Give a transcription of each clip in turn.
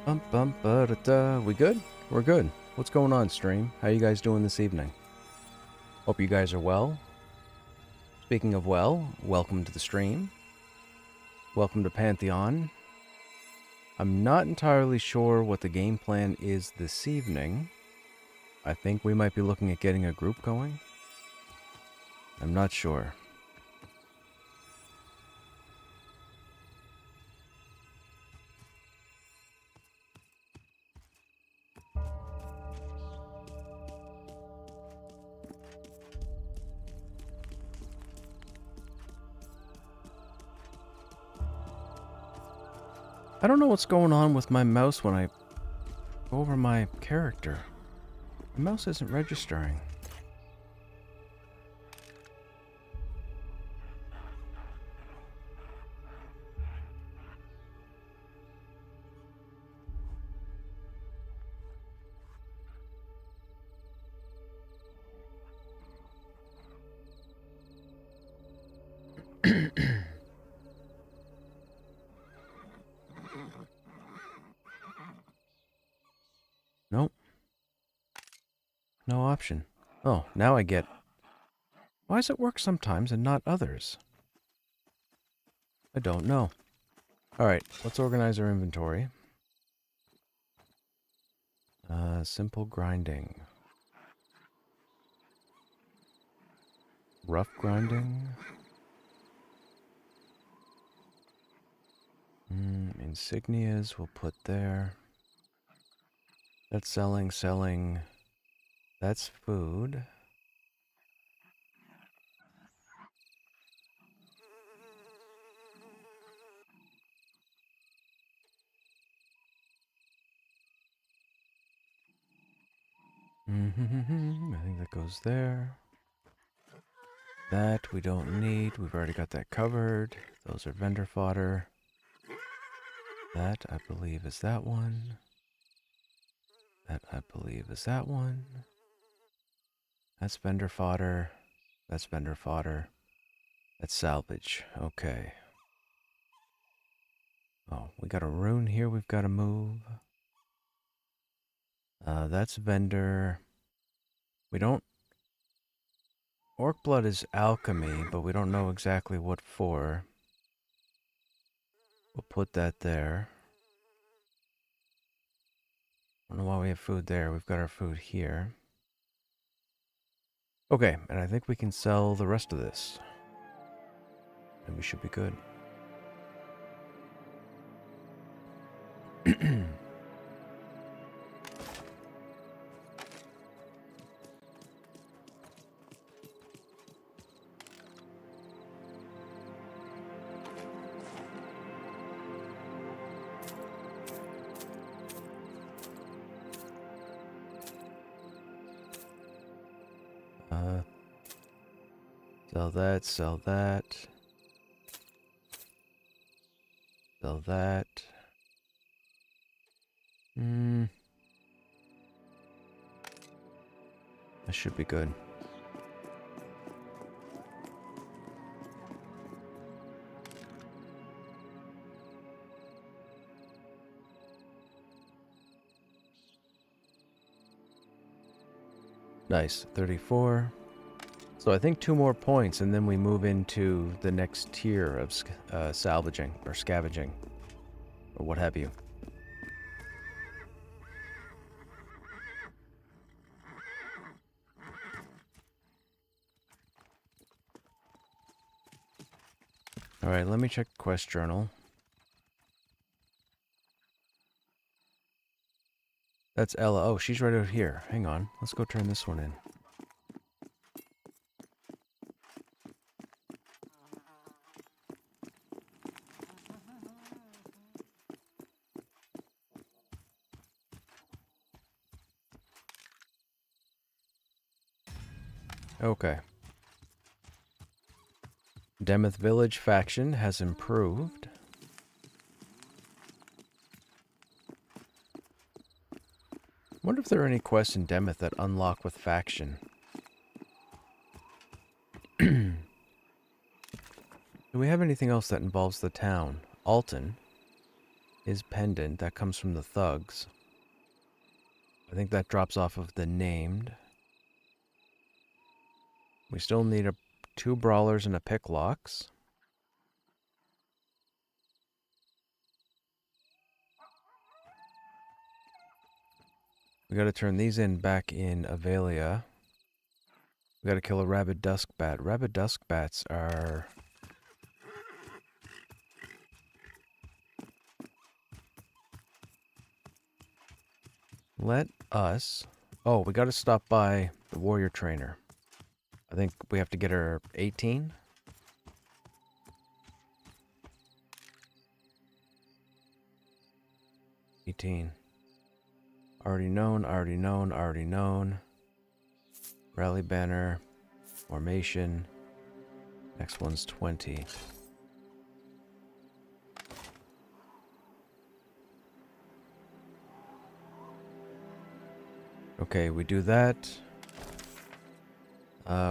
We good? We're good. What's going on, stream? How you guys doing this evening? Hope you guys are well. Speaking of well, welcome to the stream. Welcome to Pantheon. I'm not entirely sure what the game plan is this evening. I think we might be looking at getting a group going. I'm not sure. I don't know what's going on with my mouse when I go over my character. My mouse isn't registering. Nope. No option. Oh, now I get... Why does it work sometimes and not others? I don't know. Alright, let's organize our inventory. Simple grinding. Rough grinding. Insignias we'll put there. That's selling. That's food. I think that goes there. That we don't need. We've already got that covered. Those are vendor fodder. That, I believe, is that one. That, I believe, is that one. That's vendor fodder. That's vendor fodder. That's salvage. Okay. Oh, we got a rune here we've got to move. That's vendor. We don't... Orc blood is alchemy, but we don't know exactly what for. We'll put that there. I don't know why we have food there. We've got our food here. Okay, and I think we can sell the rest of this. And we should be good. Sell that, sell that. Sell that. That should be good. Nice, 34. So I think 2 more points, and then we move into the next tier of salvaging or scavenging, or what have you. All right, let me check the quest journal. That's Ella. Oh, she's right out here. Hang on. Let's go turn this one in. Okay. Demeth Village faction has improved. Wonder if there are any quests in Demeth that unlock with faction. Do we have anything else that involves the town? Alton. is pendant. That comes from the thugs. I think that drops off of the named. We still need 2 brawlers and a picklocks. We gotta turn these in back in Avelia. We gotta kill a rabid duskbat. Rabid duskbats are... Let us... Oh, we gotta stop by the warrior trainer. I think we have to get her 18. 18. Already known, already known, already known. Rally banner. Formation. Next one's 20. Okay, we do that.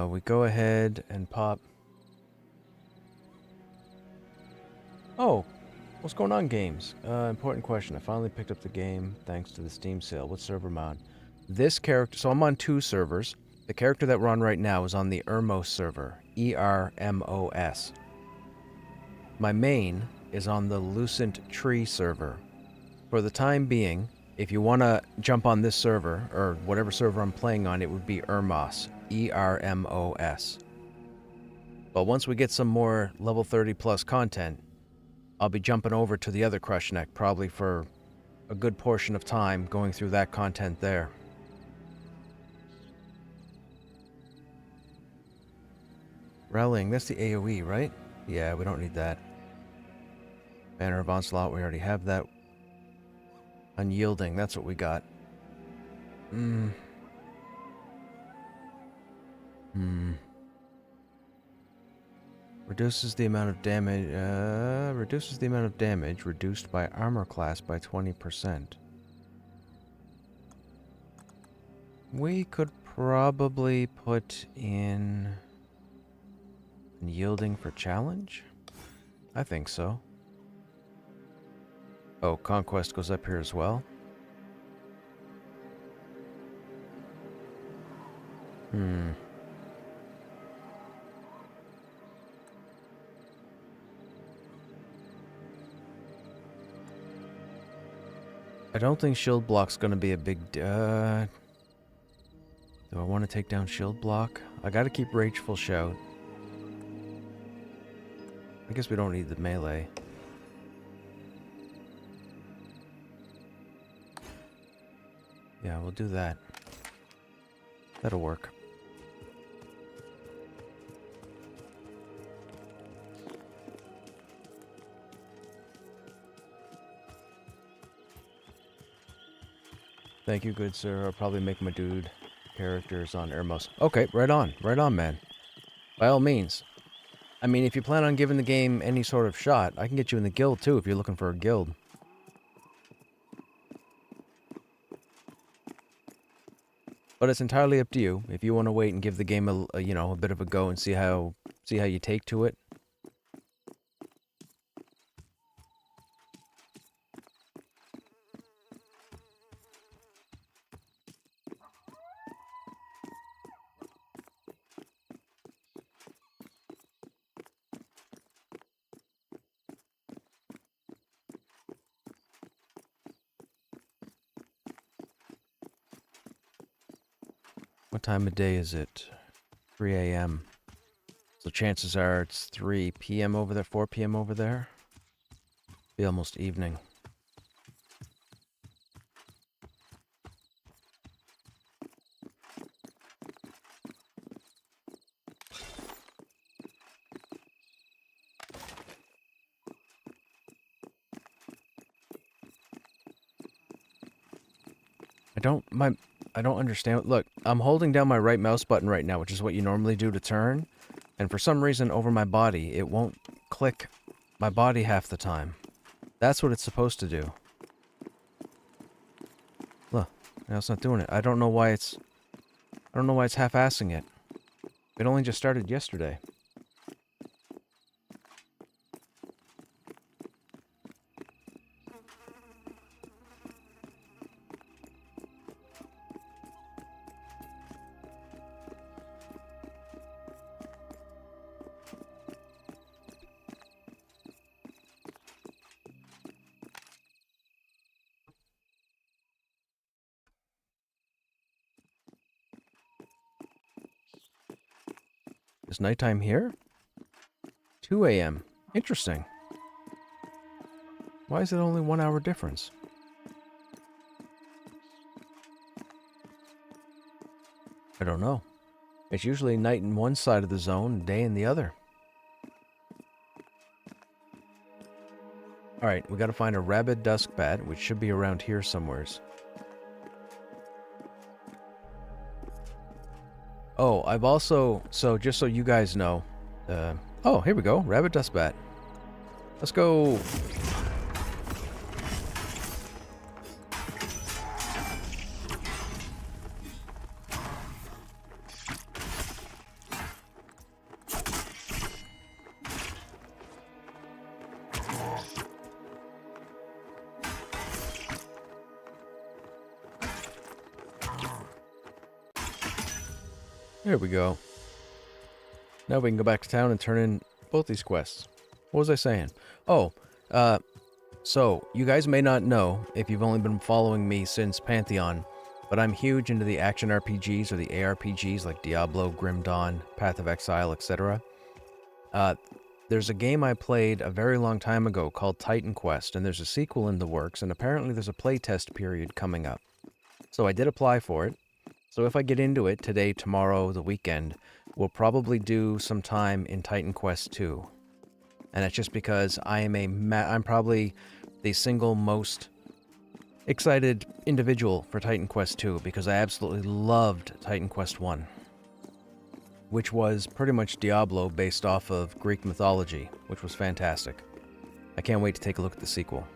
We go ahead and pop... Oh! What's going on, games? Important question. I finally picked up the game thanks to the Steam sale. What server am I on? This character... So I'm on 2 servers. The character that we're on right now is on the Ermos server. E-R-M-O-S. My main is on the Lucent Tree server. For the time being, if you want to jump on this server, or whatever server I'm playing on, it would be Ermos. E-R-M-O-S. But once we get some more level 30 plus content, I'll be jumping over to the other Krushnek, probably for a good portion of time, going through that content there. Rallying, that's the AoE, right? Yeah, we don't need that. Banner of Onslaught, we already have that. Unyielding, that's what we got. Reduces the amount of damage, reduced by armor class by 20%. We could probably put in Unyielding for challenge? I think so. Oh, Conquest goes up here as well. I don't think shield block's gonna be a big... do I want to take down shield block? I gotta keep Rageful Shout. I guess we don't need the melee. Yeah, we'll do that. That'll work. Thank you, good sir. I'll probably make my dude characters on Ermos. Okay, right on, man. By all means. I mean, if you plan on giving the game any sort of shot, I can get you in the guild too if you're looking for a guild. But it's entirely up to you. If you want to wait and give the game a bit of a go and see how you take to it. What time of day is it? 3 a.m. So chances are it's 3 p.m. over there, 4 p.m. over there. Be almost evening. I don't understand. Look, I'm holding down my right mouse button right now, which is what you normally do to turn. And for some reason, over my body, it won't click my body half the time. That's what it's supposed to do. Look, now it's not doing it. I don't know why it's half-assing it. It only just started yesterday. Is nighttime here? 2 a.m. Interesting. Why is it only 1 hour difference? I don't know. It's usually night in one side of the zone, day in the other. Alright, we gotta find a rabid dusk bat, which should be around here somewheres. Oh, I've also... So, just so you guys know... oh, here we go. Rabid dusk bat. Let's go! There we go. Now we can go back to town and turn in both these quests. What was I saying? Oh, so you guys may not know if you've only been following me since Pantheon, but I'm huge into the action RPGs or the ARPGs like Diablo, Grim Dawn, Path of Exile, etc. There's a game I played a very long time ago called Titan Quest, and there's a sequel in the works, and apparently there's a playtest period coming up. So I did apply for it. So if I get into it today, tomorrow, the weekend, we'll probably do some time in Titan Quest 2. And it's just because I'm probably the single most excited individual for Titan Quest 2 because I absolutely loved Titan Quest 1, which was pretty much Diablo based off of Greek mythology, which was fantastic. I can't wait to take a look at the sequel.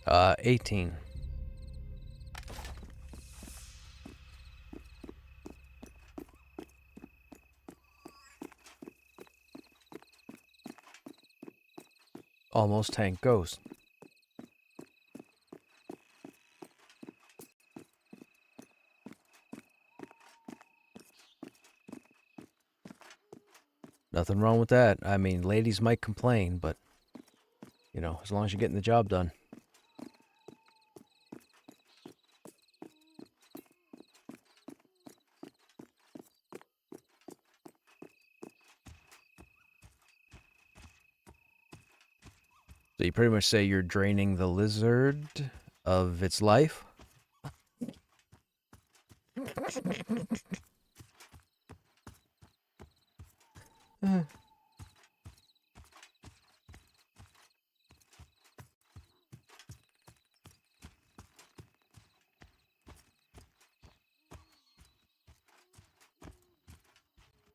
Uh, 18. Almost tank ghost. Nothing wrong with that. I mean, ladies might complain, but, you know, as long as you're getting the job done. So you pretty much say you're draining the lizard of its life?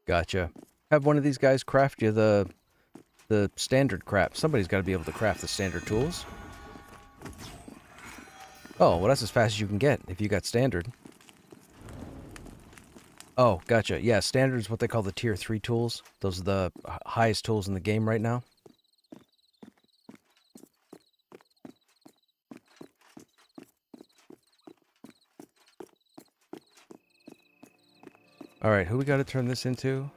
Gotcha. Have one of these guys craft you the standard crap. Somebody's got to be able to craft the standard tools. Oh, well that's as fast as you can get if you got standard. Oh, gotcha. Yeah, standard is what they call the tier 3 tools. Those are the highest tools in the game right now. Alright, who we gotta turn this into?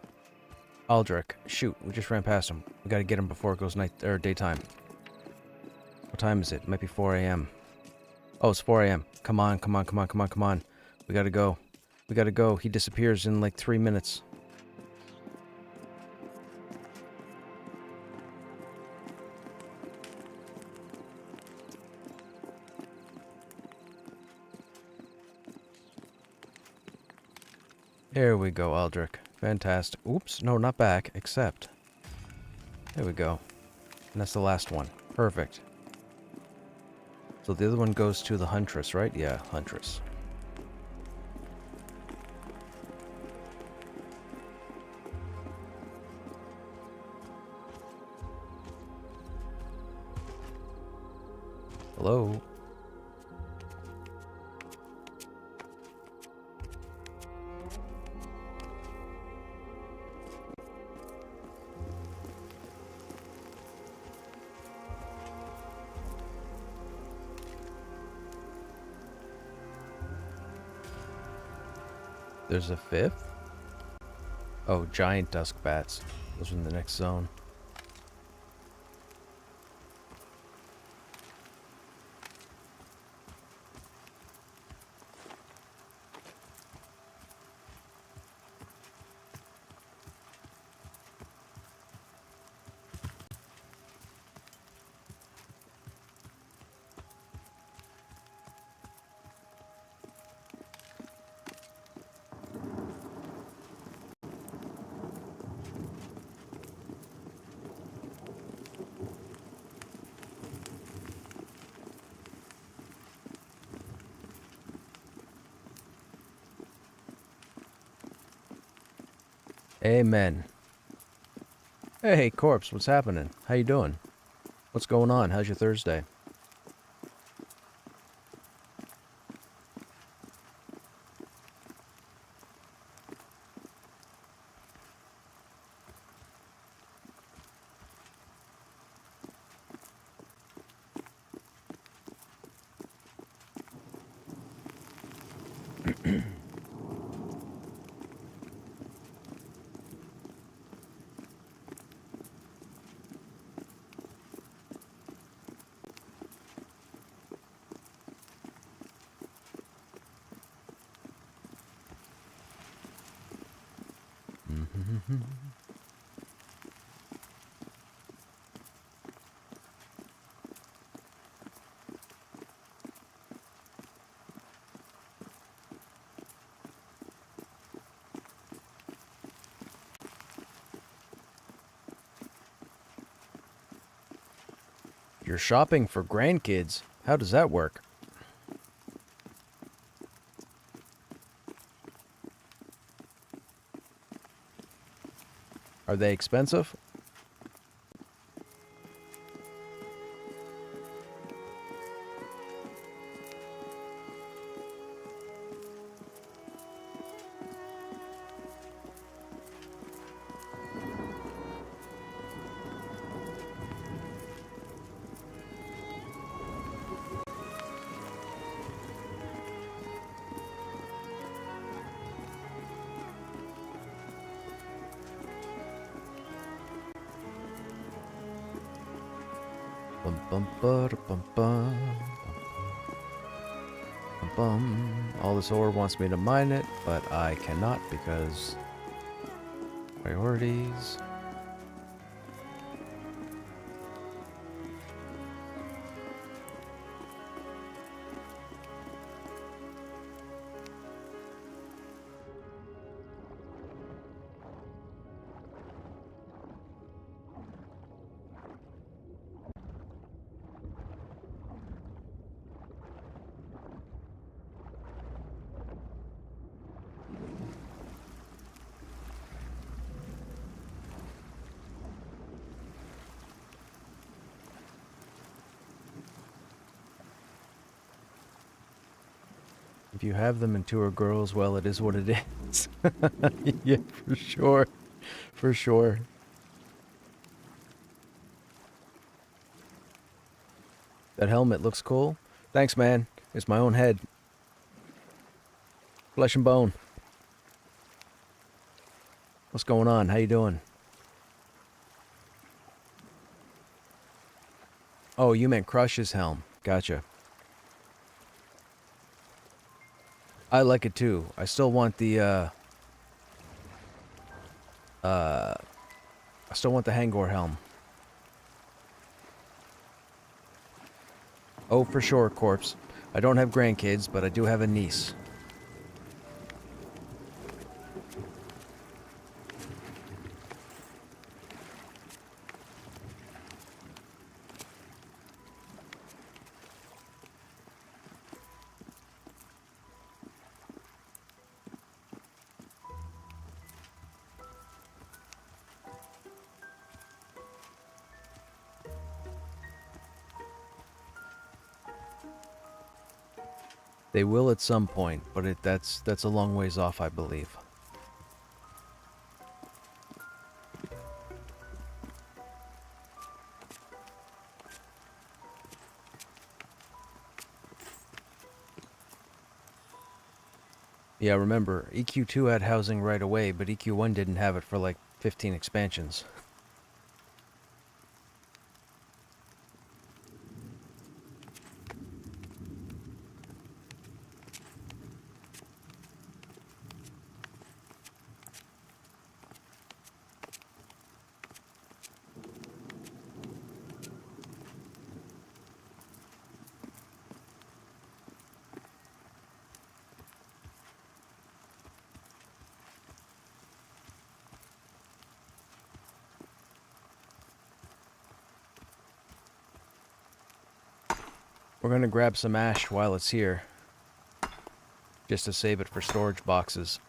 Aldrich. Shoot, we just ran past him. We gotta get him before it goes night or daytime. What time is it? It might be 4 a.m. Oh, it's 4 a.m. Come on, come on, come on, come on, come on. We gotta go. We gotta go. He disappears in like 3 minutes. There we go, Aldrich. Fantastic. Oops, no, not back, except. There we go. And that's the last one. Perfect. So the other one goes to the Huntress, right? Yeah, Huntress. Hello? There's a fifth? Oh, giant dusk bats. Those are in the next zone. Amen. Hey, Corpse, what's happening? How you doing? What's going on? How's your Thursday? You're shopping for grandkids? How does that work? Are they expensive? Bum bum ba bum bum bum bum. All this ore wants me to mine it, but I cannot because priorities. If you have them and two are girls, well, it is what it is. Yeah, for sure. For sure. That helmet looks cool. Thanks, man. It's my own head. Flesh and bone. What's going on? How you doing? Oh, you meant Crush's helm. Gotcha. I like it too. I still want the, I still want the Hangor helm. Oh, for sure, Corpse. I don't have grandkids, but I do have a niece. They will at some point, but that's a long ways off, I believe. Yeah, remember, EQ2 had housing right away, but EQ1 didn't have it for like 15 expansions. We're gonna grab some ash while it's here, just to save it for storage boxes.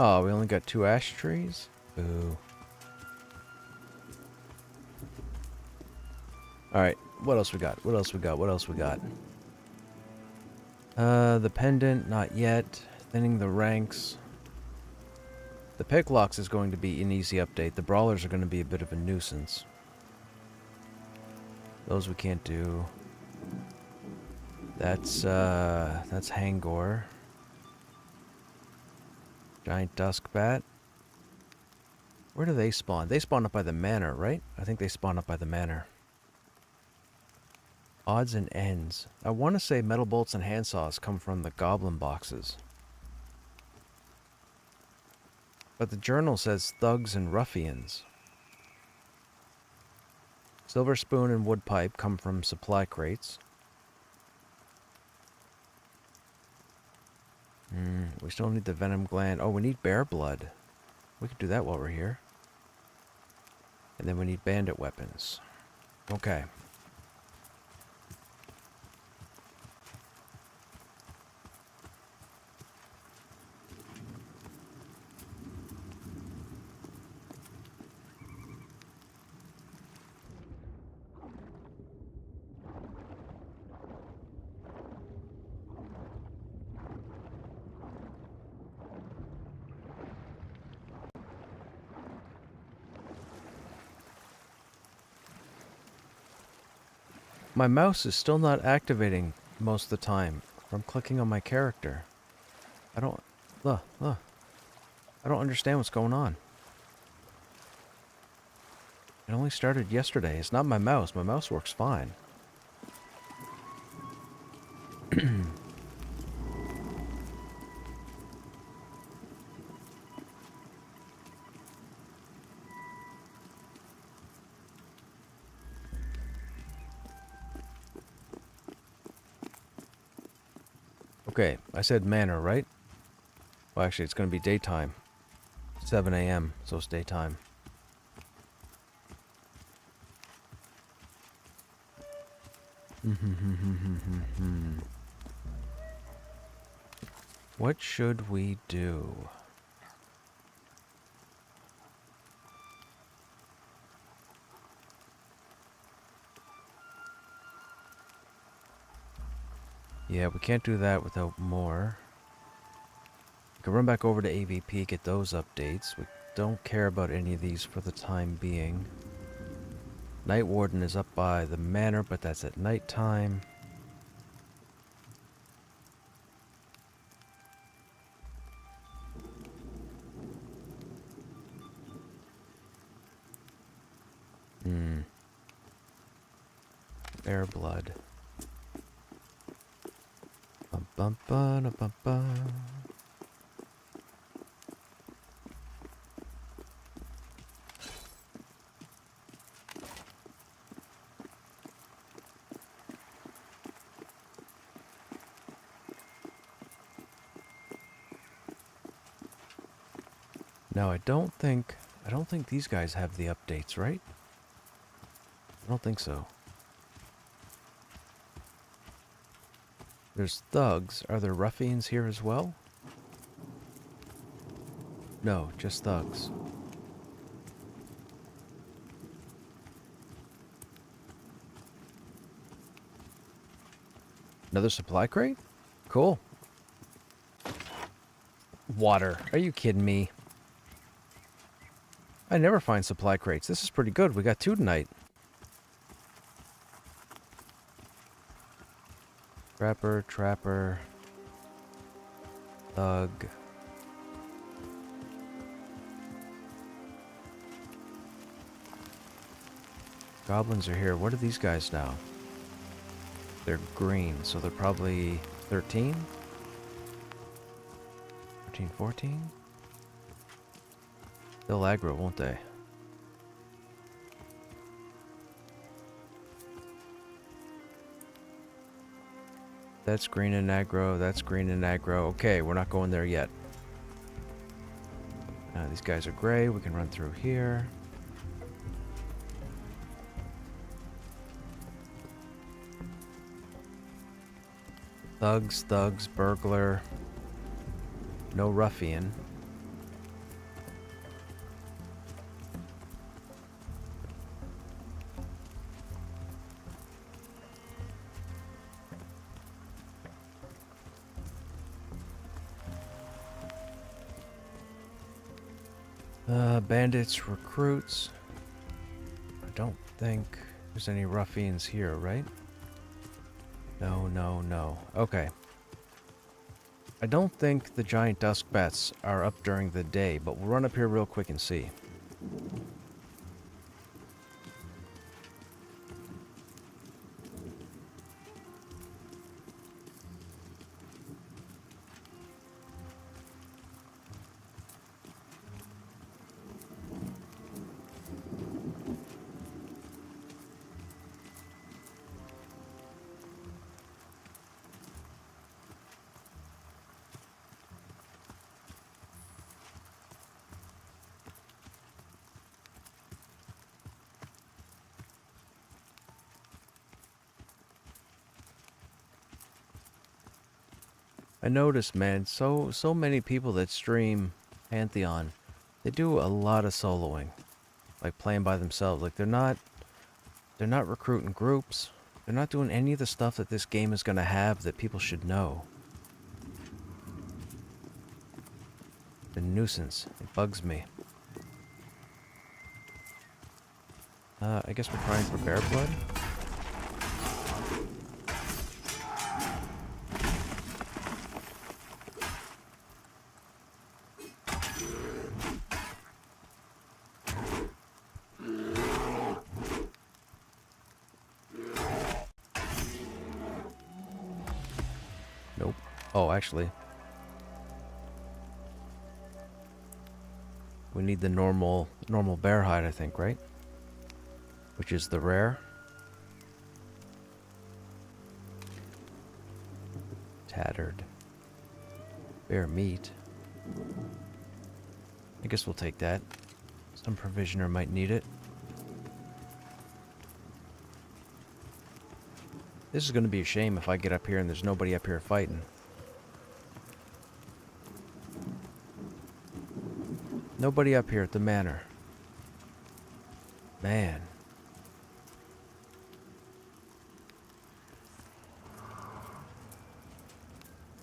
Oh, we only got 2 ash trees? Boo. Alright, what else we got? What else we got? What else we got? The pendant, not yet. Thinning the ranks. The picklocks is going to be an easy update. The brawlers are going to be a bit of a nuisance. Those we can't do. That's Hangor. Giant dusk bat. Where do they spawn? They spawn up by the manor, right? I think they spawn up by the manor. Odds and ends. I want to say metal bolts and handsaws come from the goblin boxes. But the journal says thugs and ruffians. Silver spoon and wood pipe come from supply crates. We still need the venom gland. Oh, we need bear blood. We could do that while we're here. And then we need bandit weapons. Okay. My mouse is still not activating most of the time from clicking on my character. I don't understand what's going on. It only started yesterday. It's not my mouse. My mouse works fine. Okay, I said manor, right? Well, actually, it's going to be daytime. 7 a.m., so it's daytime. What should we do? Yeah, we can't do that without more. We can run back over to AVP, get those updates. We don't care about any of these for the time being. Night Warden is up by the manor, but that's at nighttime. Air blood. Bum bum ba da bum bum. Now I don't think these guys have the updates, right? I don't think so. There's thugs. Are there ruffians here as well? No, just thugs. Another supply crate? Cool. Water. Are you kidding me? I never find supply crates. This is pretty good. We got 2 tonight. Trapper. Thug. Goblins are here. What are these guys now? They're green, so they're probably 13? 13, 14? They'll aggro, won't they? That's green and aggro, that's green and aggro. Okay, we're not going there yet. These guys are gray, we can run through here. Thugs, burglar. No ruffian. Bandits, recruits. I don't think there's any ruffians here, right? No. Okay. I don't think the giant dusk bats are up during the day, but we'll run up here real quick and see. I noticed, man, so many people that stream Pantheon, they do a lot of soloing, like playing by themselves. Like they're not recruiting groups. They're not doing any of the stuff that this game is gonna have that people should know. The nuisance. It bugs me. I guess we're trying for bear blood. Nope. Oh, actually. We need the normal bear hide, I think, right? Which is the rare. Tattered. Bear meat. I guess we'll take that. Some provisioner might need it. This is going to be a shame if I get up here and there's nobody up here fighting. Nobody up here at the manor. Man.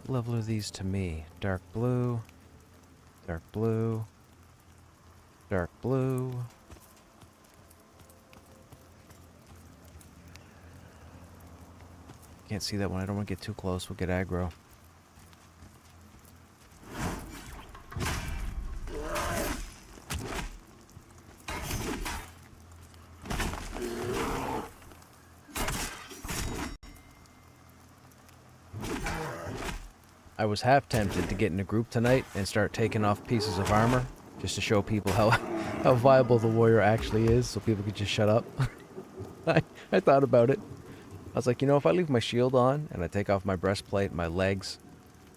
What level are these to me? Dark blue. Dark blue. Dark blue. Can't see that one. I don't want to get too close. We'll get aggro. I was half tempted to get in a group tonight and start taking off pieces of armor just to show people how viable the warrior actually is, so people could just shut up. I thought about it. I was like, you know, if I leave my shield on and I take off my breastplate, my legs,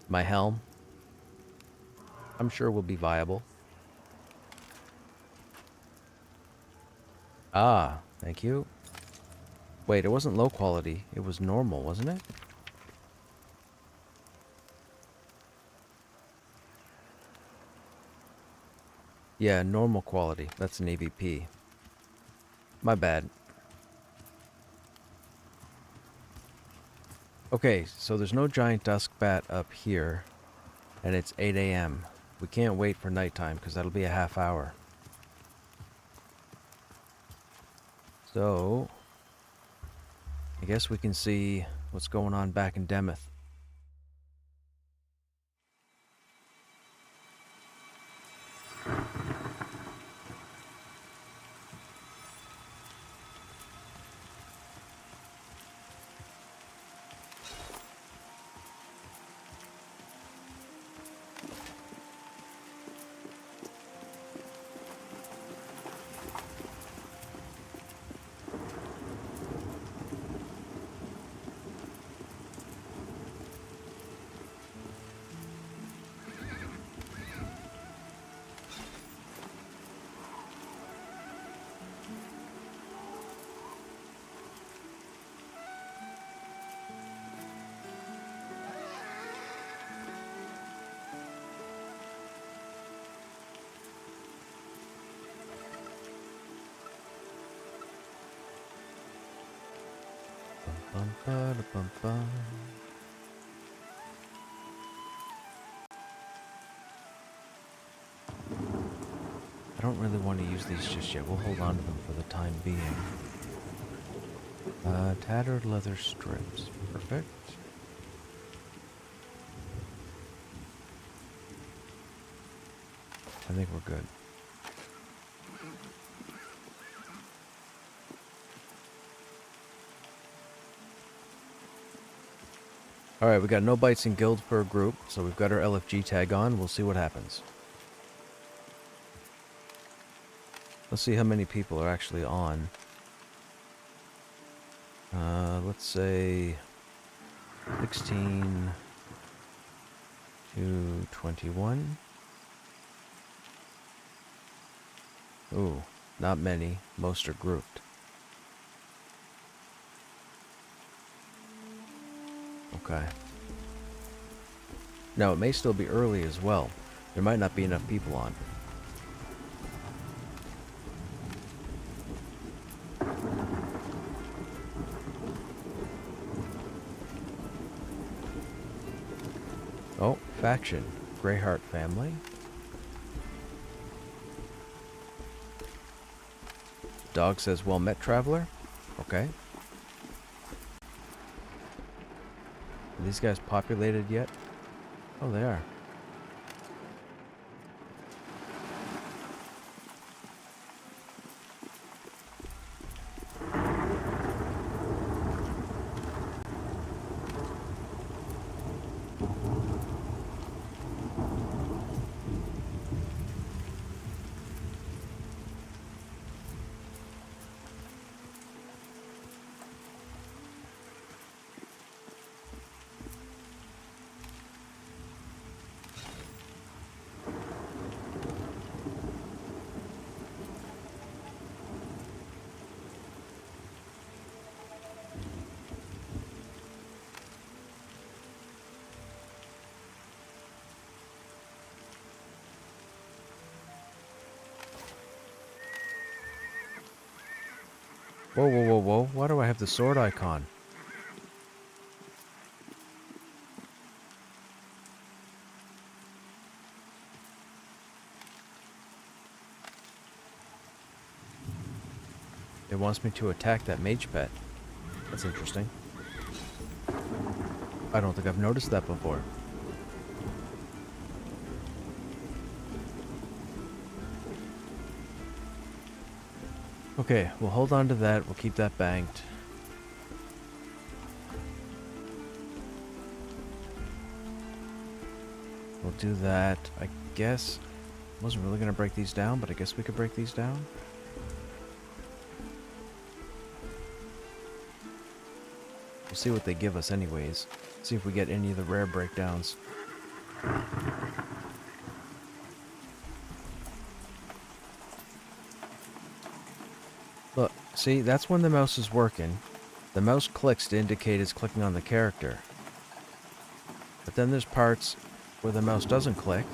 my helm, I'm sure we'll be viable. Ah, thank you. Wait, it wasn't low quality. It was normal, wasn't it? Yeah, normal quality. That's an AVP. My bad. Okay, so there's no giant dusk bat up here, and it's 8 a.m. We can't wait for nighttime, because that'll be a half hour. So, I guess we can see what's going on back in Demeth. Bum, ba, da, bum, bum. I don't really want to use these just yet. We'll hold on to them for the time being. Tattered leather strips. Perfect. I think we're good. Alright, we got no bites in guild per group, so we've got our LFG tag on. We'll see what happens. Let's see how many people are actually on. Let's say 16 to 21. Ooh, not many. Most are grouped. Okay. Now, it may still be early as well. There might not be enough people on. Oh, faction. Greyheart family. Dog says, well met, traveler. Okay. Are these guys populated yet? Oh, they are. Whoa, whoa, whoa, whoa. Why do I have the sword icon? It wants me to attack that mage pet. That's interesting. I don't think I've noticed that before. Okay, we'll hold on to that. We'll keep that banked. We'll do that. I guess... wasn't really going to break these down, but I guess we could break these down. We'll see what they give us anyways. See if we get any of the rare breakdowns. Look, see, that's when the mouse is working. The mouse clicks to indicate it's clicking on the character. But then there's parts where the mouse doesn't click.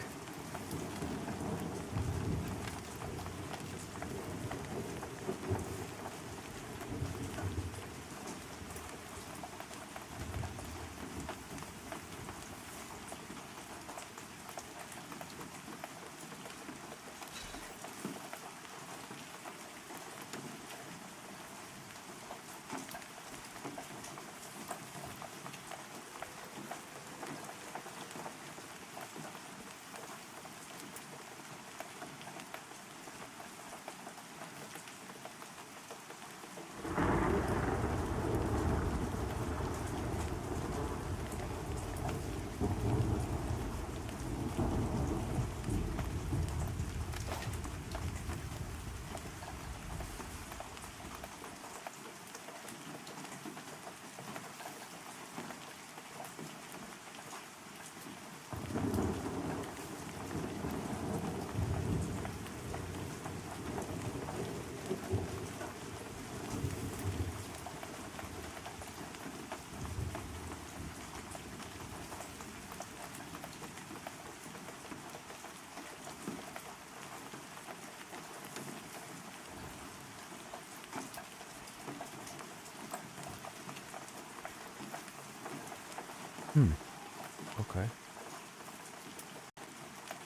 Okay.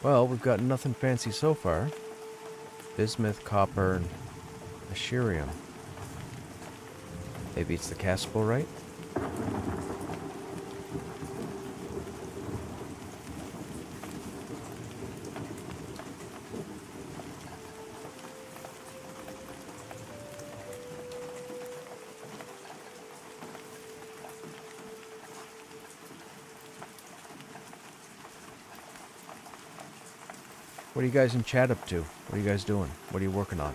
Well, we've got nothing fancy so far. Bismuth, copper, and Asherium. Maybe it's the castable, right? What are you guys in chat up to? What are you guys doing? What are you working on?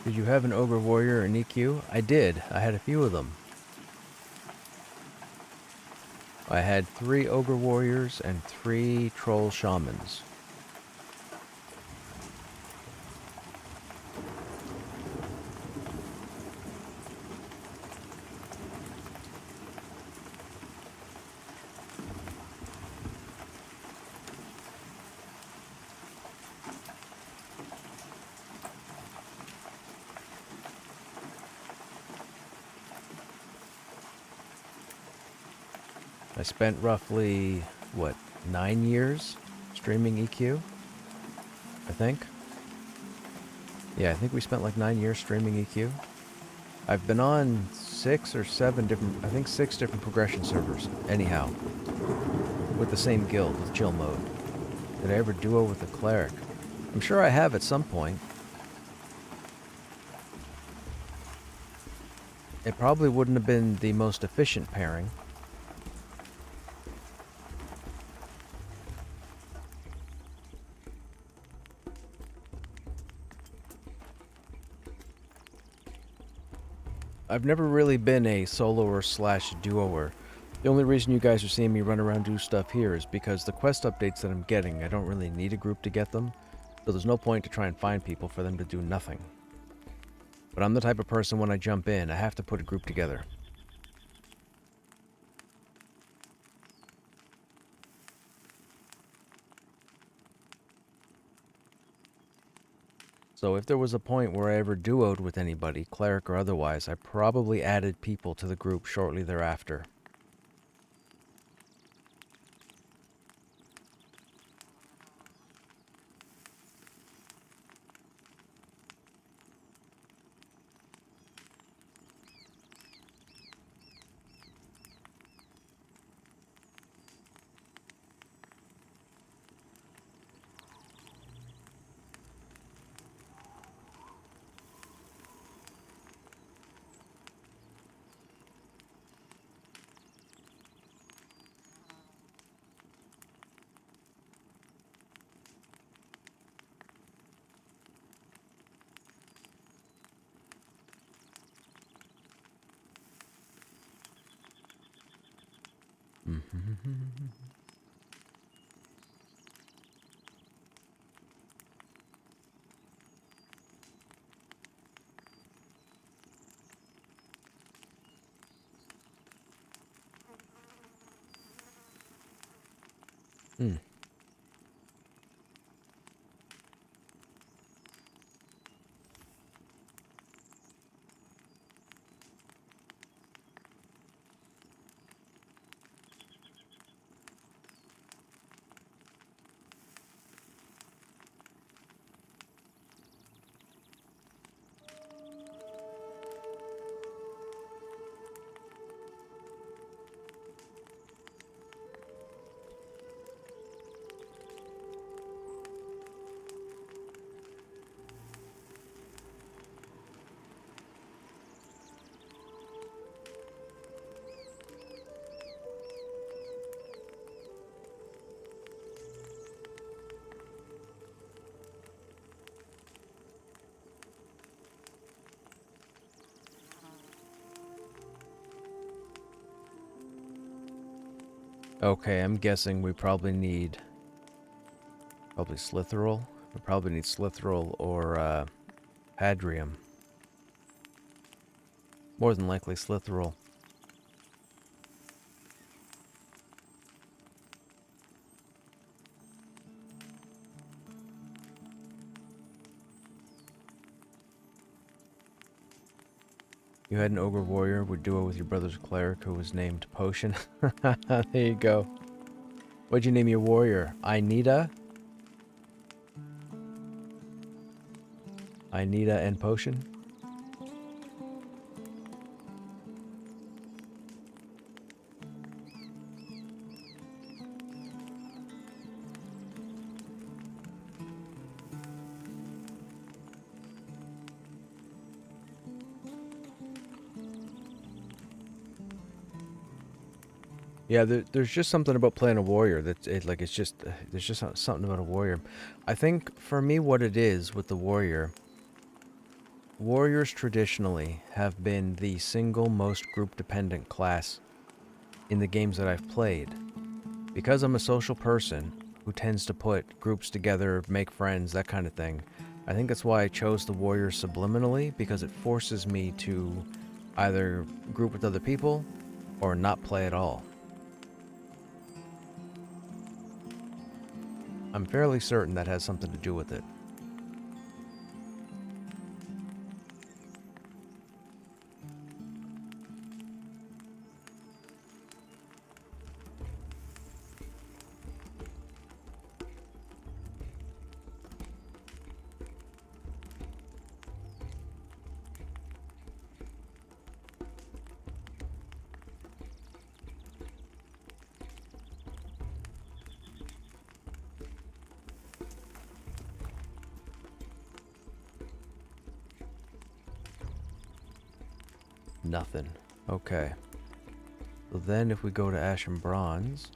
Did you have an Ogre Warrior in EQ? I did. I had a few of them. I had 3 Ogre Warriors and 3 Troll Shamans. I spent roughly, what, 9 years streaming EQ? I think. Yeah, I think we spent like 9 years streaming EQ. I've been on 6 or 7 different, I think 6 different progression servers, anyhow. With the same guild, with chill mode. Did I ever duo with a cleric? I'm sure I have at some point. It probably wouldn't have been the most efficient pairing. I've never really been a soloer slash duoer. The only reason you guys are seeing me run around do stuff here is because the quest updates that I'm getting, I don't really need a group to get them, so there's no point to try and find people for them to do nothing. But I'm the type of person when I jump in, I have to put a group together. So if there was a point where I ever duoed with anybody, cleric or otherwise, I probably added people to the group shortly thereafter. Hmm. Okay, I'm guessing we probably need... Probably Slitherol? We probably need Slitherol or, Hadrium. More than likely Slitherol. You had an ogre warrior, would duo with your brother's cleric who was named Potion. There you go. What'd you name your warrior? Inida? Inida and Potion? Yeah, there's just something about playing a warrior that it's just there's just something about a warrior. I think for me, what it is with the warrior, warriors traditionally have been the single most group-dependent class in the games that I've played. Because I'm a social person who tends to put groups together, make friends, that kind of thing. I think that's why I chose the warrior subliminally, because it forces me to either group with other people or not play at all. I'm fairly certain that has something to do with it. Nothing. Okay. So then if we go to Ash and Bronze...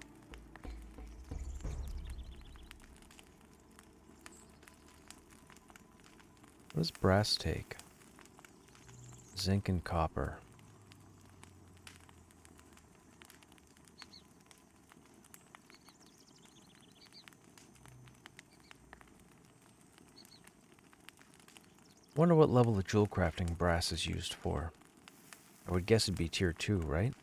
What does Brass take? zinc and copper. Wonder what level of jewel crafting brass is used for. I would guess it'd be tier 2, right?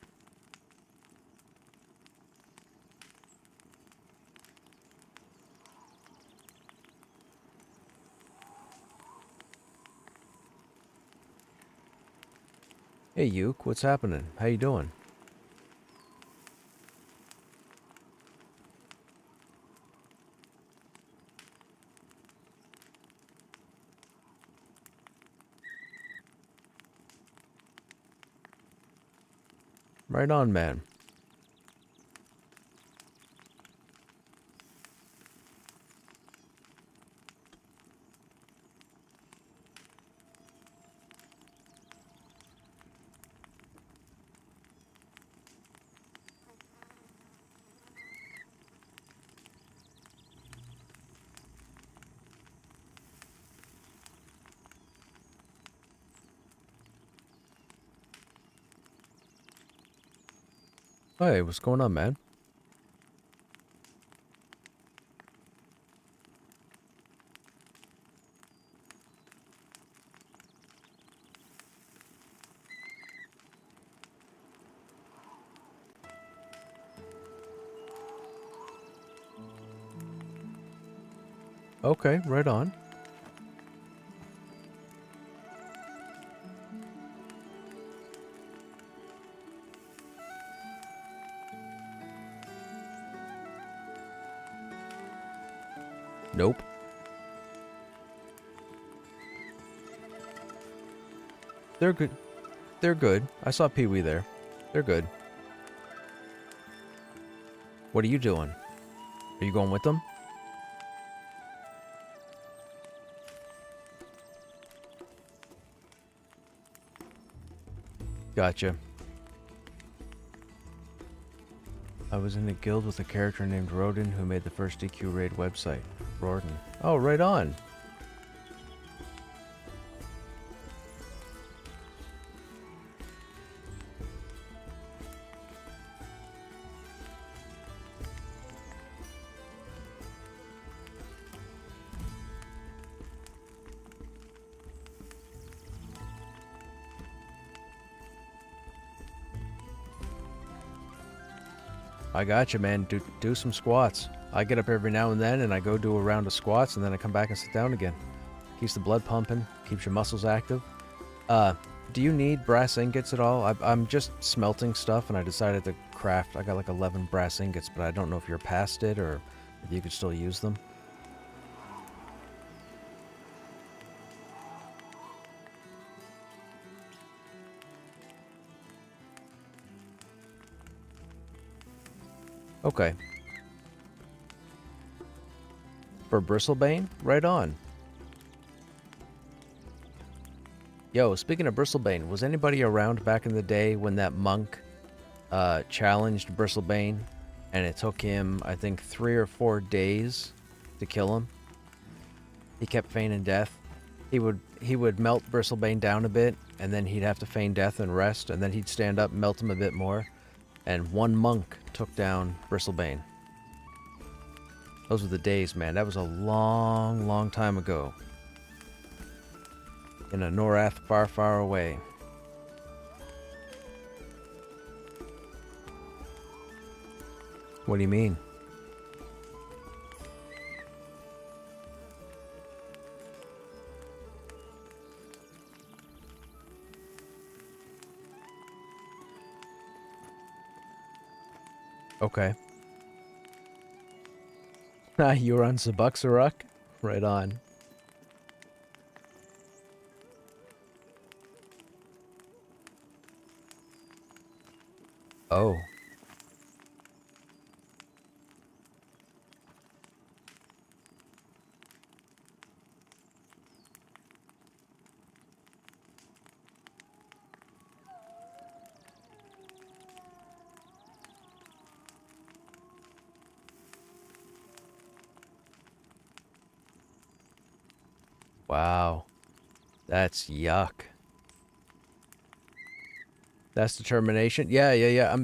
Hey Yuke, what's happening? How you doing? Right on, man. Hey, what's going on, man? Okay, right on. Nope. They're good. They're good. I saw Pee-wee there. They're good. What are you doing? Are you going with them? Gotcha. I was in a guild with a character named Rodin who made the first DQ raid website. Rodin. Oh, right on. I gotcha, man. Do some squats. I get up every now and then, and I go do a round of squats, and then I come back and sit down again. Keeps the blood pumping, keeps your muscles active. Do you need brass ingots at all? I'm just smelting stuff, and I decided to craft. I got like 11 brass ingots, but I don't know if you're past it or if you could still use them. Okay. For Bristlebane? Right on. Yo, speaking of Bristlebane, was anybody around back in the day when that monk challenged Bristlebane and it took him, I think, 3 or 4 days to kill him? He kept feigning death. He would melt Bristlebane down a bit, and then he'd have to feign death and rest, and then he'd stand up, melt him a bit more, and one monk took down Bristlebane. Those were the days, man. That was a long, long time ago. In a Norath far, far away. What do you mean? Okay. You were on Subuxaruk? Right on. Oh. Wow. That's yuck. That's determination. Yeah, yeah, yeah.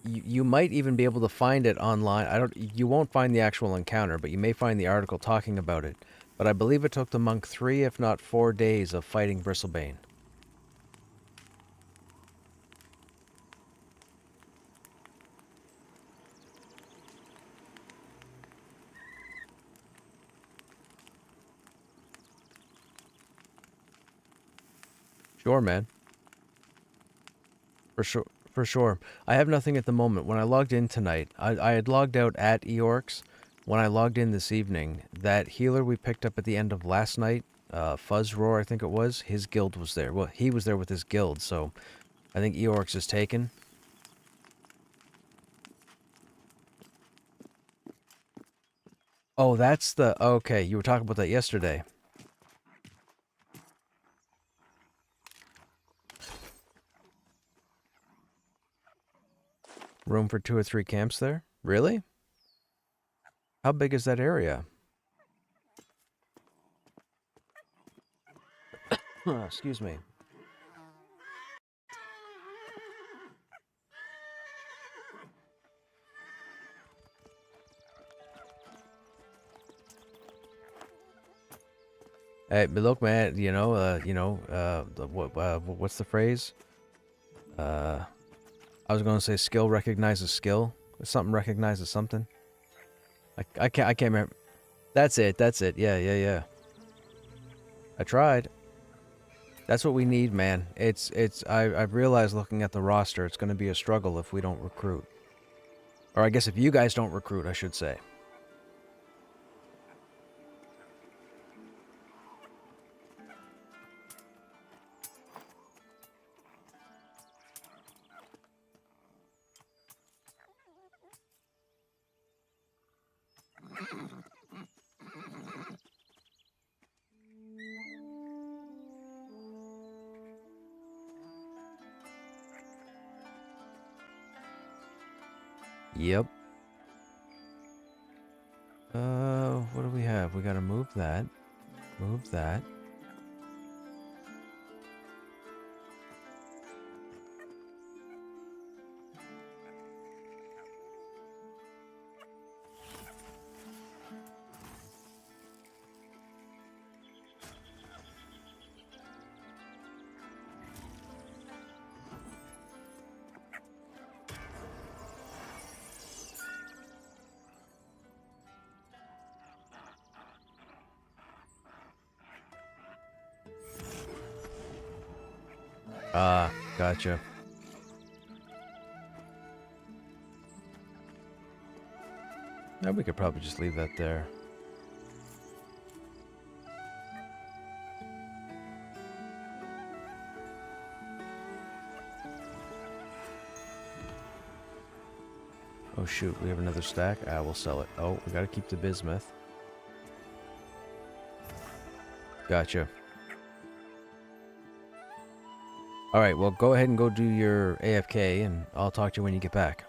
You might even be able to find it online. You won't find the actual encounter, but you may find the article talking about it. But I believe it took the monk 3, if not 4 days of fighting Bristlebane. Sure, man. For sure. For sure. I have nothing at the moment. When I logged in tonight, I had logged out at Eorcs. When I logged in this evening, that healer we picked up at the end of last night, Fuzz Roar, I think it was, his guild was there. Well, he was there with his guild, so I think Eorcs is taken. Oh, that's the... Okay, you were talking about that yesterday. Room for 2 or 3 camps there? Really? How big is that area? Excuse me. Hey, but look, man. What's the phrase? I was gonna say skill recognizes skill. Something recognizes something. I can't remember. That's it. That's it. Yeah, yeah, yeah. I tried. That's what we need, man. I've realized looking at the roster, it's gonna be a struggle if we don't recruit. Or I guess if you guys don't recruit, I should say. Yep. What do we have? We gotta move that. Move that. Ah, gotcha. Now we could probably just leave that there. Oh shoot, we have another stack? Ah, we'll sell it. Oh, we gotta keep the bismuth. Gotcha. Alright, well go ahead and go do your AFK and I'll talk to you when you get back.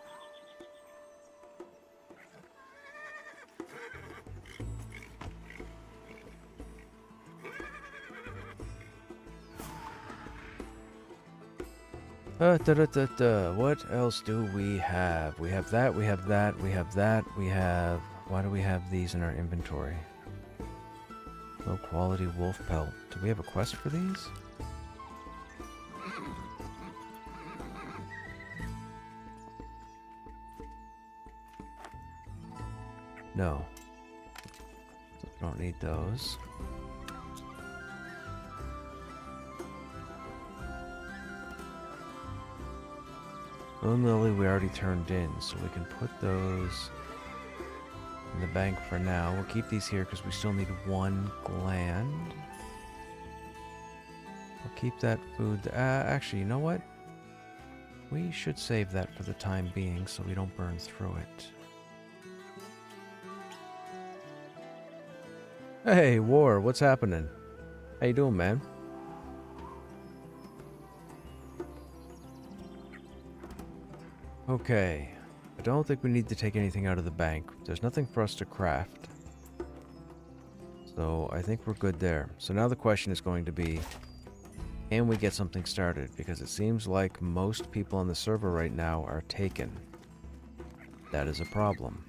What else do we have? We have that, we have that, we have that, we have... Why do we have these in our inventory? Low quality wolf pelt. Do we have a quest for these? No. Don't need those. Bone Lily we already turned in, so we can put those in the bank for now. We'll keep these here because we still need 1 gland. We'll keep that food. Actually, you know what? We should save that for the time being so we don't burn through it. Hey, War, what's happening? How you doing, man? Okay. I don't think we need to take anything out of the bank. There's nothing for us to craft. So I think we're good there. So now the question is going to be, and we get something started, because it seems like most people on the server right now are taken. That is a problem.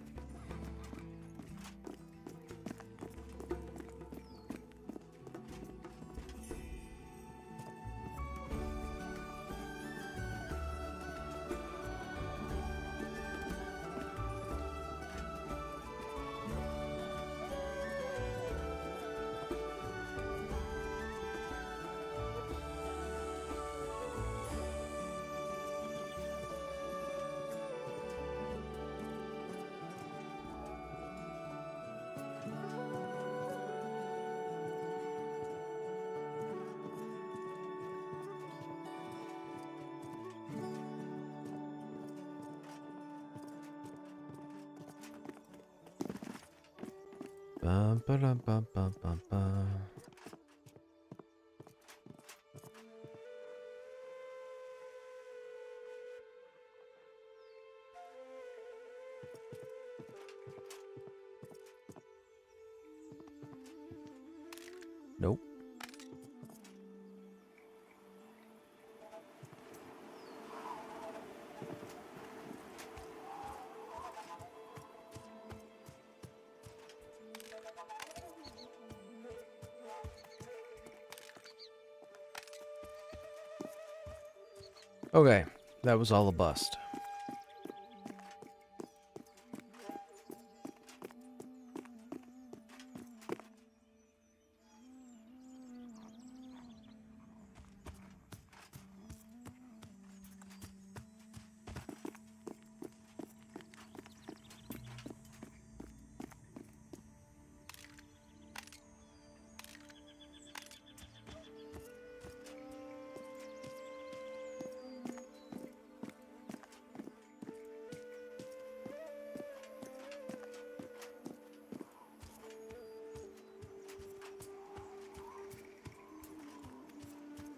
Bum, ba-dum, bum, bum, bum, bum. Nope. Okay, that was all a bust.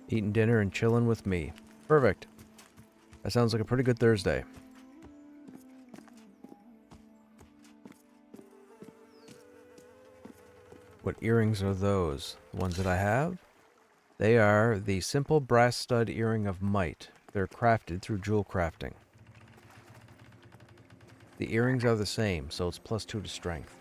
Eating dinner and chilling with me. Perfect. That sounds like a pretty good Thursday. What earrings are those? The ones that I have? They are the simple brass stud earring of might. They're crafted through jewel crafting. The earrings are the same, so it's +2 to strength.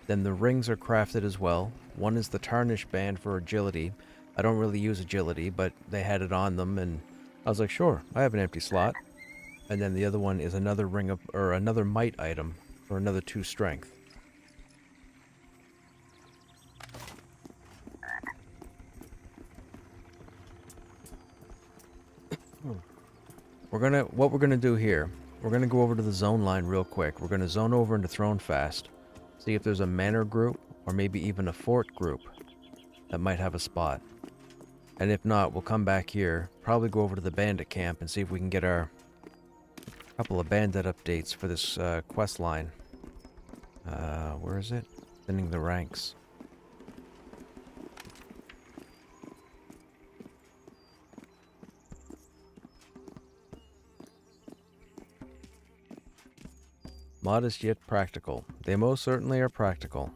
Then the rings are crafted as well. One is the tarnish band for agility. I don't really use agility, but they had it on them, and I was like, sure, I have an empty slot. And then the other one is another ring of, or another might item for another 2 strength. What we're gonna do here, we're gonna go over to the zone line real quick. We're gonna zone over into Throne Fast, see if there's a manor group, or maybe even a fort group that might have a spot. And if not, we'll come back here, probably go over to the bandit camp and see if we can get our couple of bandit updates for this quest line. Where is it? Thinning the ranks. Modest yet practical. They most certainly are practical.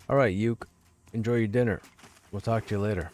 Alright, Yuke. Enjoy your dinner. We'll talk to you later.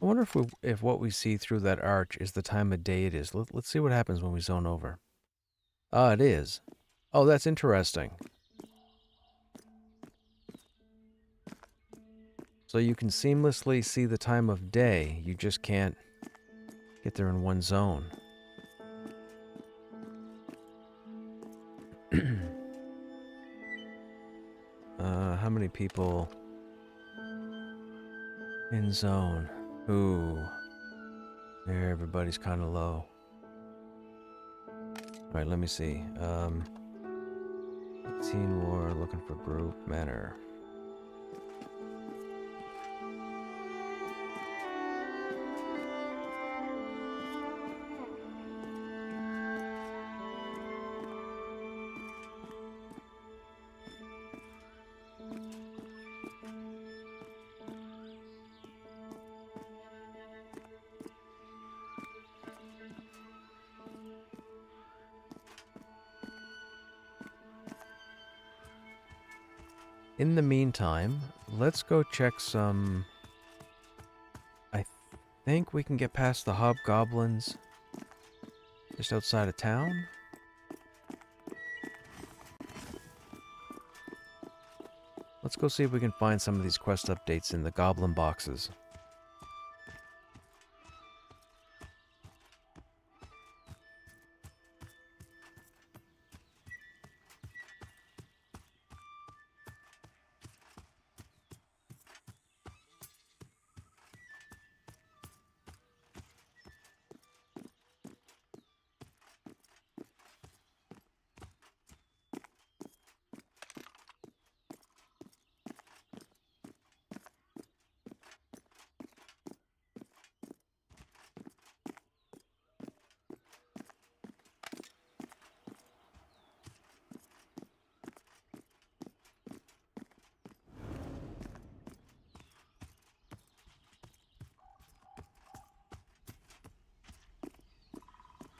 I wonder if what we see through that arch is the time of day it is. Let's see what happens when we zone over. Ah, it is. Oh, that's interesting. So you can seamlessly see the time of day. You just can't get there in one zone. How many people in zone? Ooh. There, everybody's kind of low. Alright, let me see. 18 more, looking for group manner. In the meantime, let's go check some... I think we can get past the hobgoblins just outside of town. Let's go see if we can find some of these quest updates in the goblin boxes.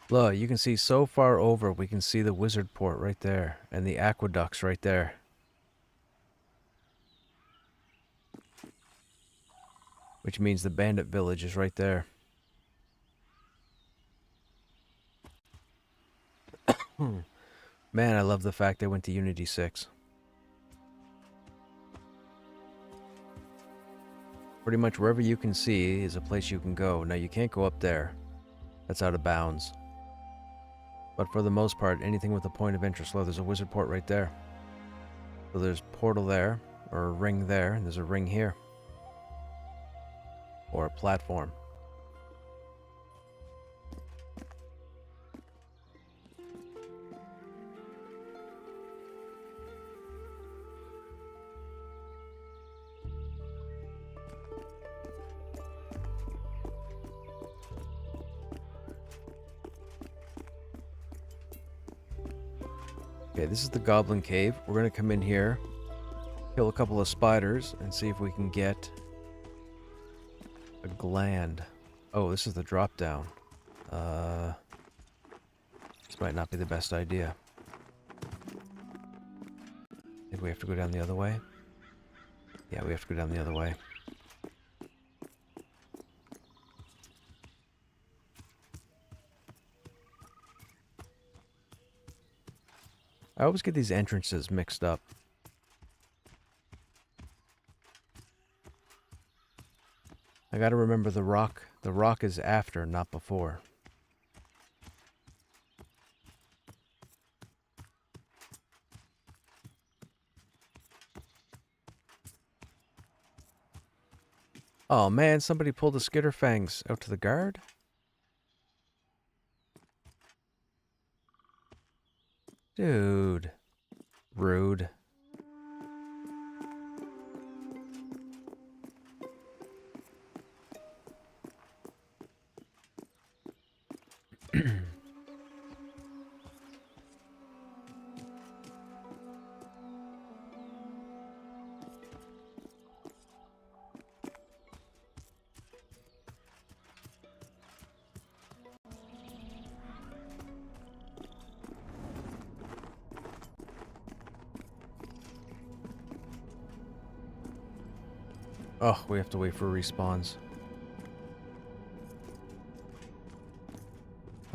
Look, you can see so far over, we can see the wizard port right there, and the aqueducts right there. Which means the bandit village is right there. Man, I love the fact they went to Unity 6. Pretty much wherever you can see is a place you can go. Now, you can't go up there. That's out of bounds. But for the most part, anything with a point of interest, look, there's a wizard port right there. So there's a portal there, or a ring there, and there's a ring here. Or a platform. Okay, this is the Goblin Cave. We're going to come in here, kill a couple of spiders, and see if we can get a gland. Oh, this is the drop down. This might not be the best idea. Maybe we have to go down the other way? Yeah, we have to go down the other way. I always get these entrances mixed up. I gotta remember the rock. The rock is after, not before. Oh man, somebody pulled the skitterfangs out to the guard? Dude. Rude. Oh, we have to wait for respawns.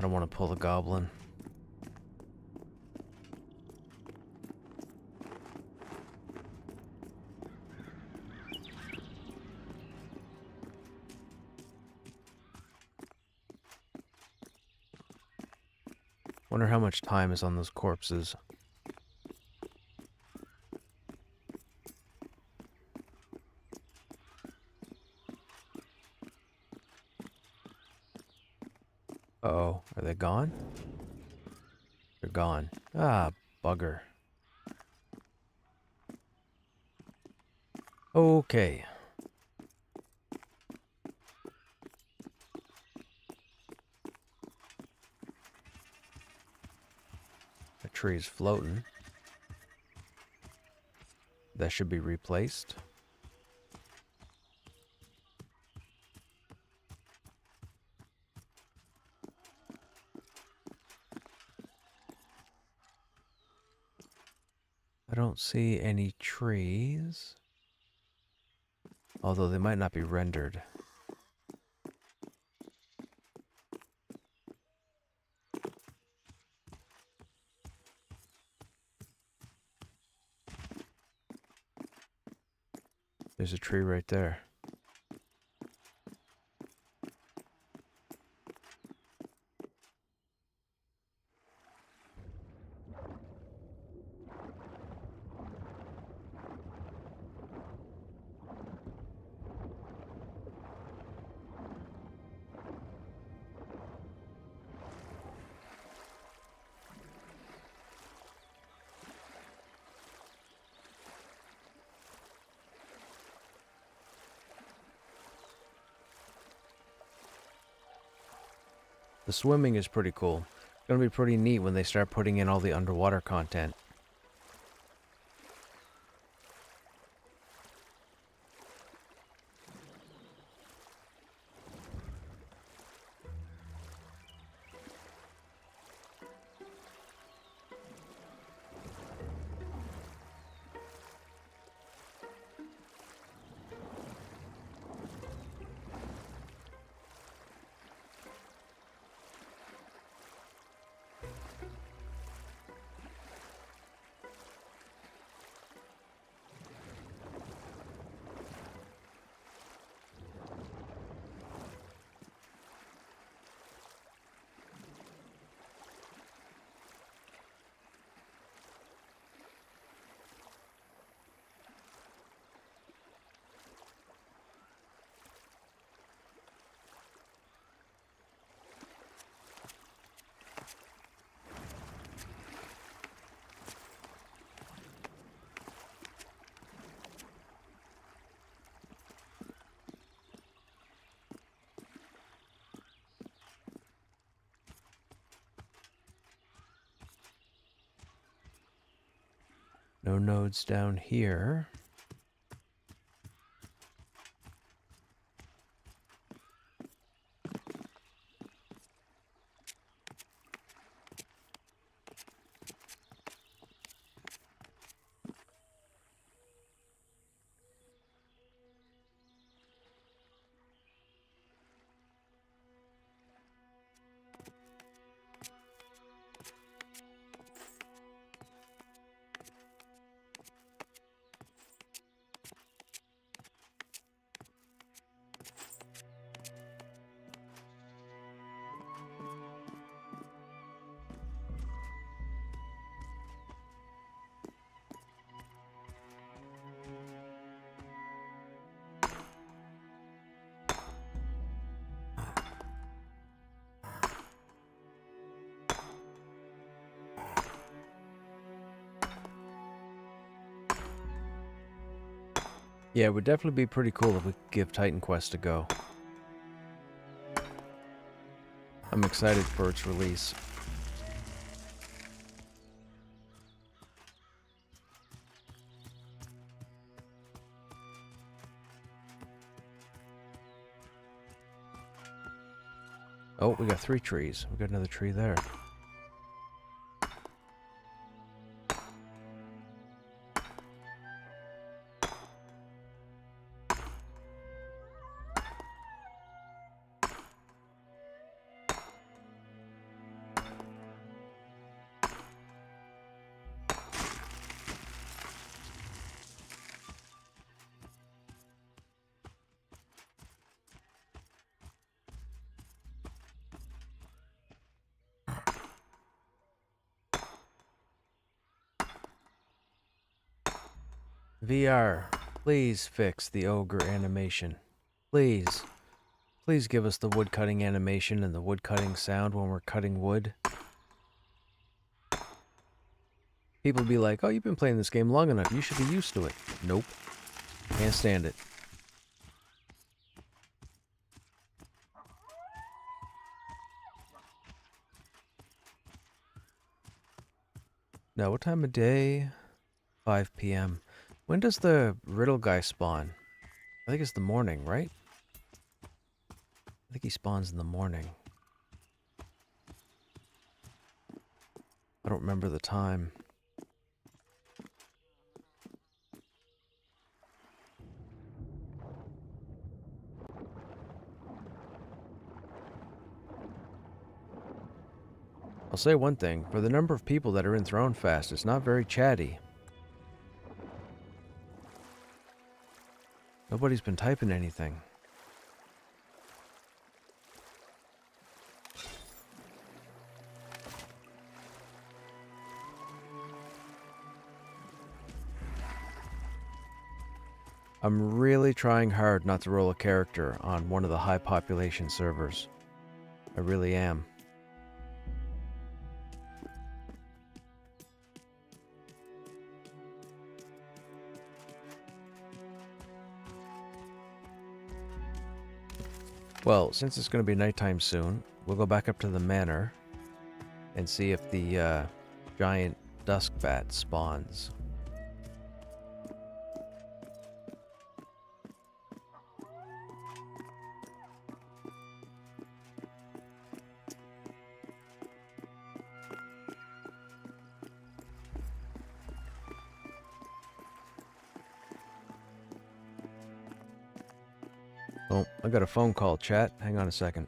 I don't want to pull the goblin. Wonder how much time is on those corpses. Uh-oh, are they gone? They're gone. Ah, bugger. Okay. The tree's floating. That should be replaced. I don't see any trees. Although they might not be rendered. There's a tree right there. The swimming is pretty cool. It's gonna be pretty neat when they start putting in all the underwater content. No nodes down here. Yeah, it would definitely be pretty cool if we could give Titan Quest a go. I'm excited for its release. Oh, we got 3 trees. We got another tree there. VR, please fix the ogre animation. Please. Please give us the woodcutting animation and the woodcutting sound when we're cutting wood. People be like, oh, you've been playing this game long enough. You should be used to it. Nope. Can't stand it. Now, what time of day? 5 p.m. When does the riddle guy spawn? I think it's the morning, right? I think he spawns in the morning. I don't remember the time. I'll say one thing, for the number of people that are in Thronefast, it's not very chatty. Nobody's been typing anything. I'm really trying hard not to roll a character on one of the high population servers. I really am. Well, since it's going to be nighttime soon, we'll go back up to the manor and see if the giant dusk bat spawns. Oh, I got a phone call, chat. Hang on a second.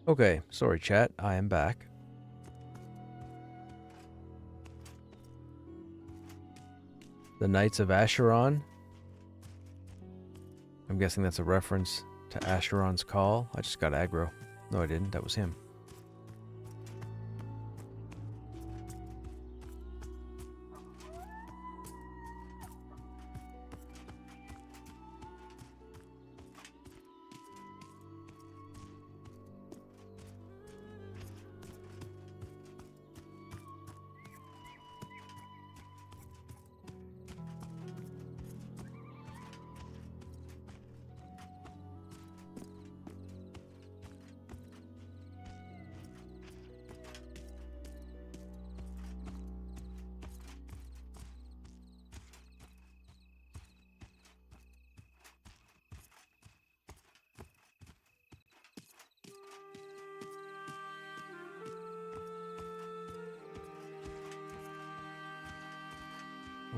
Okay, sorry chat, I am back. The Knights of Acheron. I'm guessing that's a reference to Acheron's Call. I just got aggro. No, I didn't. That was him.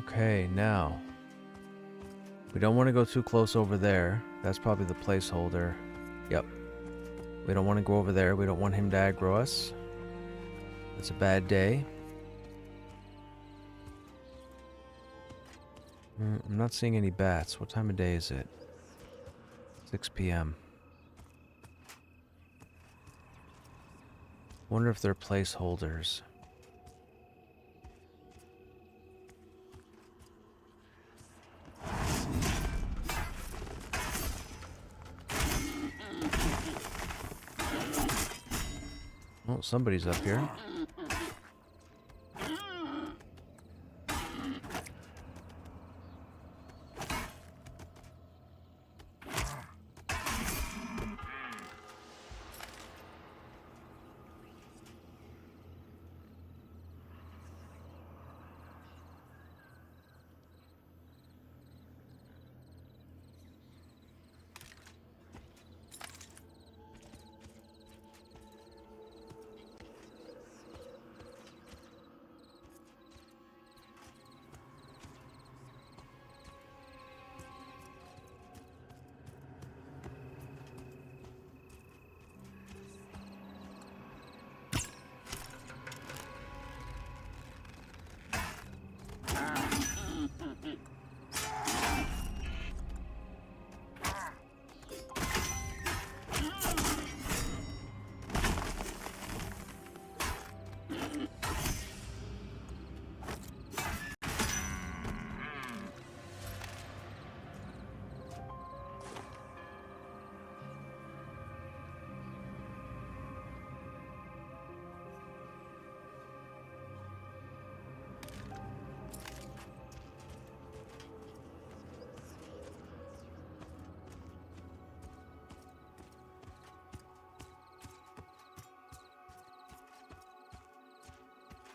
Okay, now. We don't want to go too close over there. That's probably the placeholder. Yep. We don't want to go over there. We don't want him to aggro us. It's a bad day. I'm not seeing any bats. What time of day is it? 6 p.m. Wonder if they're placeholders. Oh, somebody's up here.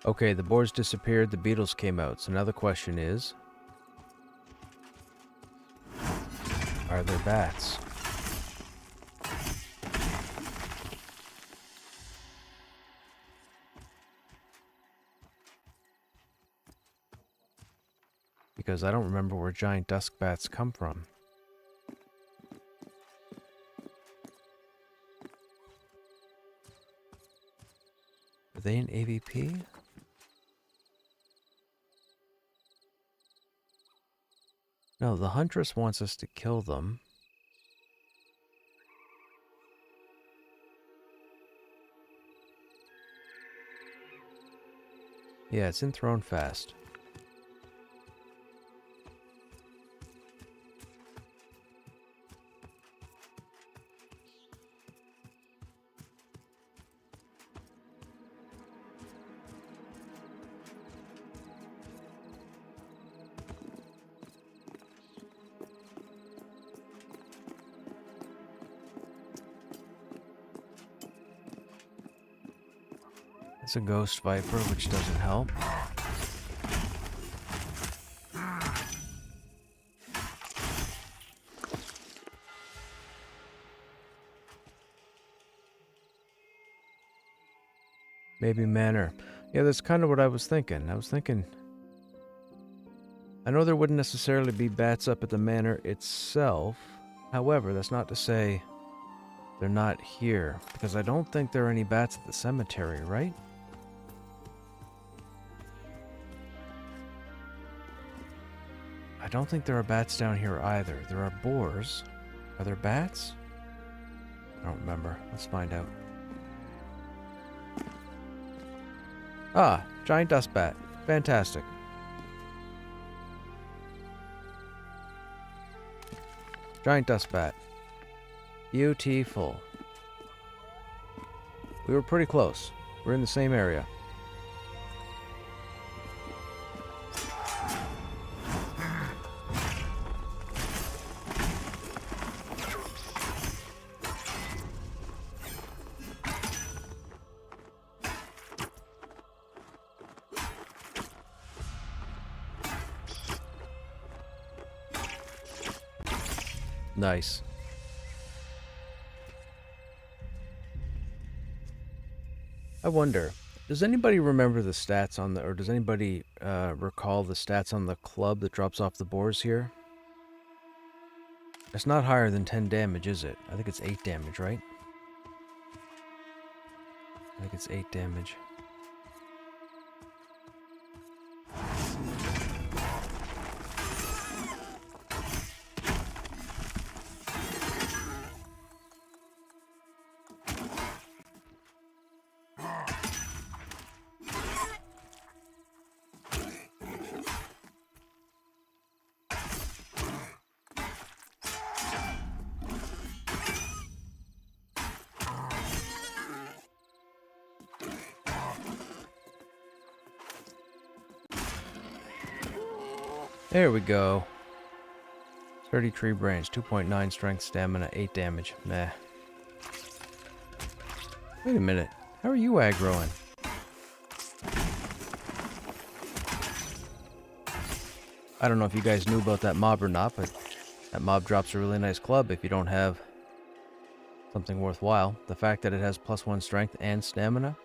Okay, the boars disappeared, the beetles came out. So now the question is, are there bats? Because I don't remember where giant dusk bats come from. Are they in AVP? No, the huntress wants us to kill them. Yeah, it's in Throne Fast. It's a ghost viper, which doesn't help. Maybe manor. Yeah, that's kind of what I was thinking. I know there wouldn't necessarily be bats up at the manor itself. However, that's not to say they're not here, because I don't think there are any bats at the cemetery, right? I don't think there are bats down here either. There are boars. Are there bats? I don't remember. Let's find out. Ah, giant dust bat. Fantastic. Giant dust bat. Beautiful. We were pretty close. We're in the same area. Nice. I wonder, does anybody remember the stats on the, or does anybody recall the stats on the club that drops off the boars here? It's not higher than 10 damage, is it? I think it's 8 damage, right? think it's 8 damage. There we go. 30 tree branch, 2.9 strength, stamina, 8 damage. Meh. Wait a minute. How are you aggroing? I don't know if you guys knew about that mob or not, but that mob drops a really nice club if you don't have something worthwhile. The fact that it has +1 strength and stamina,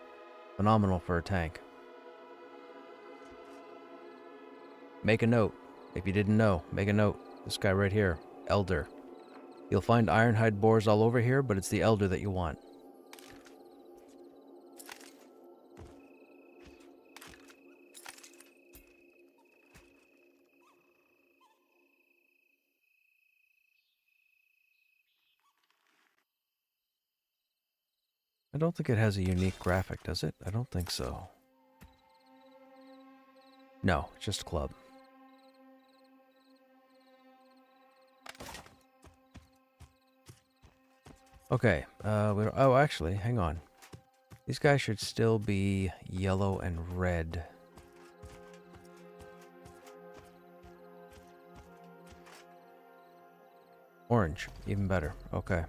phenomenal for a tank. Make a note. If you didn't know, make a note. This guy right here, Elder. You'll find ironhide boars all over here, but it's the Elder that you want. I don't think it has a unique graphic, does it? I don't think so. No, just club. Okay, oh, actually, hang on. These guys should still be yellow and red. Orange, even better. Okay.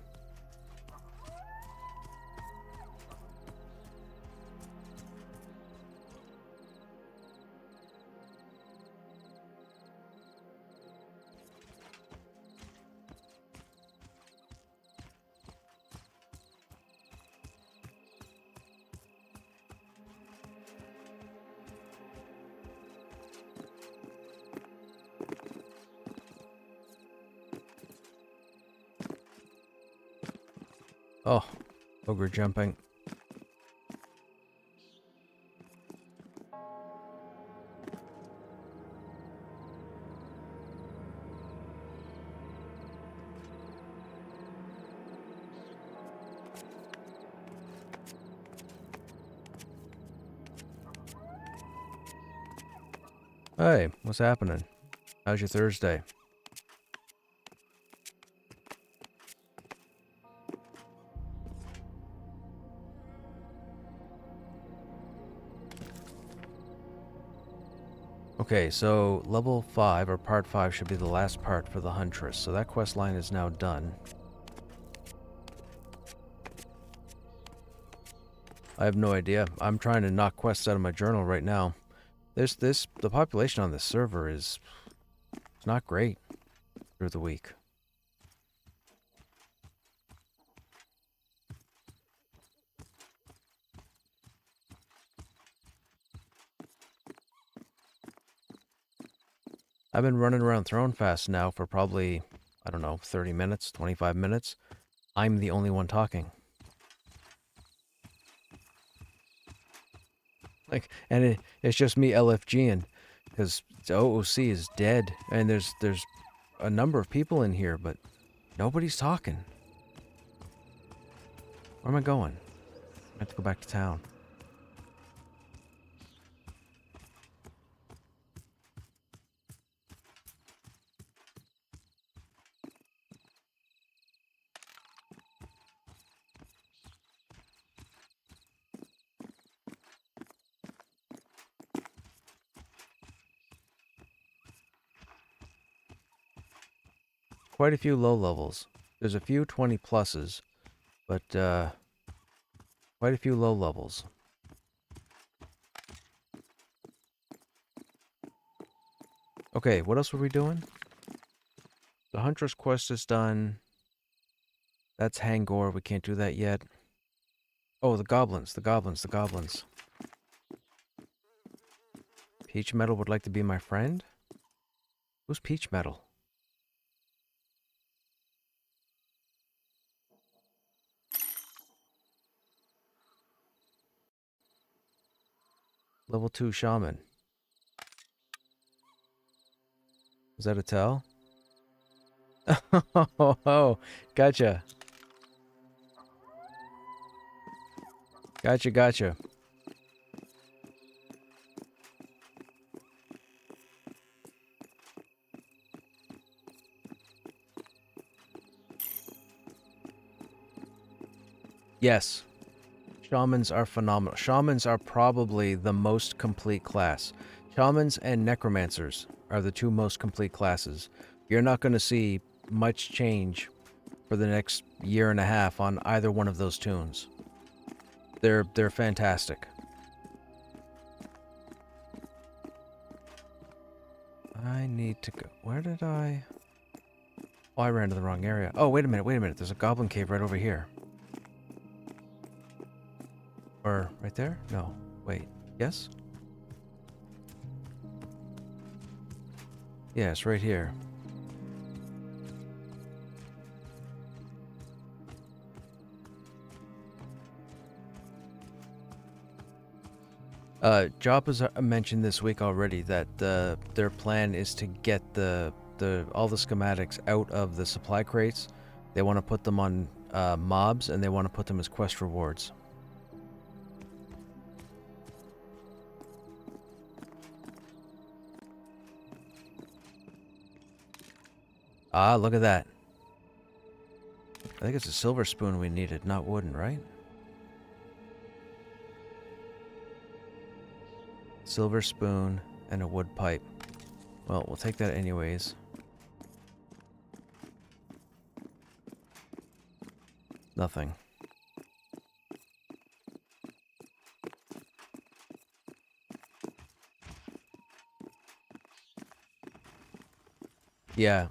Oh, ogre jumping. Hey, what's happening? How's your Thursday? Okay, so level 5, or part 5, should be the last part for the Huntress, so that quest line is now done. I have no idea. I'm trying to knock quests out of my journal right now. The population on this server is not great through the week. I've been running around Thronefast now for probably, I don't know, 30 minutes, 25 minutes. I'm the only one talking. It's just me LFGing, because the OOC is dead, and there's a number of people in here, but nobody's talking. Where am I going? I have to go back to town. Quite a few low levels. There's a few 20 pluses, but quite a few low levels. Okay, what else were we doing? The Huntress quest is done. That's Hangor. We can't do that yet. Oh, the goblins, the goblins, the goblins. Peach Metal would like to be my friend? Who's Peach Metal? Level 2 shaman. Is that a tell? Oh, gotcha. Gotcha. Yes. Shamans are phenomenal. Shamans are probably the most complete class. Shamans and necromancers are the two most complete classes. You're not going to see much change for the next year and a half on either one of those tunes. They're fantastic. I need to go. Where did I? Oh, I ran to the wrong area. Oh, wait a minute. There's a goblin cave right over here. Or right there? No. Wait. Yes? Yeah, it's right here. Joppa's mentioned this week already that their plan is to get all the schematics out of the supply crates. They want to put them on mobs, and they want to put them as quest rewards. Ah, look at that. I think it's a silver spoon we needed, not wooden, right? Silver spoon and a wood pipe. Well, we'll take that anyways. Nothing. Yeah.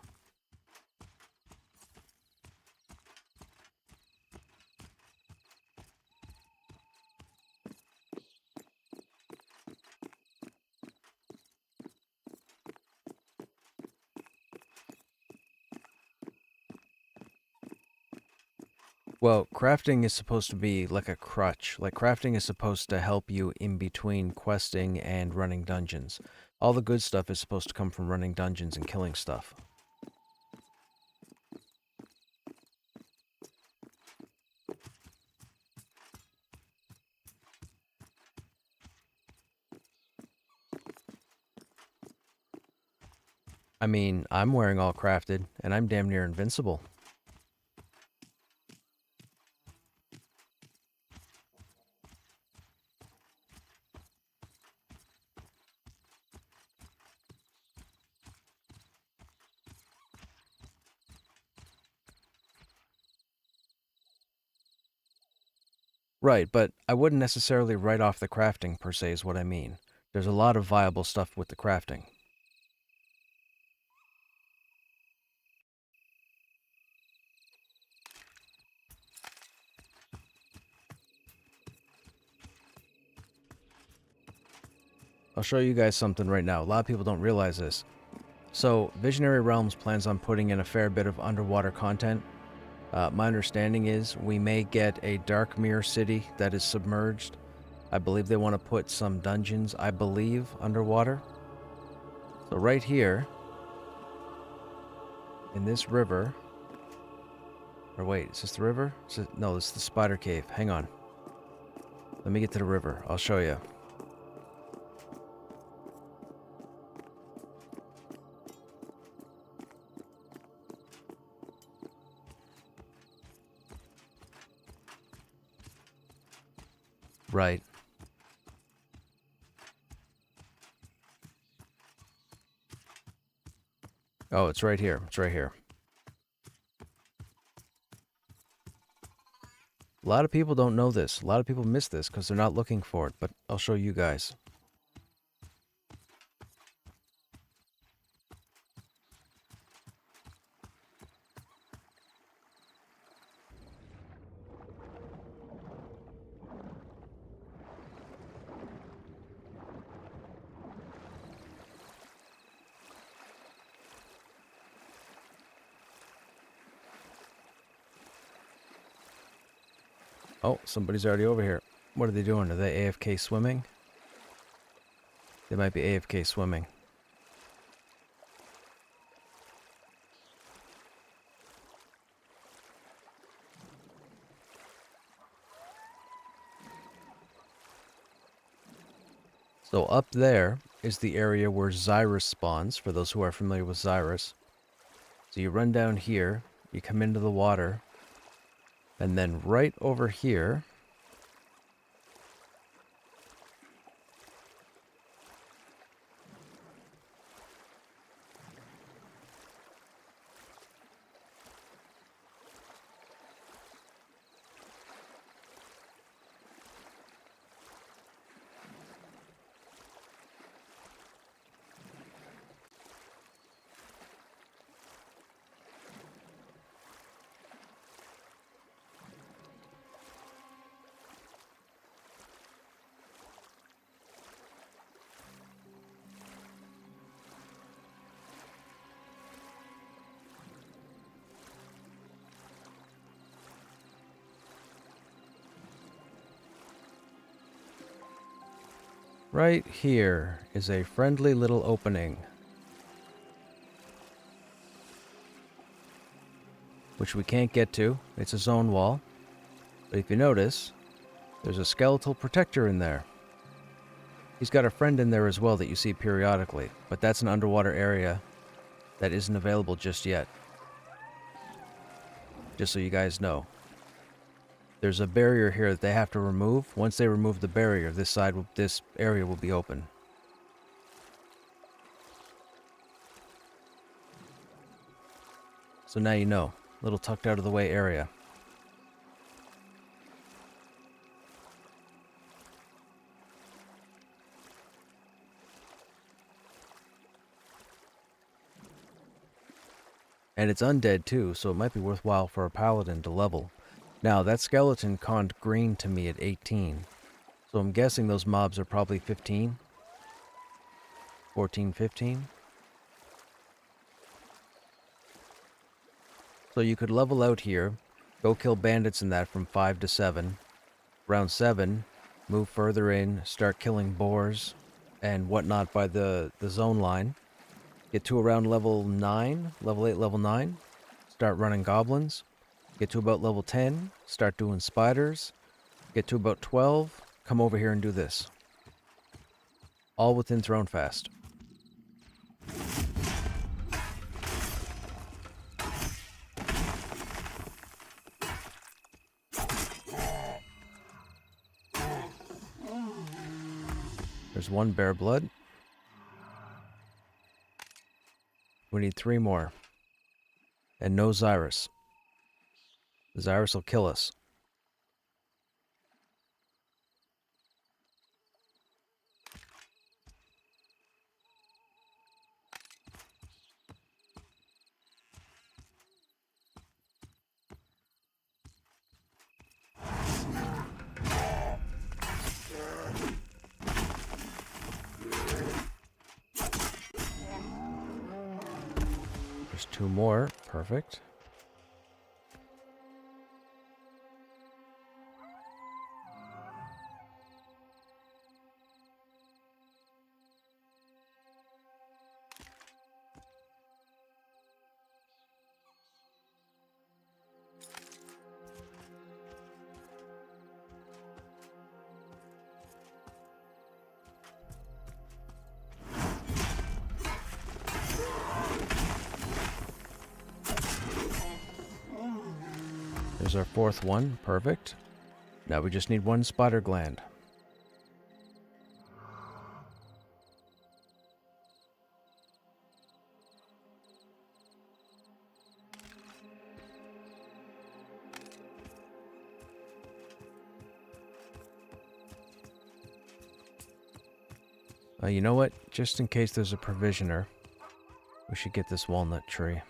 Well, crafting is supposed to be like a crutch. Like, crafting is supposed to help you in between questing and running dungeons. All the good stuff is supposed to come from running dungeons and killing stuff. I mean, I'm wearing all crafted, and I'm damn near invincible. Right, but I wouldn't necessarily write off the crafting, per se, is what I mean. There's a lot of viable stuff with the crafting. I'll show you guys something right now. A lot of people don't realize this. So, Visionary Realms plans on putting in a fair bit of underwater content. My understanding is we may get a Dark Mirror City that is submerged. I believe they want to put some dungeons, underwater. So right here, in this river... Or wait, is this the river? No, this is the Spider Cave. Hang on. Let me get to the river. I'll show you. Right. Oh, it's right here. It's right here. A lot of people don't know this. A lot of people miss this because they're not looking for it, but I'll show you guys. Oh, somebody's already over here. What are they doing? Are they AFK swimming? They might be AFK swimming. So up there is the area where Xyrus spawns, for those who are familiar with Xyrus. So you run down here, you come into the water, and then right over here right here is a friendly little opening, which we can't get to. It's a zone wall. But if you notice, there's a skeletal protector in there. He's got a friend in there as well that you see periodically, but that's an underwater area that isn't available just yet. Just so you guys know. There's a barrier here that they have to remove. Once they remove the barrier, this area will be open. So now you know. Little tucked out of the way area. And it's undead too, so it might be worthwhile for a paladin to level. Now, that skeleton conned green to me at 18. So I'm guessing those mobs are probably 15. 14, 15. So you could level out here, go kill bandits in that from 5 to 7. Round 7, move further in, start killing boars and whatnot by the zone line. Get to around level 9, level 8, level 9. Start running goblins. Get to about level 10, start doing spiders. Get to about 12, come over here and do this. All within Throne Fast. There's one bear blood. We need 3 more. And no Xyrus. Xyrus will kill us. There's 2 more. Perfect. There's our 4th one. Perfect. Now we just need 1 spider gland. You know what? Just in case there's a provisioner, we should get this walnut tree.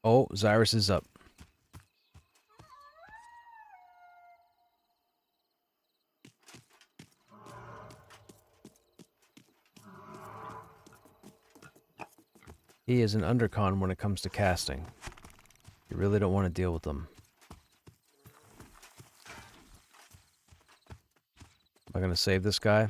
Oh, Zyrus is up. He is an undercon when it comes to casting. You really don't want to deal with them. Am I going to save this guy?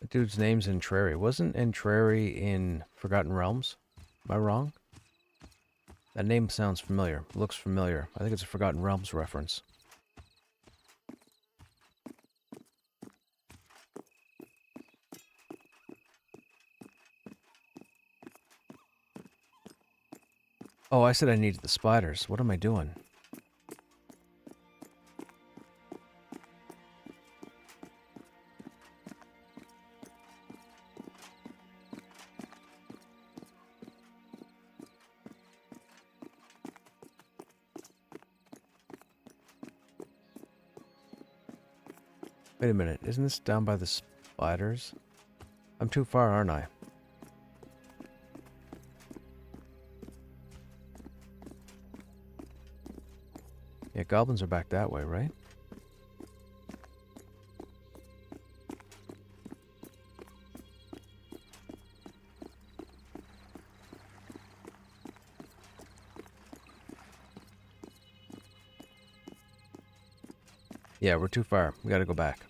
That dude's name's Entreri. Wasn't Entreri in Forgotten Realms? Am I wrong? That name sounds familiar. Looks familiar. I think it's a Forgotten Realms reference. Oh, I said I needed the spiders. What am I doing? Wait a minute. Isn't this down by the spiders? I'm too far, aren't I? Yeah, goblins are back that way, right? Yeah, we're too far. We gotta go back.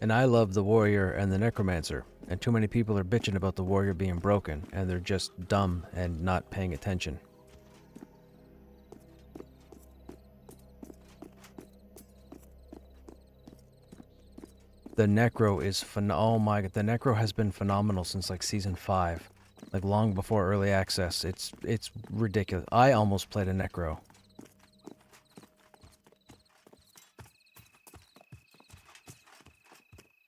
And I love the warrior and the necromancer, and too many people are bitching about the warrior being broken, and they're just dumb and not paying attention. The necro is oh my god, the necro has been phenomenal since like season 5. Like long before early access. It's ridiculous. I almost played a necro.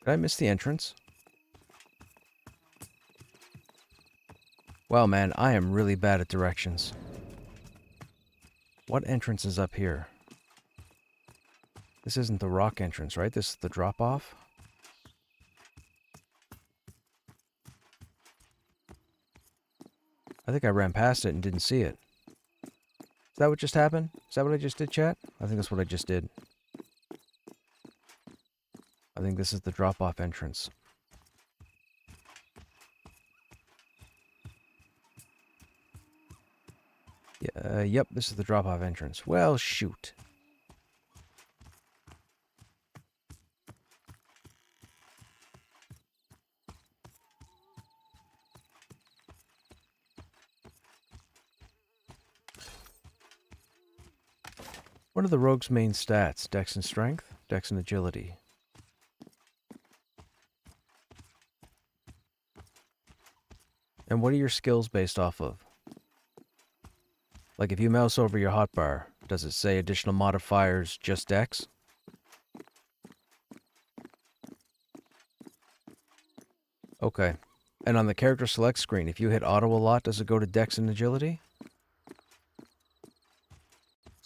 Did I miss the entrance? Wow, man, I am really bad at directions. What entrance is up here? This isn't the rock entrance, right? This is the drop-off? I think I ran past it and didn't see it. Is that what just happened? Is that what I just did, chat? I think that's what I just did. I think this is the drop-off entrance. Yeah, yep, this is the drop-off entrance. Well, shoot. What are the rogue's main stats? Dex and strength? Dex and agility. And what are your skills based off of? Like if you mouse over your hotbar, does it say additional modifiers just Dex? Okay. And on the character select screen, if you hit auto a lot, does it go to Dex and Agility?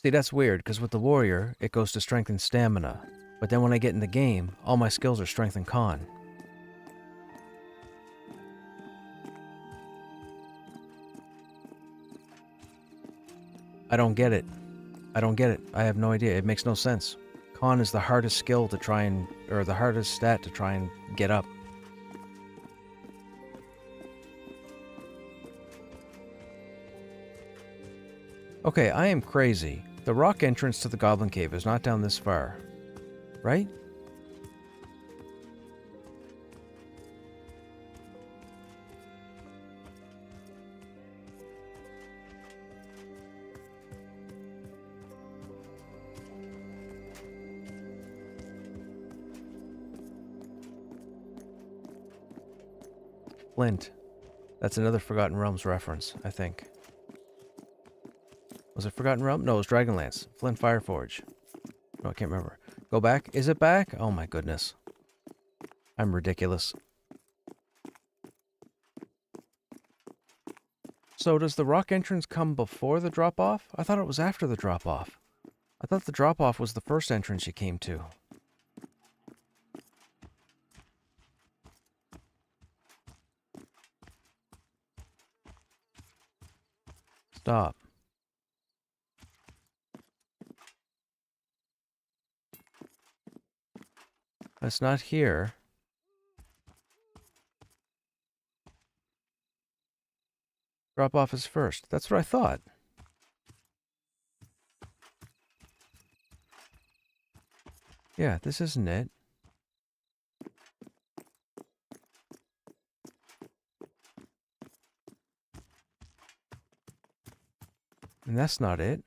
See, that's weird, because with the warrior, it goes to strength and stamina. But then when I get in the game, all my skills are strength and con. I don't get it. I don't get it. I have no idea. It makes no sense. Con is the hardest skill to try and... or the hardest stat to try and get up. Okay, I am crazy. The rock entrance to the Goblin Cave is not down this far. Right? Flint. That's another Forgotten Realms reference, I think. Was it Forgotten Realm? No, it was Dragonlance. Flint Fireforge. No, I can't remember. Go back. Is it back? Oh my goodness. I'm ridiculous. So does the rock entrance come before the drop-off? I thought it was after the drop-off. I thought the drop-off was the first entrance you came to. Stop. That's not here. Drop off is first. That's what I thought. Yeah, this isn't it. And that's not it.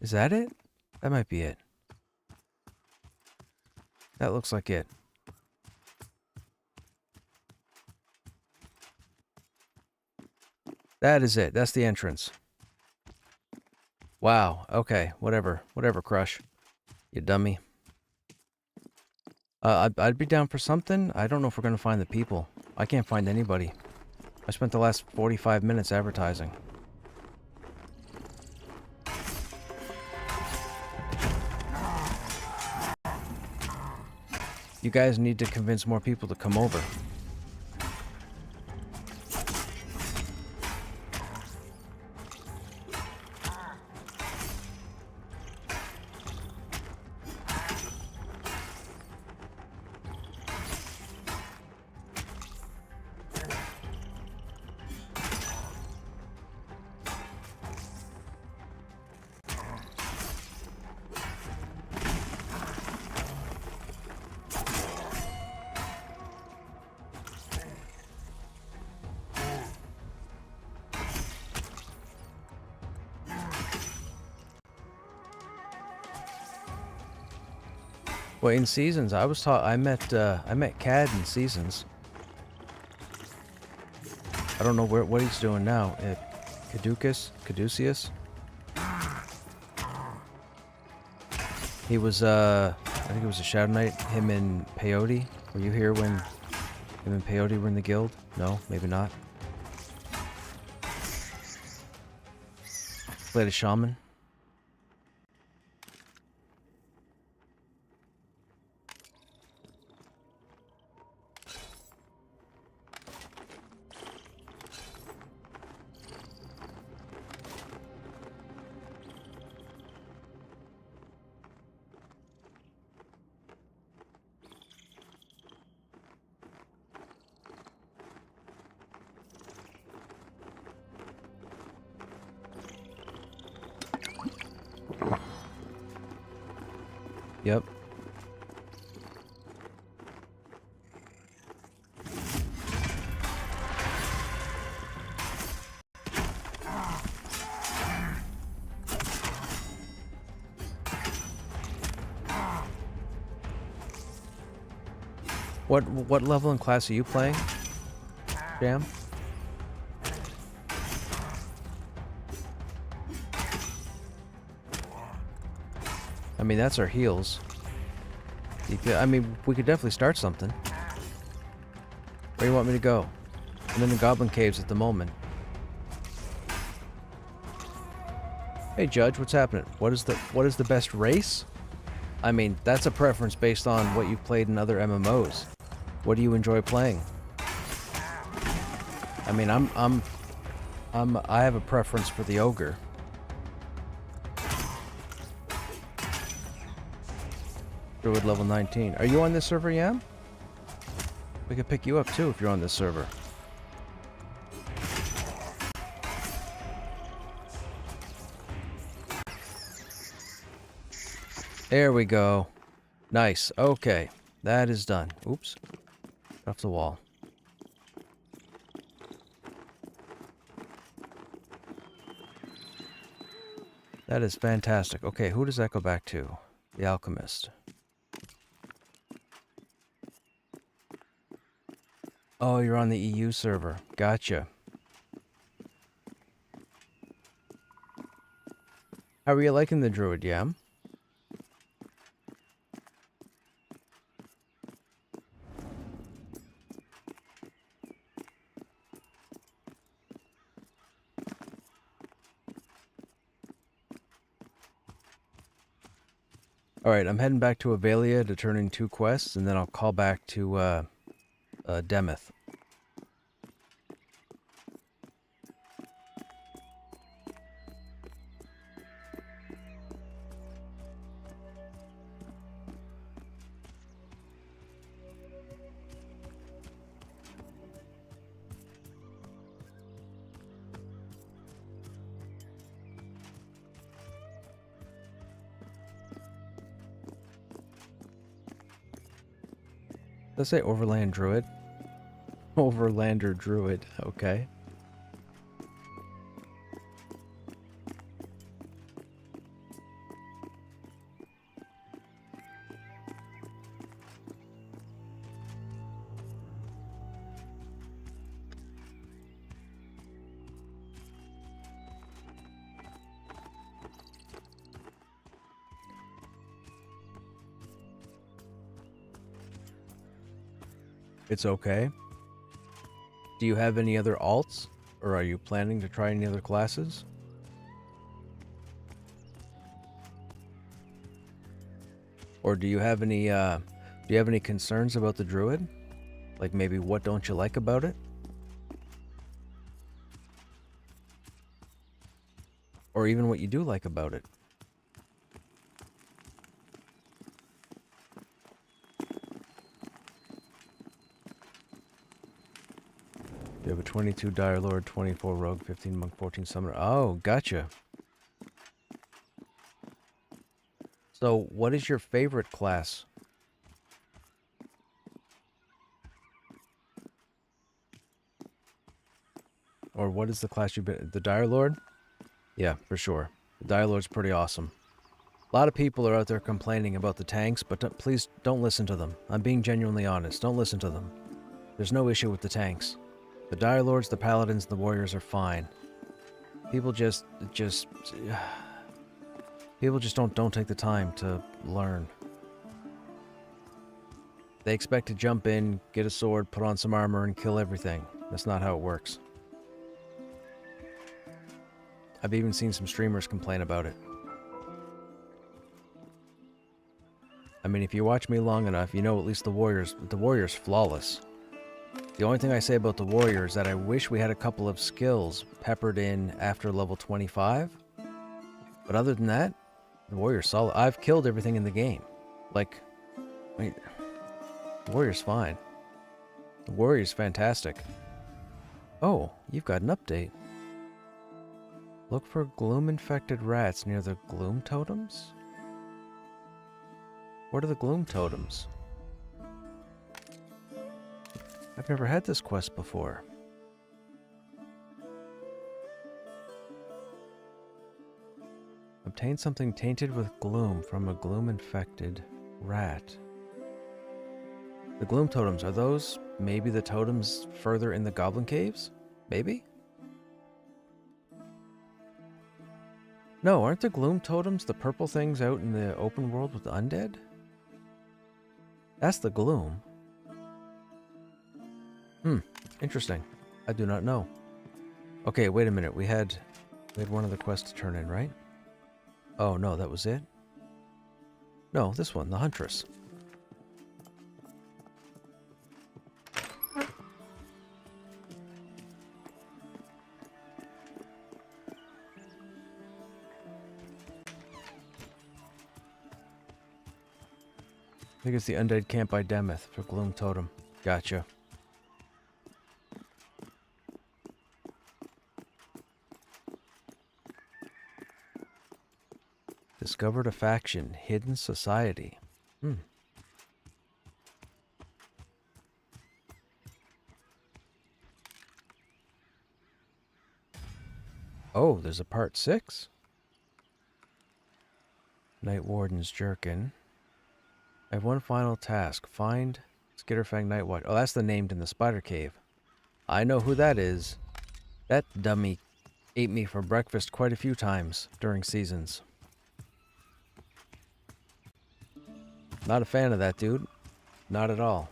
Is that it? That might be it. That looks like it. That is it. That's the entrance. Wow. Okay. Whatever. Whatever, Crush. You dummy. I'd be down for something. I don't know if we're going to find the people. I can't find anybody. I spent the last 45 minutes advertising. You guys need to convince more people to come over. Well, in Seasons, I was taught. I met Cad in Seasons. I don't know what he's doing now. Caduceus. He was I think it was a Shadow Knight. Him and Peyote. Were you here when him and Peyote were in the guild? No, maybe not. Played a shaman. Yep. What level and class are you playing, Jam? I mean, that's our heals. I mean, we could definitely start something. Where do you want me to go? I'm in the Goblin Caves at the moment. Hey, Judge, what's happening? What is the best race? I mean, that's a preference based on what you've played in other MMOs. What do you enjoy playing? I mean, I have a preference for the ogre. Druid level 19. Are you on this server, Yam? We could pick you up too if you're on this server. There we go. Nice. Okay. That is done. Oops. Off the wall. That is fantastic. Okay, who does that go back to? The Alchemist. Oh, you're on the EU server. Gotcha. How are you liking the Druid, Yam? Alright, I'm heading back to Avelia to turn in 2 quests, and then I'll call back to, Demeth. Let's say Overland Druid. Overlander Druid, okay. It's okay. Do you have any other alts? Or are you planning to try any other classes? Or do you have any concerns about the Druid? Like maybe what don't you like about it? Or even what you do like about it? You have a 22 Dire Lord, 24 Rogue, 15 Monk, 14 Summoner. Oh, gotcha. So, what is your favorite class? Or what is the class you've been... The Dire Lord? Yeah, for sure. The Dire Lord's pretty awesome. A lot of people are out there complaining about the tanks, but please don't listen to them. I'm being genuinely honest. Don't listen to them. There's no issue with the tanks. The Dire Lords, the Paladins, and the Warriors are fine. People just don't take the time to learn. They expect to jump in, get a sword, put on some armor, and kill everything. That's not how it works. I've even seen some streamers complain about it. I mean, if you watch me long enough, you know at least the Warrior's flawless. The only thing I say about the Warrior is that I wish we had a couple of skills peppered in after level 25. But other than that, the Warrior's solid. I've killed everything in the game. Like, wait, the Warrior's fine. The Warrior's fantastic. Oh, you've got an update. Look for gloom-infected rats near the gloom totems? What are the gloom totems? I've never had this quest before. Obtain something tainted with gloom from a gloom-infected rat. The gloom totems, are those maybe the totems further in the Goblin Caves? Maybe? No, aren't the gloom totems the purple things out in the open world with the undead? That's the gloom. Interesting. I do not know. Okay, wait a minute. We had one other quest to turn in, right? Oh, no, that was it? No, this one, the Huntress. I think it's the Undead Camp by Demeth for Gloom Totem. Gotcha. Discovered a faction, Hidden Society. Oh, there's a part 6. Night Warden's Jerkin. I have one final task. Find Skitterfang Nightwatch. Oh, that's the named in the spider cave. I know who that is. That dummy ate me for breakfast quite a few times during seasons. Not a fan of that dude. Not at all.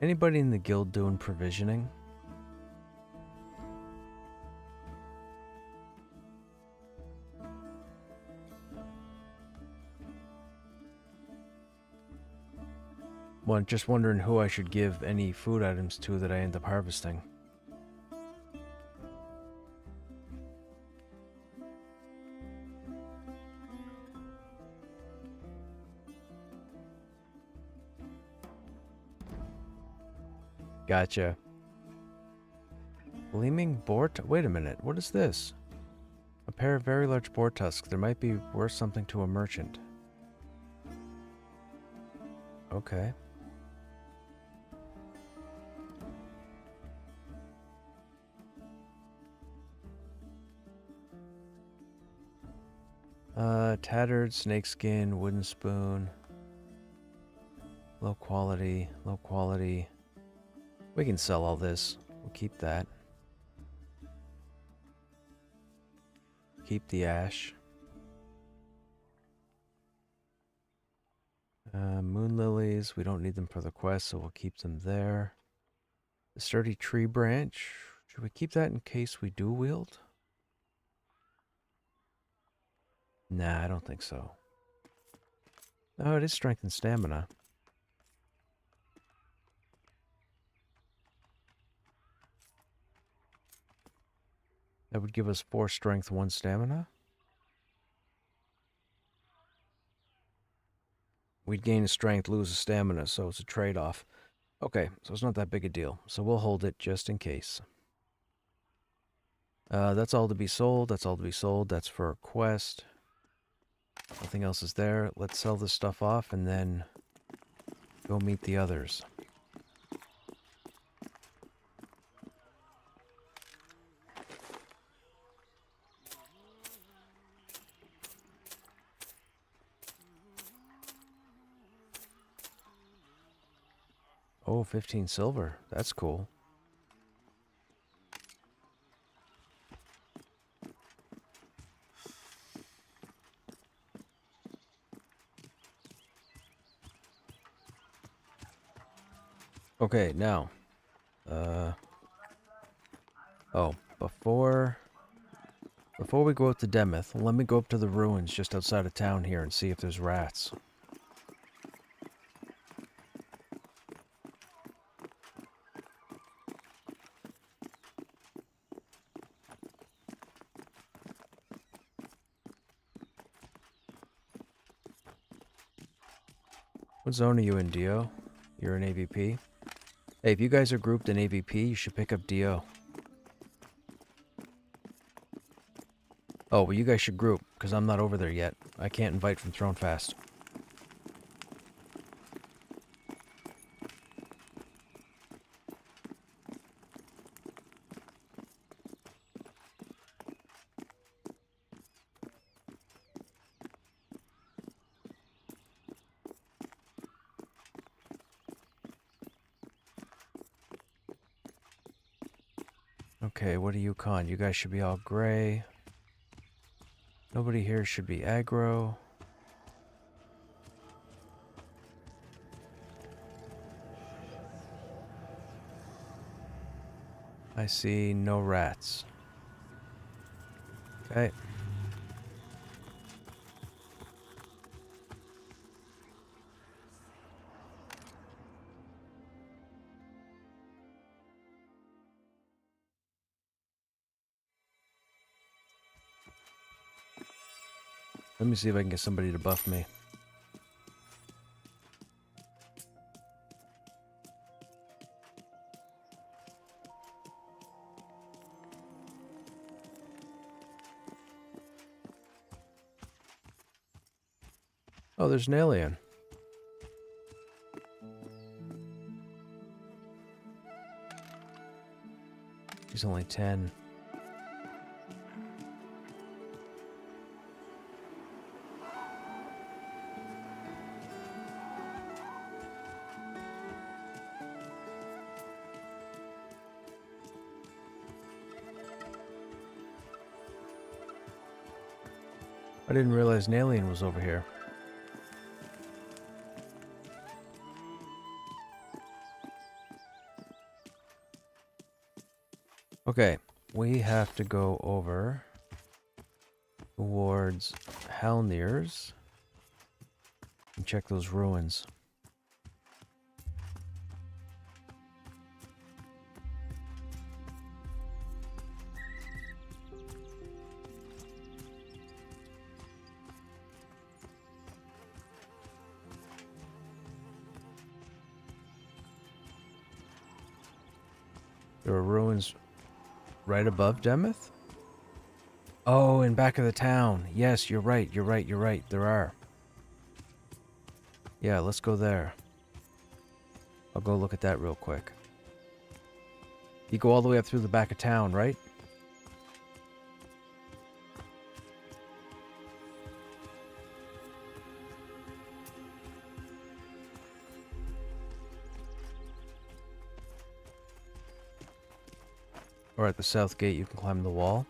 Anybody in the guild doing provisioning? Well, just wondering who I should give any food items to that I end up harvesting. Gotcha. Gleaming boar. Wait a minute. What is this? A pair of very large boar tusks. There might be worth something to a merchant. Okay. Tattered snakeskin, wooden spoon. Low quality, low quality. We can sell all this. We'll keep that. Keep the ash. Moon lilies. We don't need them for the quest, so we'll keep them there. The sturdy tree branch. Should we keep that in case we do wield? Nah, I don't think so. No, it is strength and stamina. That would give us 4 strength, 1 stamina. We'd gain a strength, lose a stamina, so it's a trade-off. Okay, so it's not that big a deal. So we'll hold it just in case. That's all to be sold. That's all to be sold. That's for a quest. Nothing else is there. Let's sell this stuff off and then go meet the others. Oh, 15 silver. That's cool. Okay, now. Oh, before we go up to Demeth, let me go up to the ruins just outside of town here and see if there's rats. What zone are you in, Dio? You're in AVP? Hey, if you guys are grouped in AVP, you should pick up Dio. Oh, well, you guys should group, because I'm not over there yet. I can't invite from Throne Fast. Okay, what are you con? You guys should be all gray. Nobody here should be aggro. I see no rats. Okay. Let me see if I can get somebody to buff me. Oh, there's an alien. He's only 10. I didn't realize an alien was over here. Okay, we have to go over towards Halnir's and check those ruins. There are ruins right above Demeth? Oh, in back of the town. Yes, you're right, you're right, you're right. There are. Yeah, let's go there. I'll go look at that real quick. You go all the way up through the back of town, right? Or at the south gate, you can climb the wall.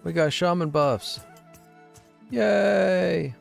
We got shaman buffs. Yay!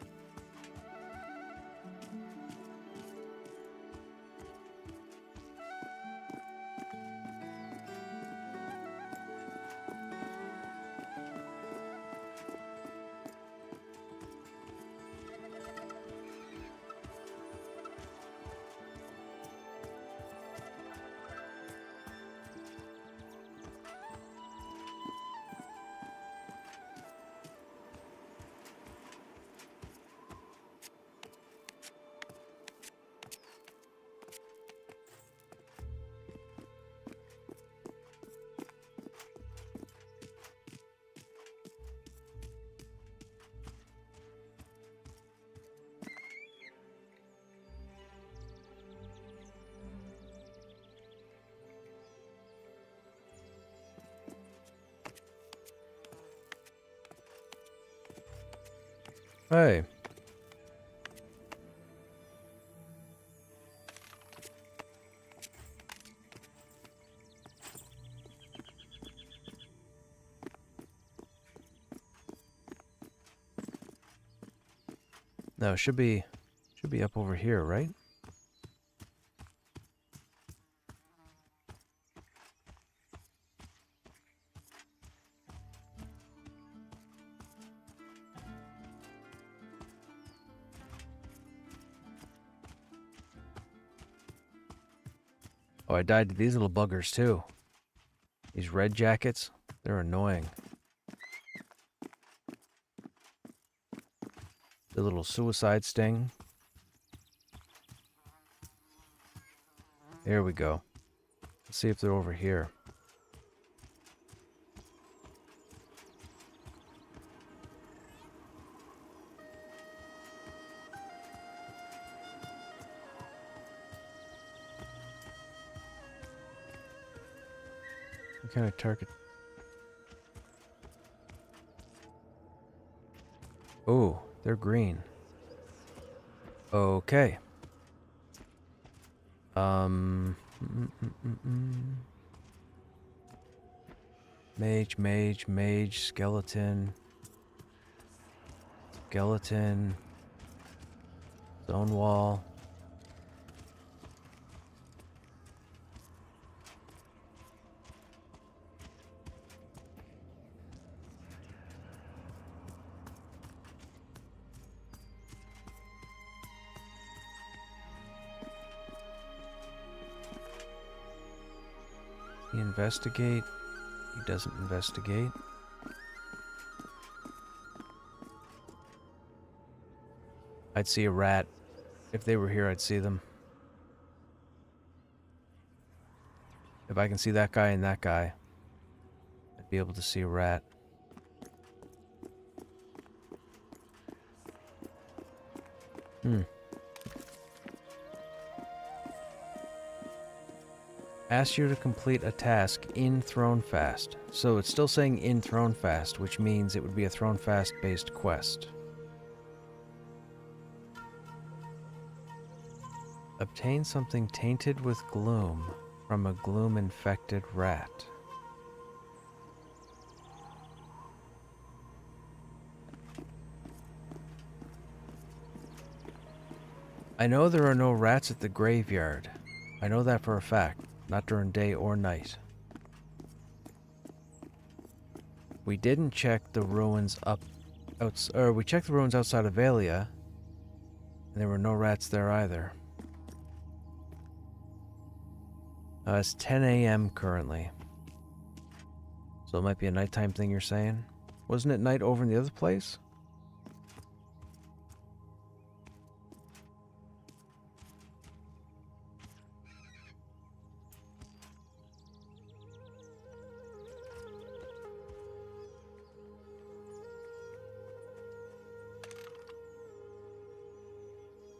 Hey. No, it should be up over here, right? Oh, I died to these little buggers too. These red jackets, they're annoying. The little suicide sting. There we go. Let's see if they're over here. What kind of target? Oh, they're green. Okay. Mage, skeleton. Skeleton. Stone wall. He investigate. He doesn't investigate. I'd see a rat. If they were here, I'd see them. If I can see that guy and that guy, I'd be able to see a rat. Ask you to complete a task in Thronefast. So it's still saying in Thronefast, which means it would be a Thronefast based quest. Obtain something tainted with gloom from a gloom-infected rat. I know there are no rats at the graveyard. I know that for a fact, not during day or night. We didn't check the ruins we checked the ruins outside of Valia, and there were no rats there either. It's 10 a.m. currently. So it might be a nighttime thing you're saying? Wasn't it night over in the other place?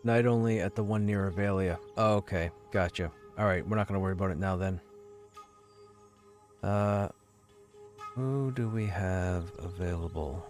Night only at the one near Avalia. Oh, okay. Gotcha. Alright, we're not going to worry about it now then. Who do we have available?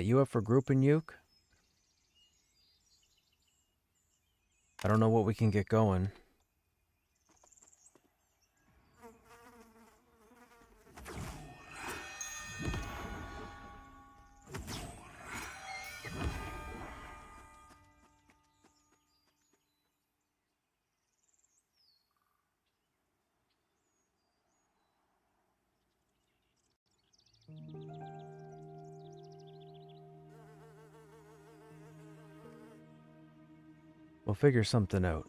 You up for grouping, Uke? I don't know what we can get going. We'll figure something out.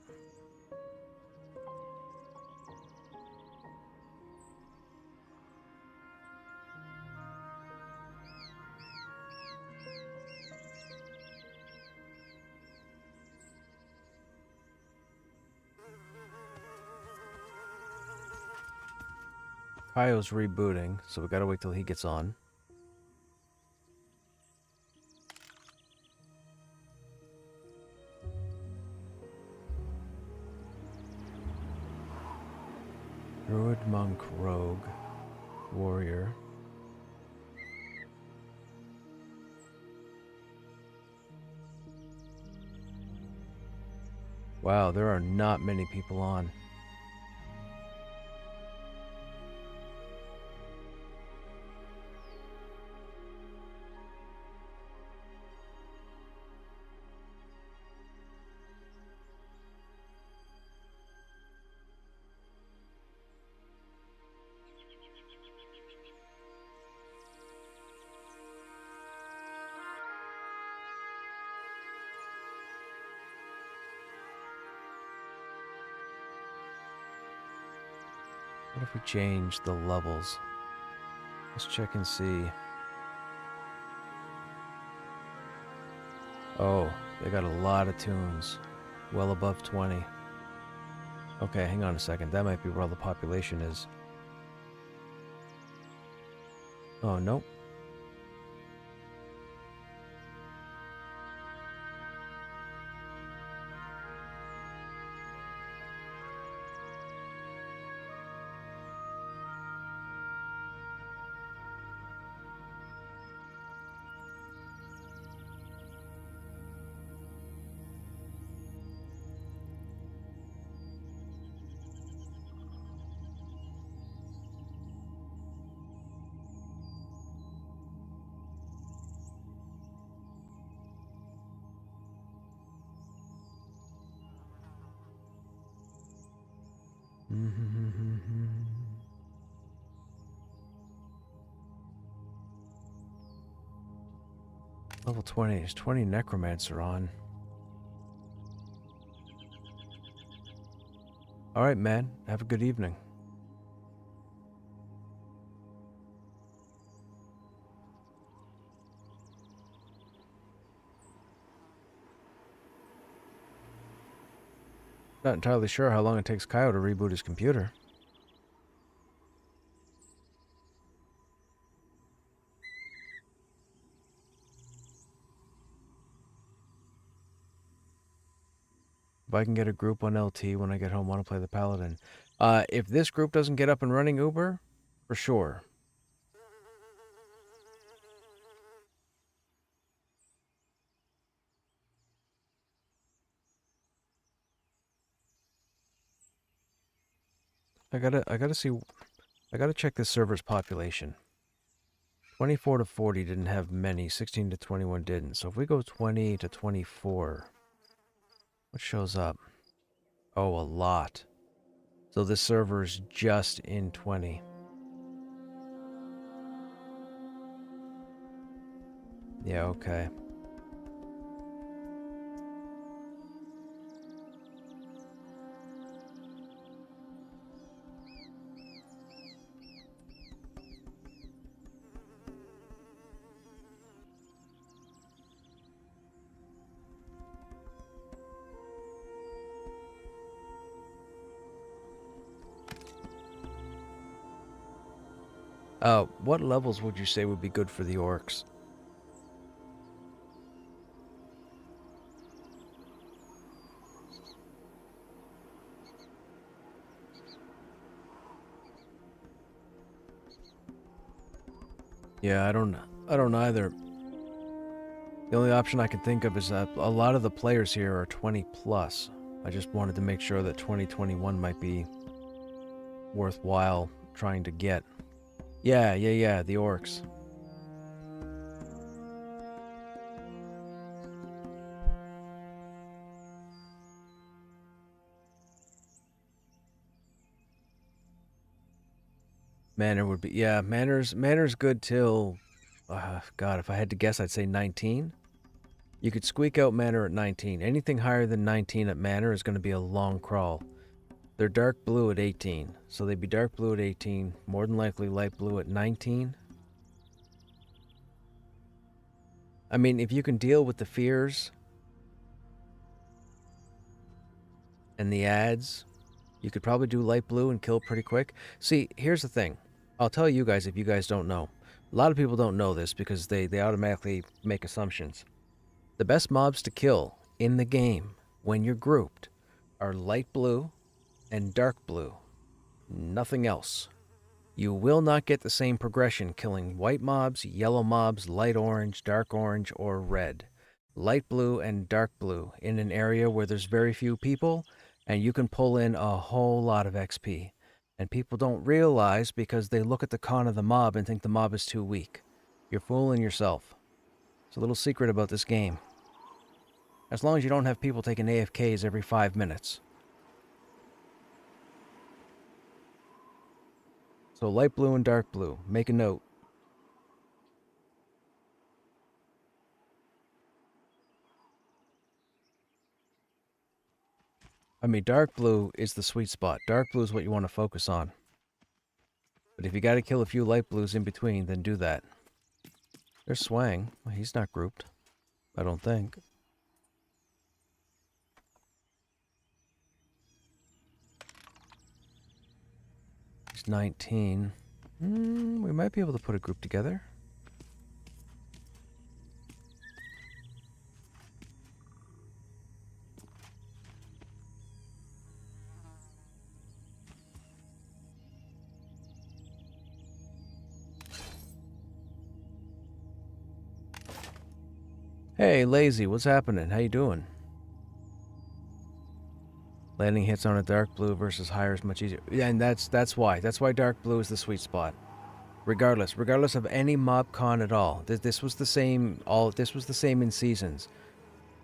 Kaio's rebooting, so we gotta wait till he gets on. Druid, monk, rogue, warrior. Wow, there are not many people on. What if we change the levels? Let's check and see. Oh, they got a lot of tunes. Well above 20. Okay, hang on a second. That might be where all the population is. Oh, nope. Level 20. There's 20 Necromancer on. Alright, man. Have a good evening. Not entirely sure how long it takes Kyle to reboot his computer. If I can get a group on LT when I get home, want to play the Paladin. If this group doesn't get up and running Uber, for sure. I gotta check this server's population. 24 to 40 didn't have many, 16 to 21 didn't. So if we go 20 to 24, what shows up? Oh, a lot. So this server's just in 20. Yeah, okay. What levels would you say would be good for the orcs? Yeah, I don't either. The only option I can think of is that a lot of the players here are 20 plus. I just wanted to make sure that 2021 might be worthwhile trying to get. Yeah, the orcs. Manor would be, yeah, Manor's good till, God, if I had to guess, I'd say 19. You could squeak out Manor at 19. Anything higher than 19 at Manor is going to be a long crawl. They're dark blue at 18, so they'd be dark blue at 18, more than likely light blue at 19. I mean, if you can deal with the fears and the ads, you could probably do light blue and kill pretty quick. See, here's the thing. I'll tell you guys if you guys don't know. A lot of people don't know this because they automatically make assumptions. The best mobs to kill in the game when you're grouped are light blue and dark blue. Nothing else. You will not get the same progression killing white mobs, yellow mobs, light orange, dark orange, or red. light blue and dark blue in an area where there's very few people, and you can pull in a whole lot of XP. And people don't realize because they look at the con of the mob and think the mob is too weak. You're fooling yourself. It's a little secret about this game. As long as you don't have people taking AFKs every 5 minutes. So light blue and dark blue. Make a note. I mean, dark blue is the sweet spot. Dark blue is what you want to focus on. But if you got to kill a few light blues in between, then do that. There's Swang. Well, he's not grouped. I don't think. He's 19. We might be able to put a group together. Hey, Lazy, what's happening? How you doing? Landing hits on a dark blue versus higher is much easier. Yeah, and that's why. That's why dark blue is the sweet spot. Regardless of any mob con at all. This was the same this was the same in seasons.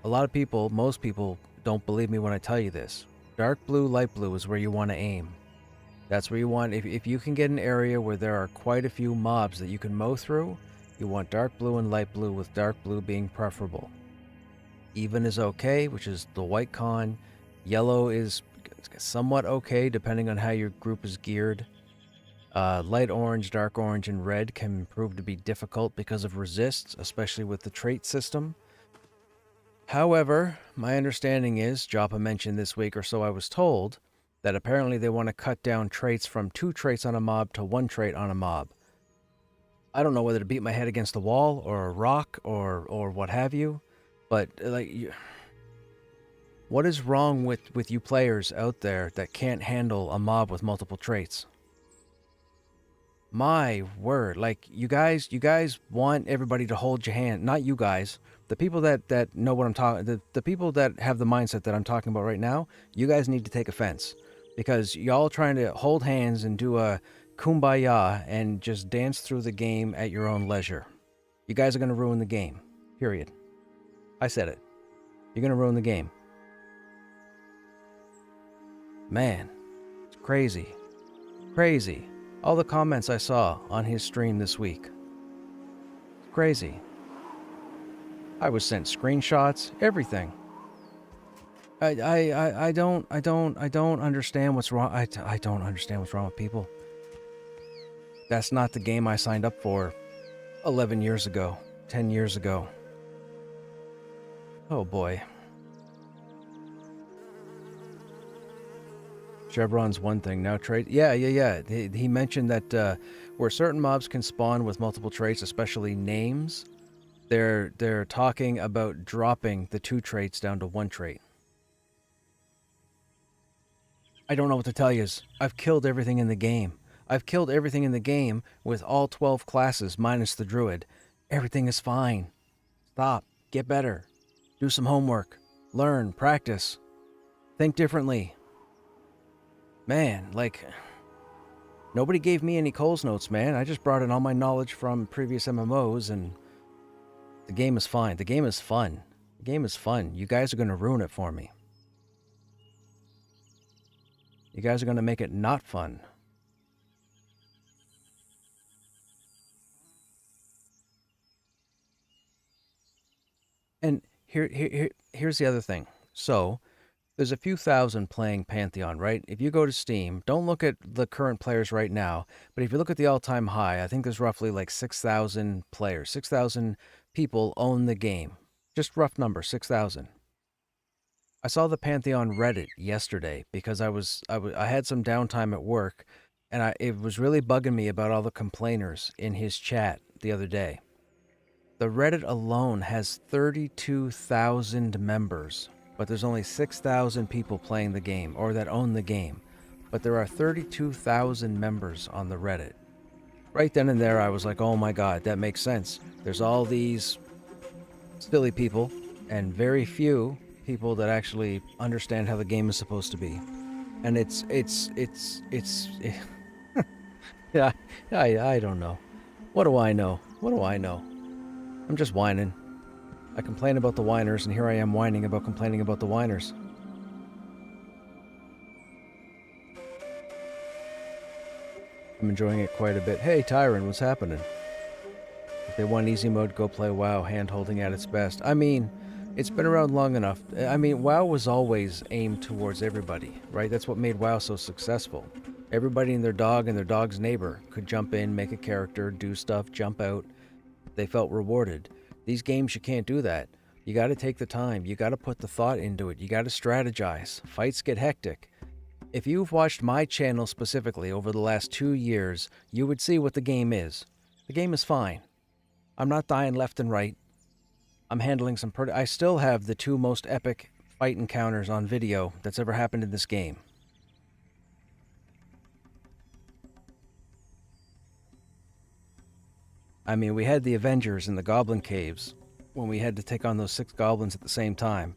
A lot of people, most people don't believe me when I tell you this. Dark blue, light blue is where you want to aim. That's where you want, if you can get an area where there are quite a few mobs that you can mow through, you want dark blue and light blue, with dark blue being preferable. Even is okay, which is the white con. Yellow is somewhat okay, depending on how your group is geared. Light orange, dark orange, and red can prove to be difficult because of resists, especially with the trait system. However, my understanding is, Joppa mentioned this week, or so I was told, that apparently they want to cut down traits from 2 traits on a mob to 1 trait on a mob. I don't know whether to beat my head against a wall or a rock or what have you, but like, what is wrong with you players out there that can't handle a mob with multiple traits? My word, like you guys want everybody to hold your hand. Not you guys, the people that know what I'm talking, the people that have the mindset that I'm talking about right now. You guys need to take offense because y'all trying to hold hands and do a kumbaya and just dance through the game at your own leisure. You guys are going to ruin the game. Period. I said it. You're going to ruin the game. Man, it's crazy. Crazy. All the comments I saw on his stream this week. Crazy. I was sent screenshots, everything. I don't understand what's wrong. I don't understand what's wrong with people. That's not the game I signed up for 11 years ago, 10 years ago. Oh boy. Chevron's one thing, now trait. Yeah. He mentioned that where certain mobs can spawn with multiple traits, especially names, they're talking about dropping the 2 traits down to 1 trait. I don't know what to tell you. I've killed everything in the game. I've killed everything in the game with all 12 classes minus the druid. Everything is fine. Stop. Get better. Do some homework. Learn. Practice. Think differently. Man, like, nobody gave me any Coles notes, man. I just brought in all my knowledge from previous MMOs, and the game is fine. The game is fun. The game is fun. You guys are going to ruin it for me. You guys are going to make it not fun. And here's the other thing. So, there's a few thousand playing Pantheon, right? If you go to Steam, don't look at the current players right now, but if you look at the all-time high, I think there's roughly like 6,000 players. 6,000 people own the game. Just rough number, 6,000. I saw the Pantheon Reddit yesterday because I had some downtime at work, and it was really bugging me about all the complainers in his chat the other day. The Reddit alone has 32,000 members, but there's only 6,000 people playing the game, or that own the game. But there are 32,000 members on the Reddit. Right then and there, I was like, oh my god, that makes sense. There's all these silly people and very few people that actually understand how the game is supposed to be. And it's yeah, I don't know. What do I know? What do I know? I'm just whining. I complain about the whiners, and here I am whining about complaining about the whiners. I'm enjoying it quite a bit. Hey, Tyron, what's happening? If they want easy mode, go play WoW, hand-holding at its best. I mean, it's been around long enough. I mean, WoW was always aimed towards everybody, right? That's what made WoW so successful. Everybody and their dog and their dog's neighbor could jump in, make a character, do stuff, jump out. They felt rewarded. These games, you can't do that. You got to take the time. You got to put the thought into it. You got to strategize. Fights get hectic. If you've watched my channel specifically over the last 2 years, you would see what the game is. The game is fine. I'm not dying left and right. I'm handling some I still have the 2 most epic fight encounters on video that's ever happened in this game. I mean, we had the Avengers in the Goblin Caves when we had to take on those 6 goblins at the same time.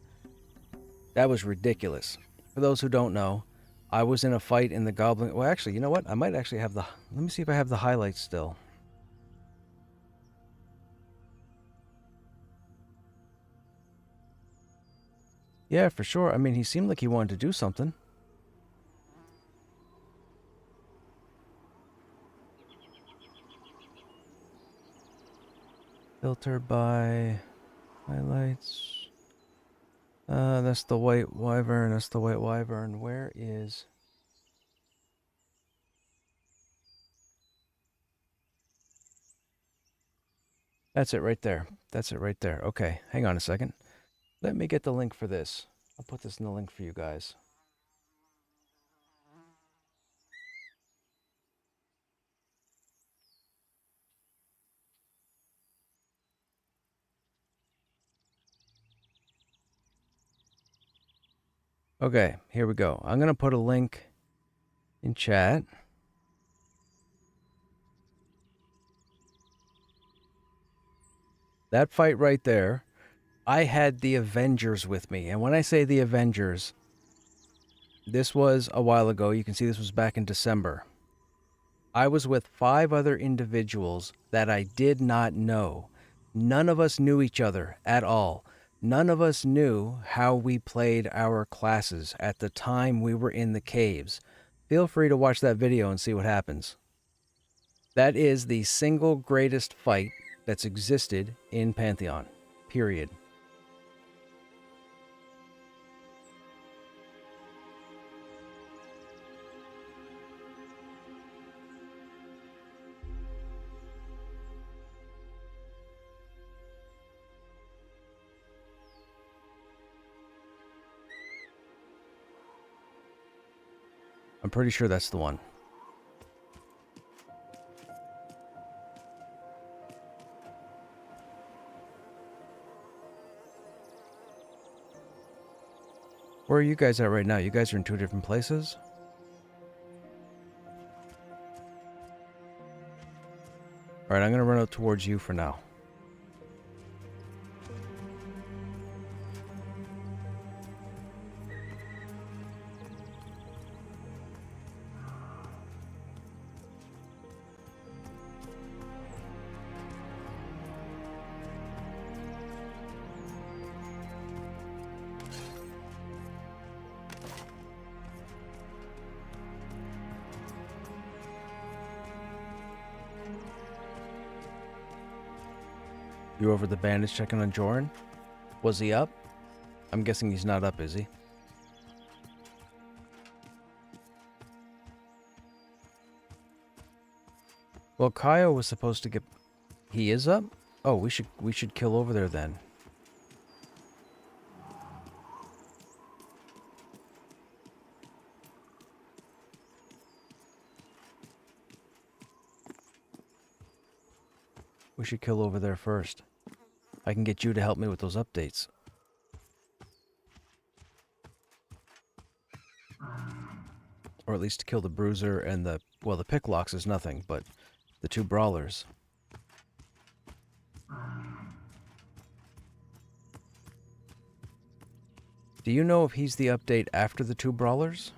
That was ridiculous. For those who don't know, I was in a fight in the Goblin... Well, actually, you know what? I might actually have the... Let me see if I have the highlights still. Yeah, for sure. I mean, he seemed like he wanted to do something. Filter by highlights. That's the white wyvern. That's the white wyvern. Where is... That's it right there. That's it right there. Okay, hang on a second. Let me get the link for this. I'll put this in the link for you guys. Okay, here we go. I'm going to put a link in chat. That fight right there, I had the Avengers with me. And when I say the Avengers, this was a while ago. You can see this was back in December. I was with 5 other individuals that I did not know. None of us knew each other at all. None of us knew how we played our classes at the time we were in the caves. Feel free to watch that video and see what happens. That is the single greatest fight that's existed in Pantheon. Period. I'm pretty sure that's the one. Where are you guys at right now? You guys are in 2 different places? Alright, I'm going to run out towards you for now. You over the bandage checking on Joran? Was he up? I'm guessing he's not up, is he? Well, Kaio was supposed to get... He is up? Oh, we should kill over there then. We should kill over there first. I can get you to help me with those updates. Or at least to kill the bruiser and the... Well, the picklocks is nothing, but the 2 brawlers. Do you know if he's the update after the 2 brawlers?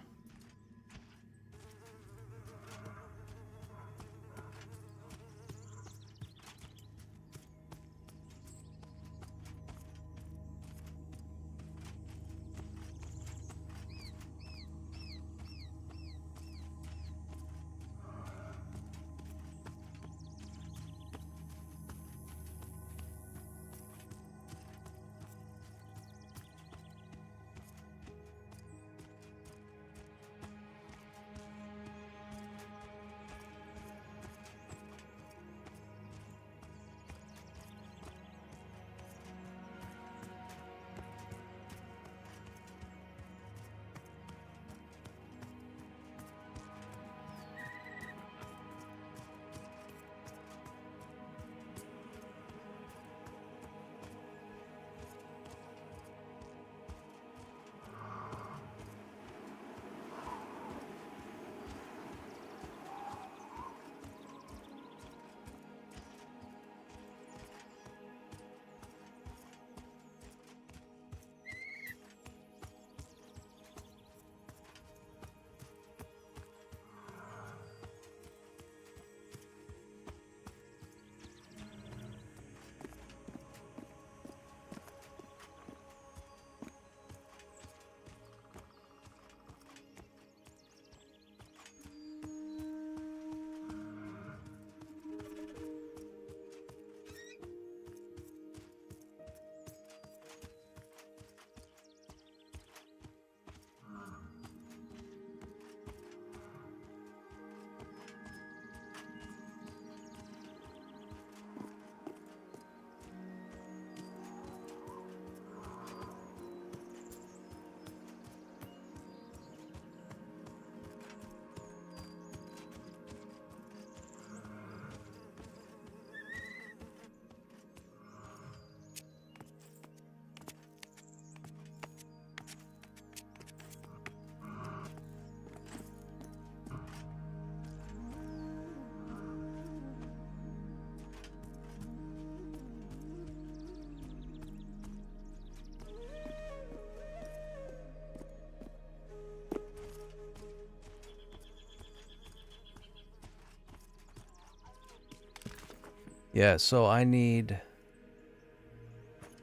Yeah, so I need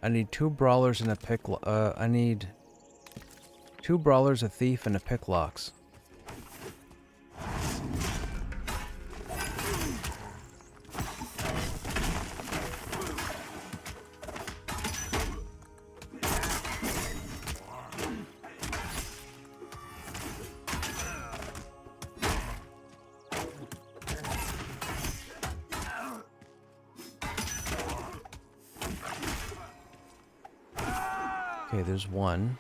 2 brawlers and a pick. I need 2 brawlers, a thief, and a picklocks. Okay, there's one.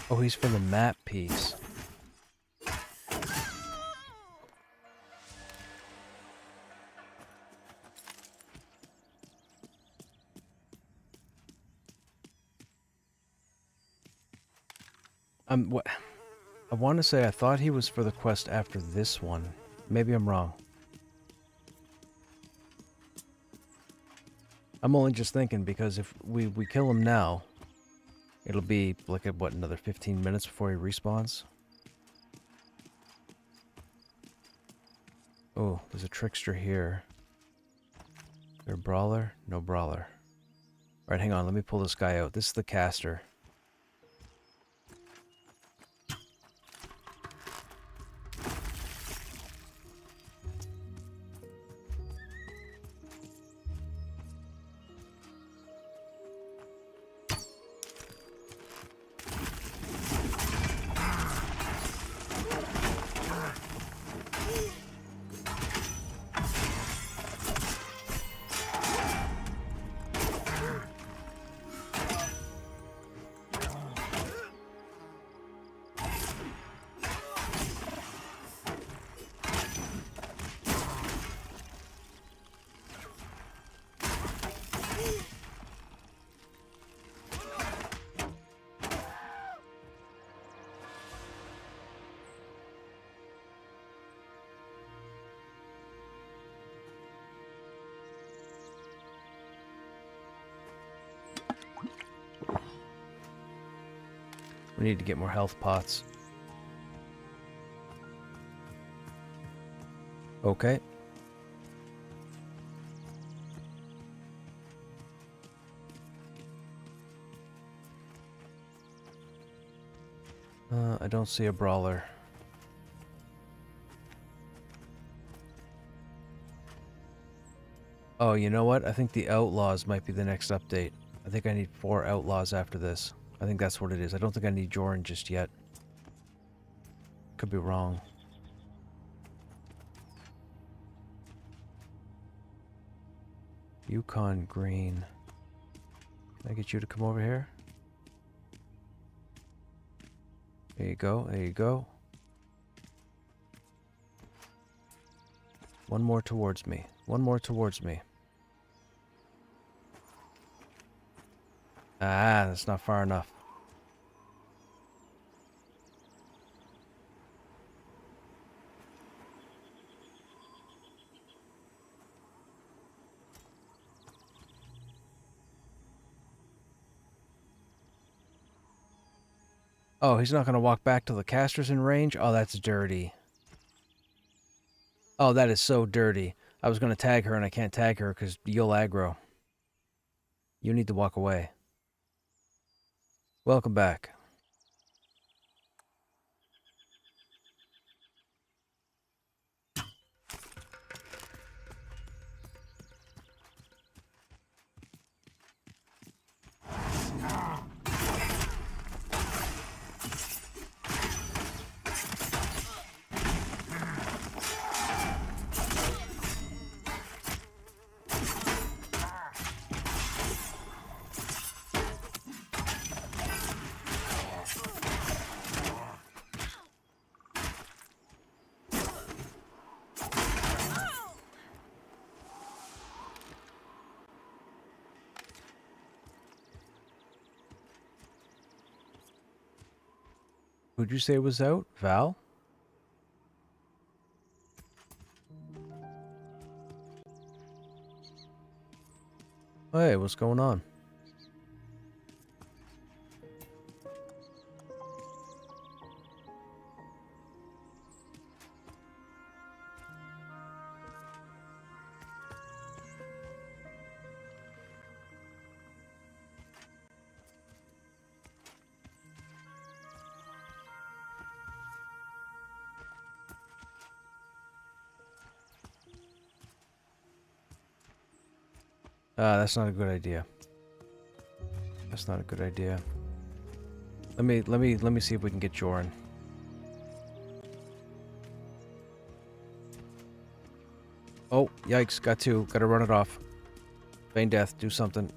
Oh, he's for the map piece. What? I want to say I thought he was for the quest after this one. Maybe I'm wrong. I'm only just thinking because if we kill him now, it'll be like what, another 15 minutes before he respawns? Oh, there's a trickster here. Is there a brawler? No brawler. Alright, hang on, let me pull this guy out. This is the caster. We need to get more health pots. Okay. I don't see a brawler. Oh, you know what? I think the outlaws might be the next update. I think I need 4 outlaws after this. I think that's what it is. I don't think I need Joran just yet. Could be wrong. Yukon Green. Can I get you to come over here? There you go, there you go. One more towards me. One more towards me. Ah, that's not far enough. Oh, he's not going to walk back till the caster's in range? Oh, that's dirty. Oh, that is so dirty. I was going to tag her and I can't tag her because you'll aggro. You need to walk away. Welcome back. Who'd you say was out? Val? Hey, what's going on? That's not a good idea. That's not a good idea. Let me see if we can get Joran. Oh, yikes, got 2. Gotta run it off. Feign death, do something.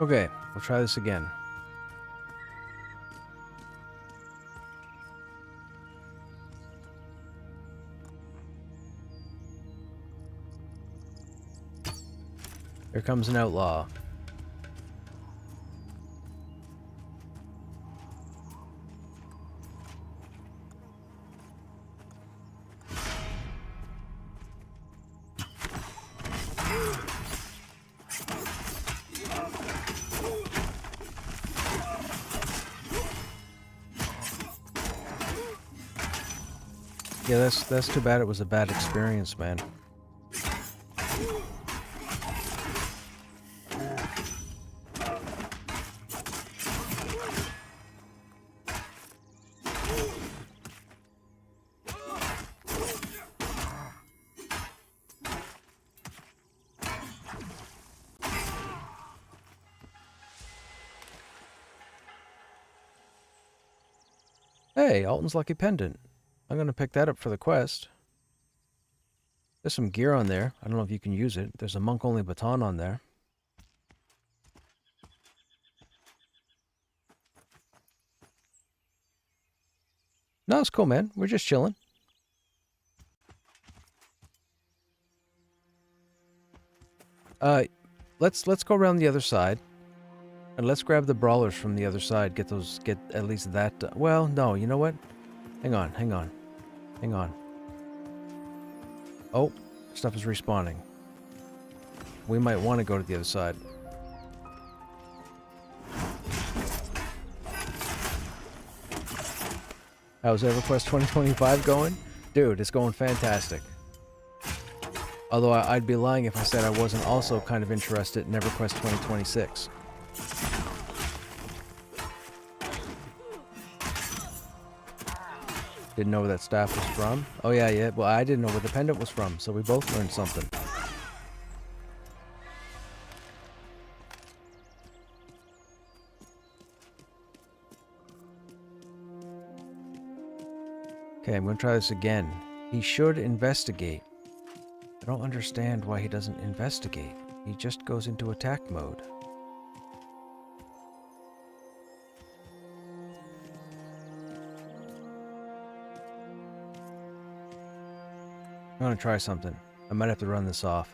Okay, we'll try this again. Here comes an outlaw. Yeah, that's too bad it was a bad experience, man. Hey, Alton's Lucky Pendant. I'm going to pick that up for the quest. There's some gear on there. I don't know if you can use it. There's a monk-only baton on there. No, it's cool, man. We're just chilling. Let's go around the other side. And let's grab the brawlers from the other side. Get at least that. Well, no, you know what? Hang on. Oh, stuff is respawning. We might want to go to the other side. How's EverQuest 2025 going? Dude, it's going fantastic. Although I'd be lying if I said I wasn't also kind of interested in EverQuest 2026. Didn't know where that staff was from. Oh yeah. Well, I didn't know where the pendant was from, so we both learned something. Okay, I'm going to try this again. He should investigate. I don't understand why he doesn't investigate. He just goes into attack mode. I'm going to try something. I might have to run this off.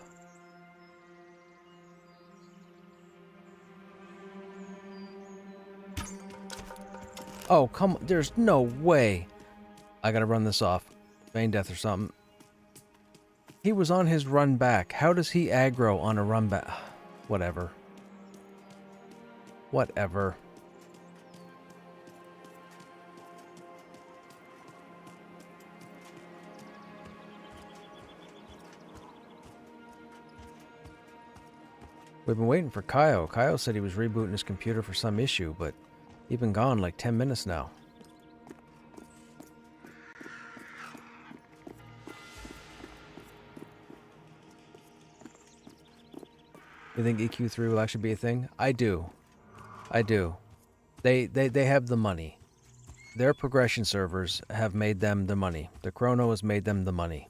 Oh, come on. There's no way. I gotta run this off. Feign death or something. He was on his run back. How does he aggro on a run back? Whatever. Whatever. We've been waiting for Kyle. Kyle said he was rebooting his computer for some issue, but he's been gone like 10 minutes now. You think EQ3 will actually be a thing? I do. They have the money. Their progression servers have made them the money. The Chrono has made them the money.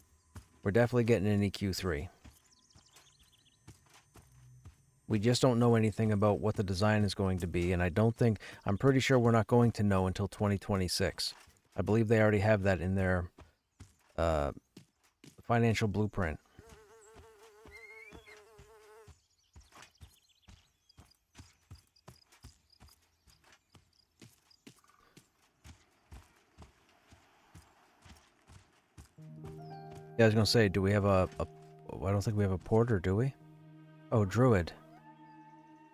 We're definitely getting an EQ3. We just don't know anything about what the design is going to be, and I'm pretty sure we're not going to know until 2026. I believe they already have that in their financial blueprint. Yeah, I was gonna say, do we have I don't think we have a porter, do we? Oh, druid.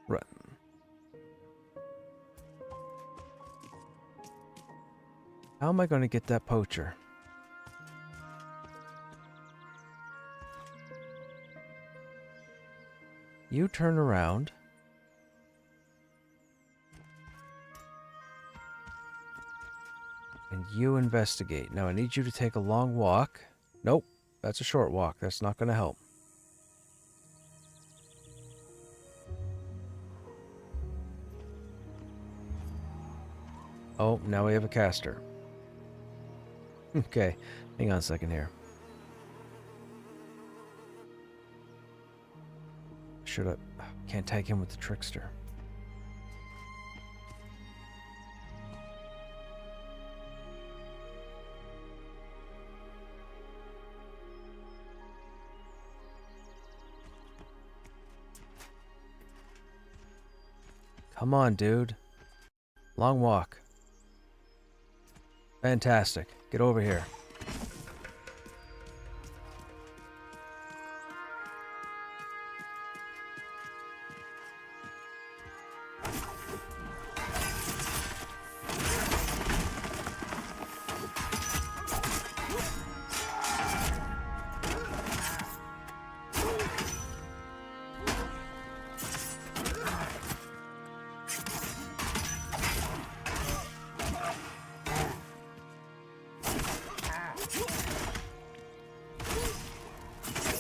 Right. How am I going to get that poacher? You turn around. And you investigate. Now I need you to take a long walk. Nope, that's a short walk. That's not going to help. Oh, now we have a caster. Okay, hang on a second here. Should I... Can't tag him with the trickster. Come on, dude. Long walk. Fantastic. Get over here.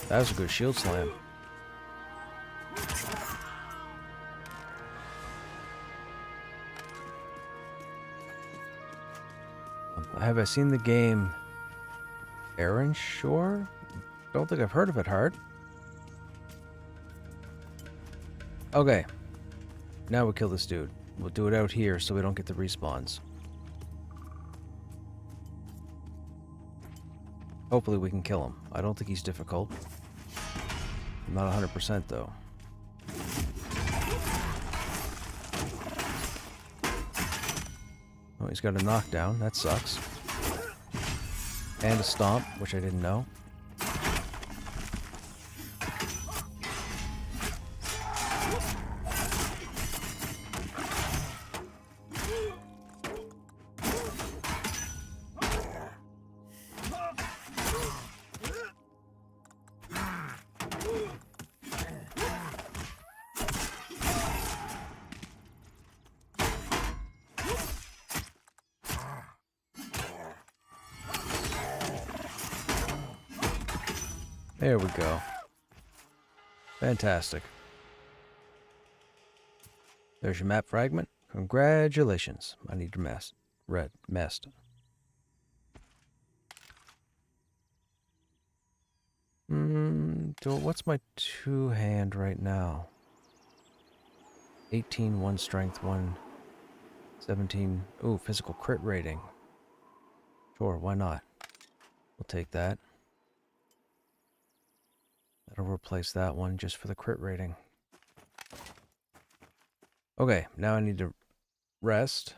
That was a good shield slam. Have I seen the game Aaron Shore? Don't think I've heard of it, Hard. Okay. Now we'll kill this dude. We'll do it out here so we don't get the respawns. Hopefully we can kill him. I don't think he's difficult. I'm not 100% though. Oh, he's got a knockdown. That sucks. And a stomp, which I didn't know. There we go. Fantastic. There's your map fragment. Congratulations. I need your mest. What's my two-hand right now? 18, 1 strength, 1, 17. Ooh, physical crit rating. Sure, why not? We'll take that. That'll replace that one just for the crit rating. Okay, now I need to rest.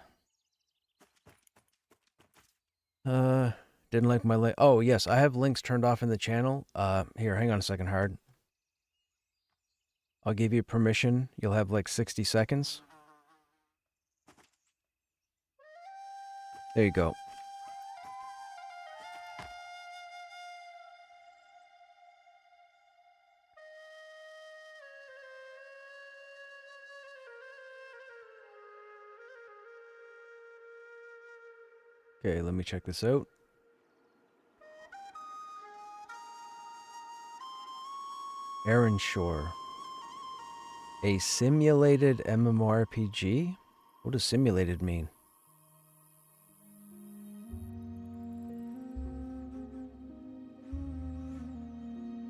Didn't like my link. Oh, yes, I have links turned off in the channel. Here, hang on a second, Hard. I'll give you permission. You'll have like 60 seconds. There you go. Okay, let me check this out. Aaron Shore. A simulated MMORPG? What does simulated mean?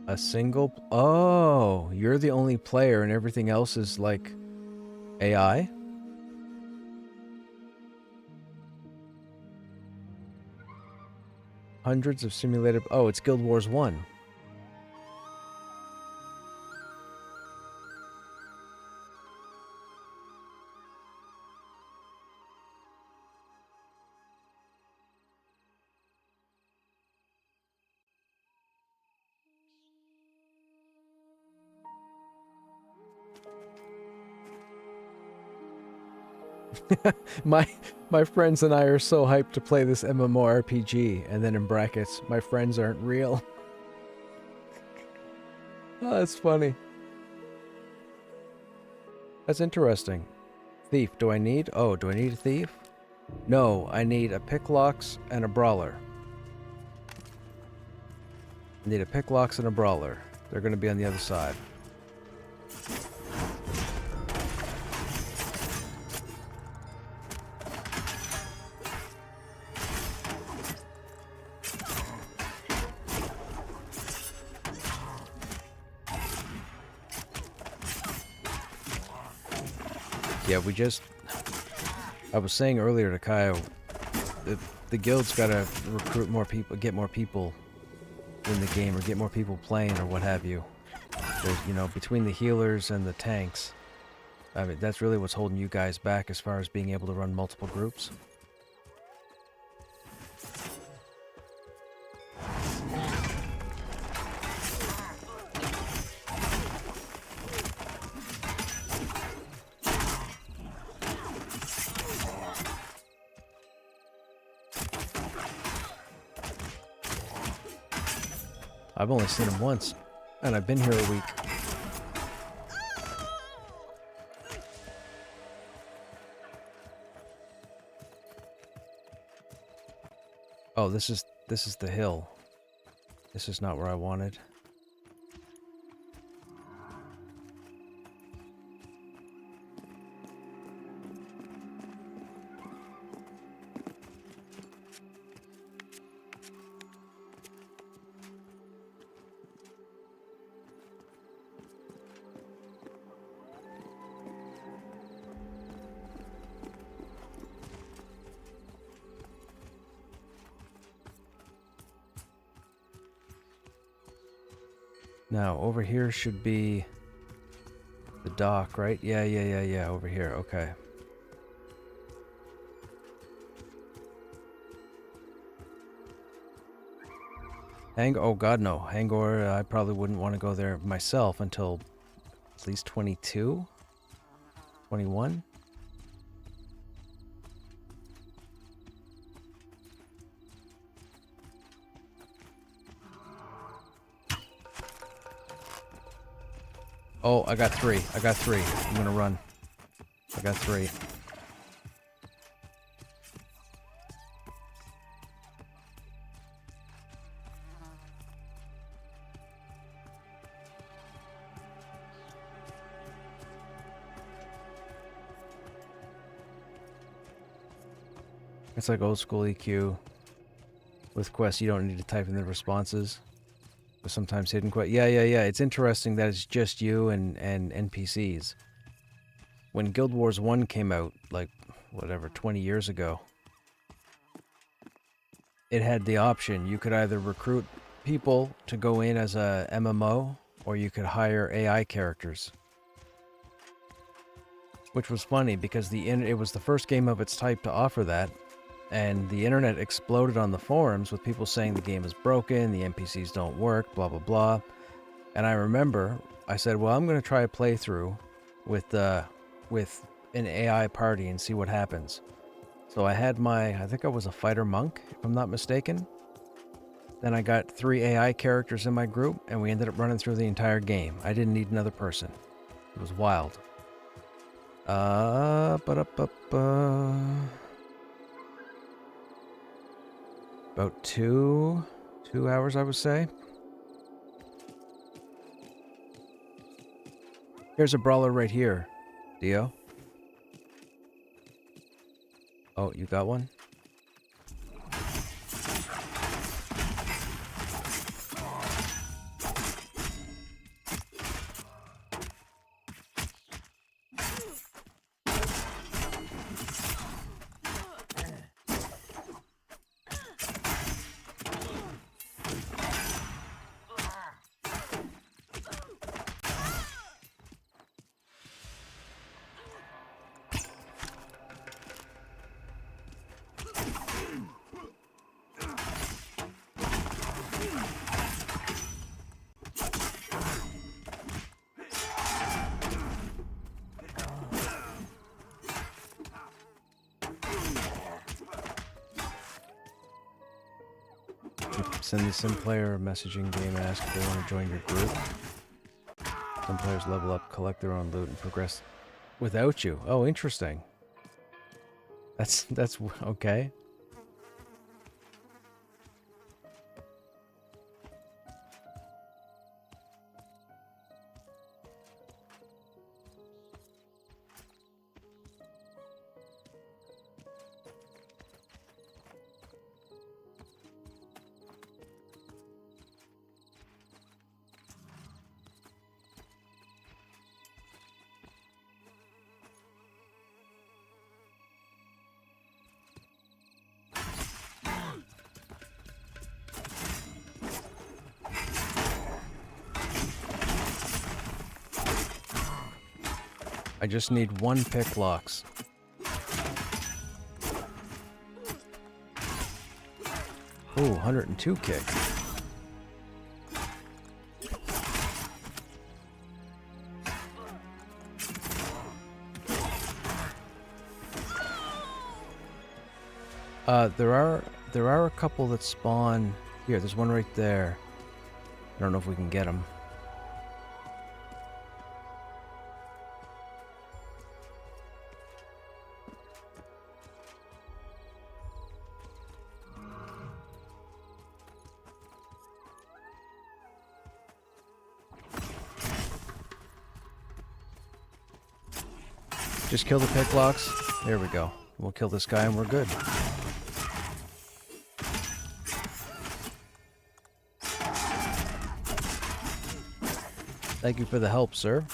A single... Oh, you're the only player and everything else is like AI? Hundreds of simulated... Oh, it's Guild Wars 1. My friends and I are so hyped to play this MMORPG, and then in brackets, my friends aren't real. Oh, that's funny. That's interesting. Thief, do I need? Oh, do I need a thief? No, I need a picklox and a brawler. I need a picklox and a brawler. They're going to be on the other side. Yeah, I was saying earlier to Kyle, the guild's gotta recruit more people, get more people in the game, or get more people playing, or what have you. There's, you know, between the healers and the tanks, I mean, that's really what's holding you guys back as far as being able to run multiple groups. I've only seen him once, and I've been here a week. Oh, this is the hill. This is not where I wanted. Now, over here should be the dock, right? Yeah, over here, okay. Oh god, no. Hangor, I probably wouldn't want to go there myself until at least 22? 21? Oh, I got 3. I got 3. I'm gonna run. I got 3. It's like old school EQ. With quests, you don't need to type in the responses. But sometimes hidden quest. Yeah. It's interesting that it's just you and NPCs. When Guild Wars 1 came out, like, whatever, 20 years ago, it had the option. You could either recruit people to go in as a MMO, or you could hire AI characters. Which was funny, because it was the first game of its type to offer that. And the internet exploded on the forums with people saying the game is broken, the NPCs don't work, blah, blah, blah. And I remember I said, well, I'm going to try a playthrough with an AI party and see what happens. So I had I think I was a fighter monk, if I'm not mistaken. Then I got 3 AI characters in my group, and we ended up running through the entire game. I didn't need another person. It was wild. About 2 hours, I would say. Here's a brawler right here, Dio. Oh, you got one? Send the sim player a messaging game, ask if they want to join your group. Some players level up, collect their own loot, and progress without you. Oh, interesting. That's okay. I just need 1 pick locks. Ooh, 102 kick. There are a couple that spawn here. There's one right there. I don't know if we can get them. Just kill the picklocks. There we go. We'll kill this guy and we're good. Thank you for the help, sir.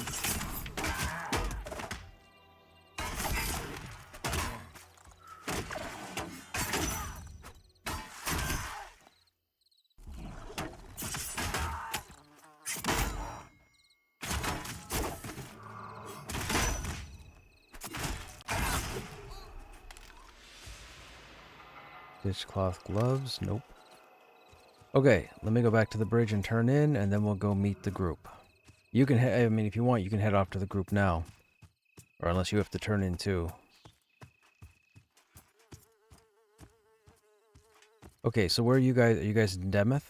Dishcloth gloves? Nope. Okay, let me go back to the bridge and turn in, and then we'll go meet the group. You can, I mean, if you want, you can head off to the group now. Or unless you have to turn in too. Okay, so where are you guys? Are you guys in Demeth?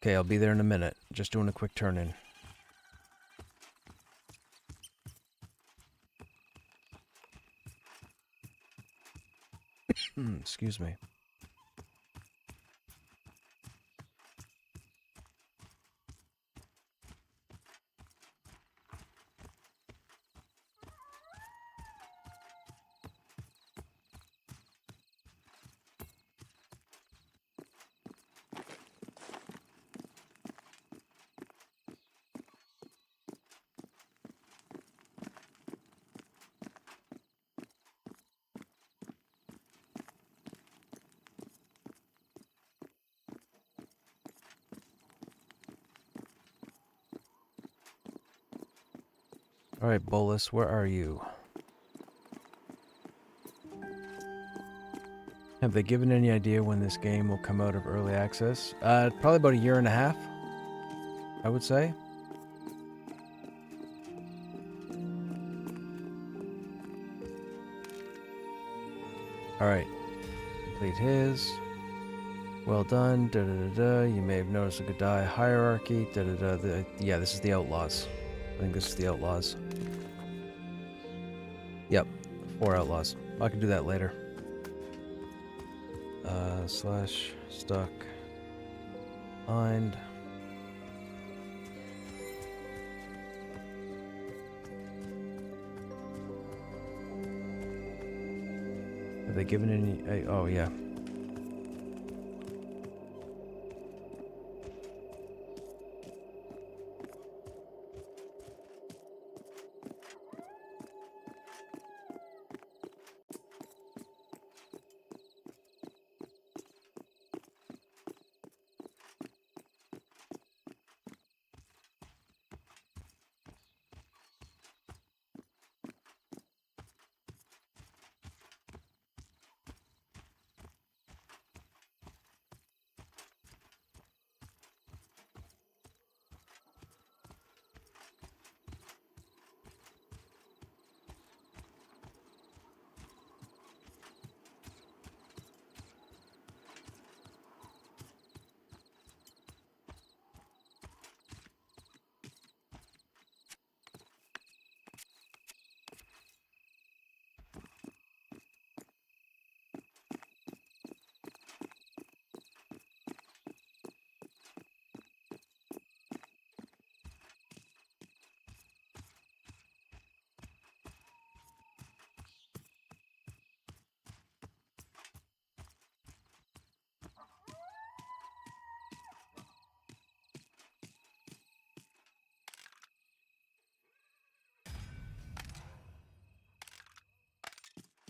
Okay, I'll be there in a minute. Just doing a quick turn in. Excuse me. Alright, Bolus, where are you? Have they given any idea when this game will come out of early access? Probably about a year and a half, I would say. Alright. Complete his. Well done. Da da da da. You may have noticed a good die hierarchy. Da da da. Yeah, this is the Outlaws. I think this is the Outlaws. Yep. 4 Outlaws. I can do that later. Slash stuck. Find. Have they given any... oh, yeah.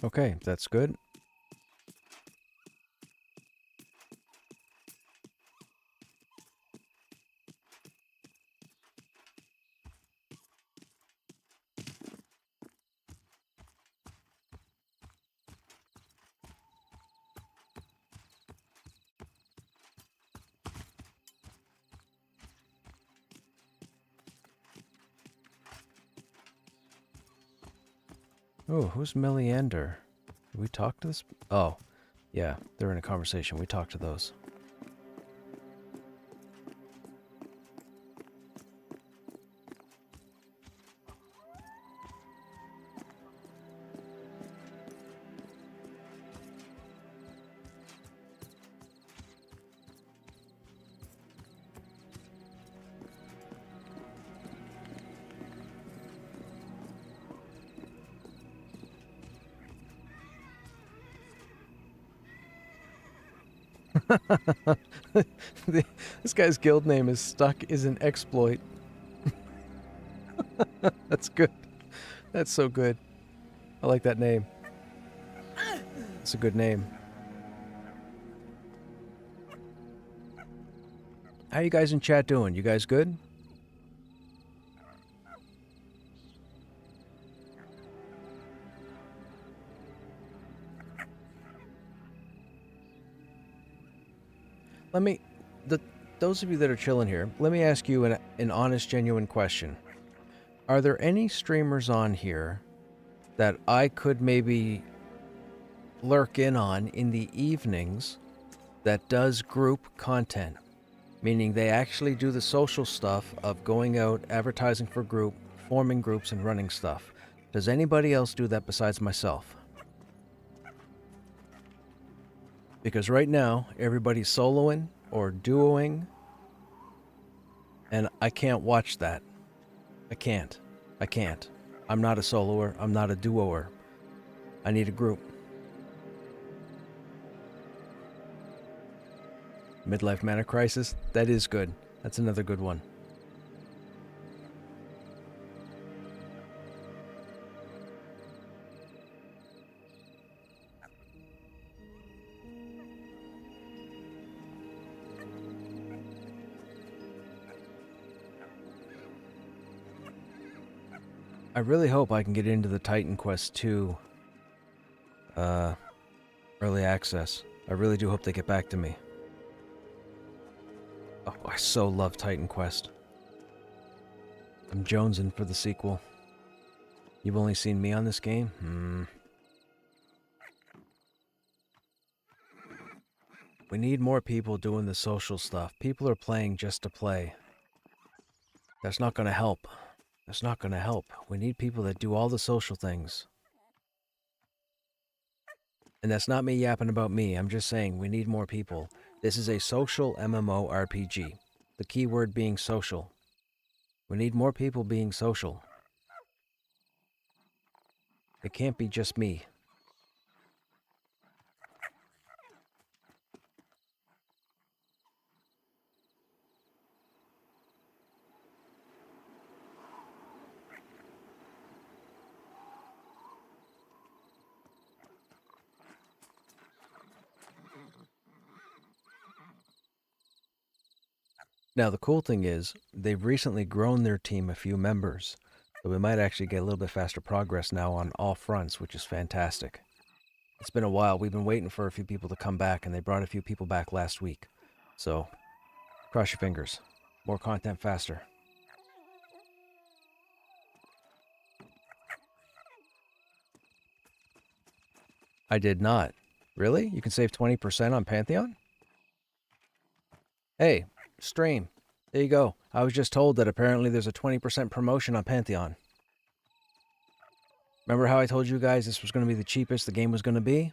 Okay, that's good. Oh, who's Milliander? Did we talk to this? Oh, yeah, they're in a conversation. We talked to those. This guy's guild name is Stuck is an Exploit. That's good. That's so good. I like that name. It's a good name. How you guys in chat doing? You guys good? let me, those of you that are chilling here, let me ask you an honest, genuine question. Are there any streamers on here that I could maybe lurk in on in the evenings that does group content? Meaning they actually do the social stuff of going out, advertising for group, forming groups, and running stuff. Does anybody else do that besides myself? Because right now, everybody's soloing or duoing, and I can't watch that. I can't. I'm not a soloer. I'm not a duoer. I need a group. Midlife Mana Crisis? That is good. That's another good one. I really hope I can get into the Titan Quest 2 early access. I really do hope they get back to me. Oh, I so love Titan Quest. I'm jonesing for the sequel. You've only seen me on this game? We need more people doing the social stuff. People are playing just to play. That's not gonna help. That's not gonna help. We need people that do all the social things. And that's not me yapping about me. I'm just saying we need more people. This is a social MMORPG. The key word being social. We need more people being social. It can't be just me. Now, the cool thing is, they've recently grown their team a few members, so we might actually get a little bit faster progress now on all fronts, which is fantastic. It's been a while. We've been waiting for a few people to come back, and they brought a few people back last week. So, cross your fingers. More content faster. I did not. Really? You can save 20% on Pantheon? Hey, stream. There you go. I was just told that apparently there's a 20% promotion on Pantheon. Remember how I told you guys this was going to be the cheapest the game was going to be?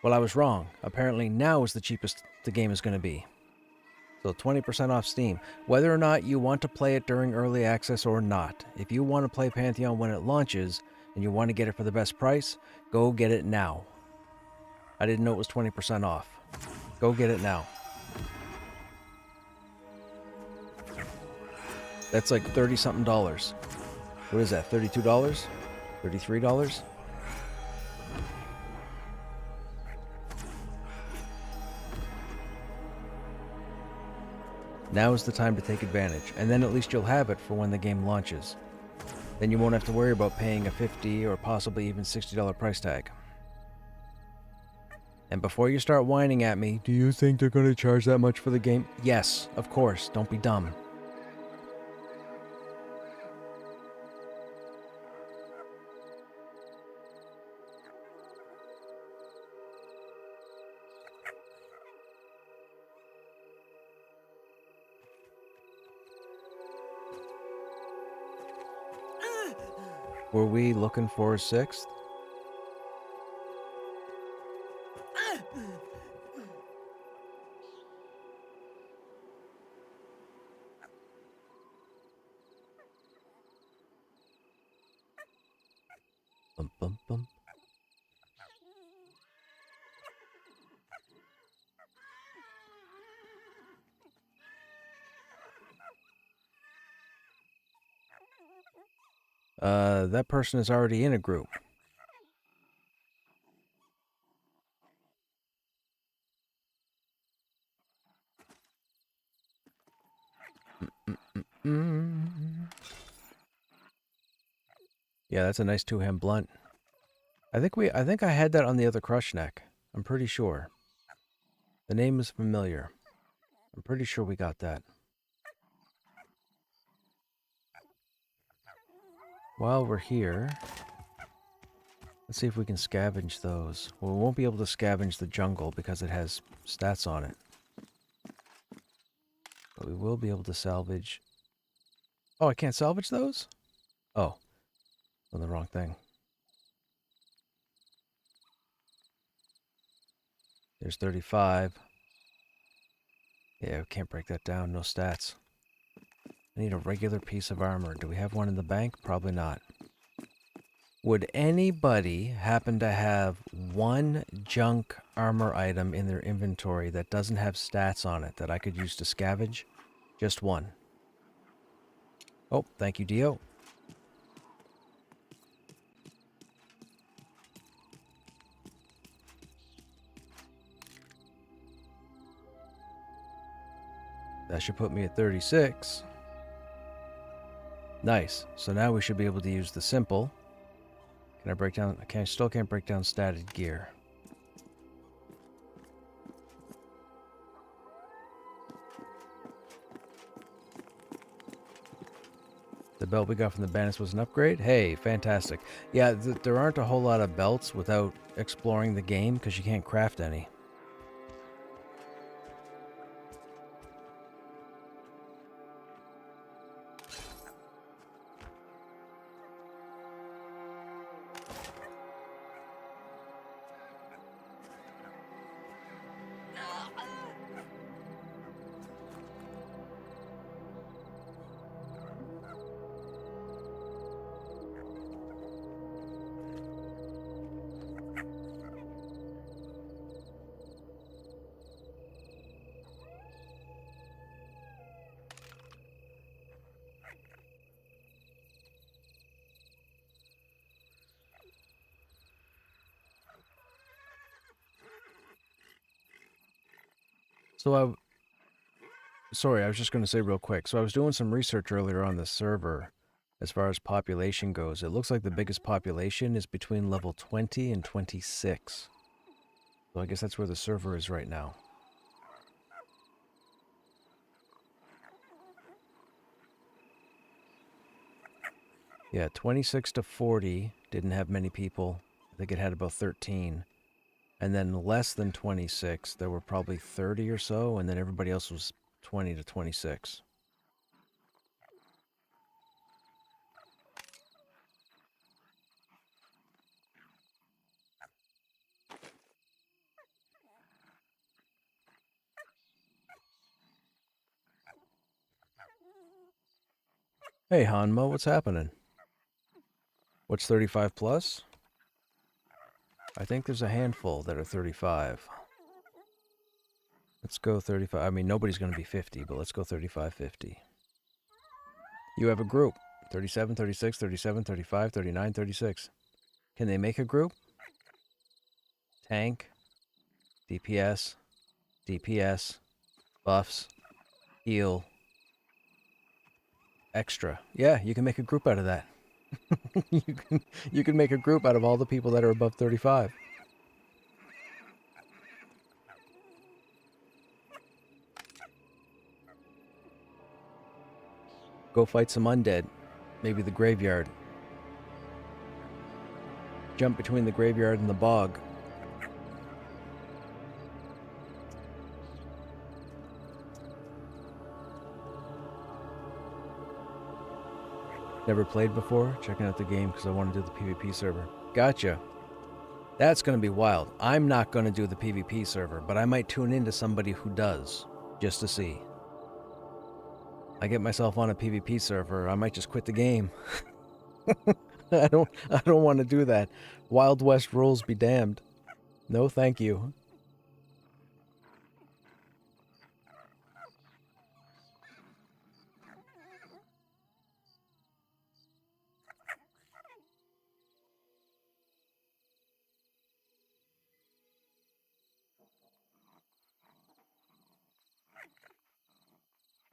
Well, I was wrong. Apparently now is the cheapest the game is going to be. So 20% off Steam. Whether or not you want to play it during early access or not, if you want to play Pantheon when it launches and you want to get it for the best price, go get it now. I didn't know it was 20% off. Go get it now. That's like $30-something. What is that, $32? $33? Now is the time to take advantage, and then at least you'll have it for when the game launches. Then you won't have to worry about paying a $50 or possibly even $60 price tag. And before you start whining at me, do you think they're going to charge that much for the game? Yes, of course. Don't be dumb. Were we looking for a sixth? Bum, bum, bum. That person is already in a group. Yeah, that's a nice two-hand blunt. I think I had that on the other Krushnek. I'm pretty sure. The name is familiar. I'm pretty sure we got that. While we're here, let's see if we can scavenge those. Well, we won't be able to scavenge the jungle because it has stats on it. But we will be able to salvage... Oh, I can't salvage those? Oh, on the wrong thing. There's 35. Yeah, we can't break that down. No stats. I need a regular piece of armor. Do we have one in the bank? Probably not. Would anybody happen to have one junk armor item in their inventory that doesn't have stats on it that I could use to scavenge? Just one. Oh, thank you, Dio. That should put me at 36. Nice. So now we should be able to use the simple. Can I break down... I still can't break down statted gear. The belt we got from the bandits was an upgrade? Hey, fantastic. Yeah, there aren't a whole lot of belts without exploring the game because you can't craft any. So sorry, I was just going to say real quick. So I was doing some research earlier on the server as far as population goes. It looks like the biggest population is between level 20 and 26. So I guess that's where the server is right now. Yeah, 26 to 40 didn't have many people. I think it had about 13. And then less than 26, there were probably 30 or so, and then everybody else was 20 to 26. Hey, Hanmo, what's happening? What's 35 plus? I think there's a handful that are 35. Let's go 35. I mean, nobody's going to be 50, but let's go 35, 50. You have a group. 37, 36, 37, 35, 39, 36. Can they make a group? Tank, DPS, DPS, buffs, heal, extra. Yeah, you can make a group out of that. you can make a group out of all the people that are above 35. Go fight some undead. Maybe the graveyard. Jump between the graveyard and the bog. Never played before? Checking out the game because I want to do the PvP server. Gotcha. That's going to be wild. I'm not going to do the PvP server, but I might tune into somebody who does, just to see. I get myself on a PvP server, I might just quit the game. I don't want to do that. Wild West rules be damned. No, thank you.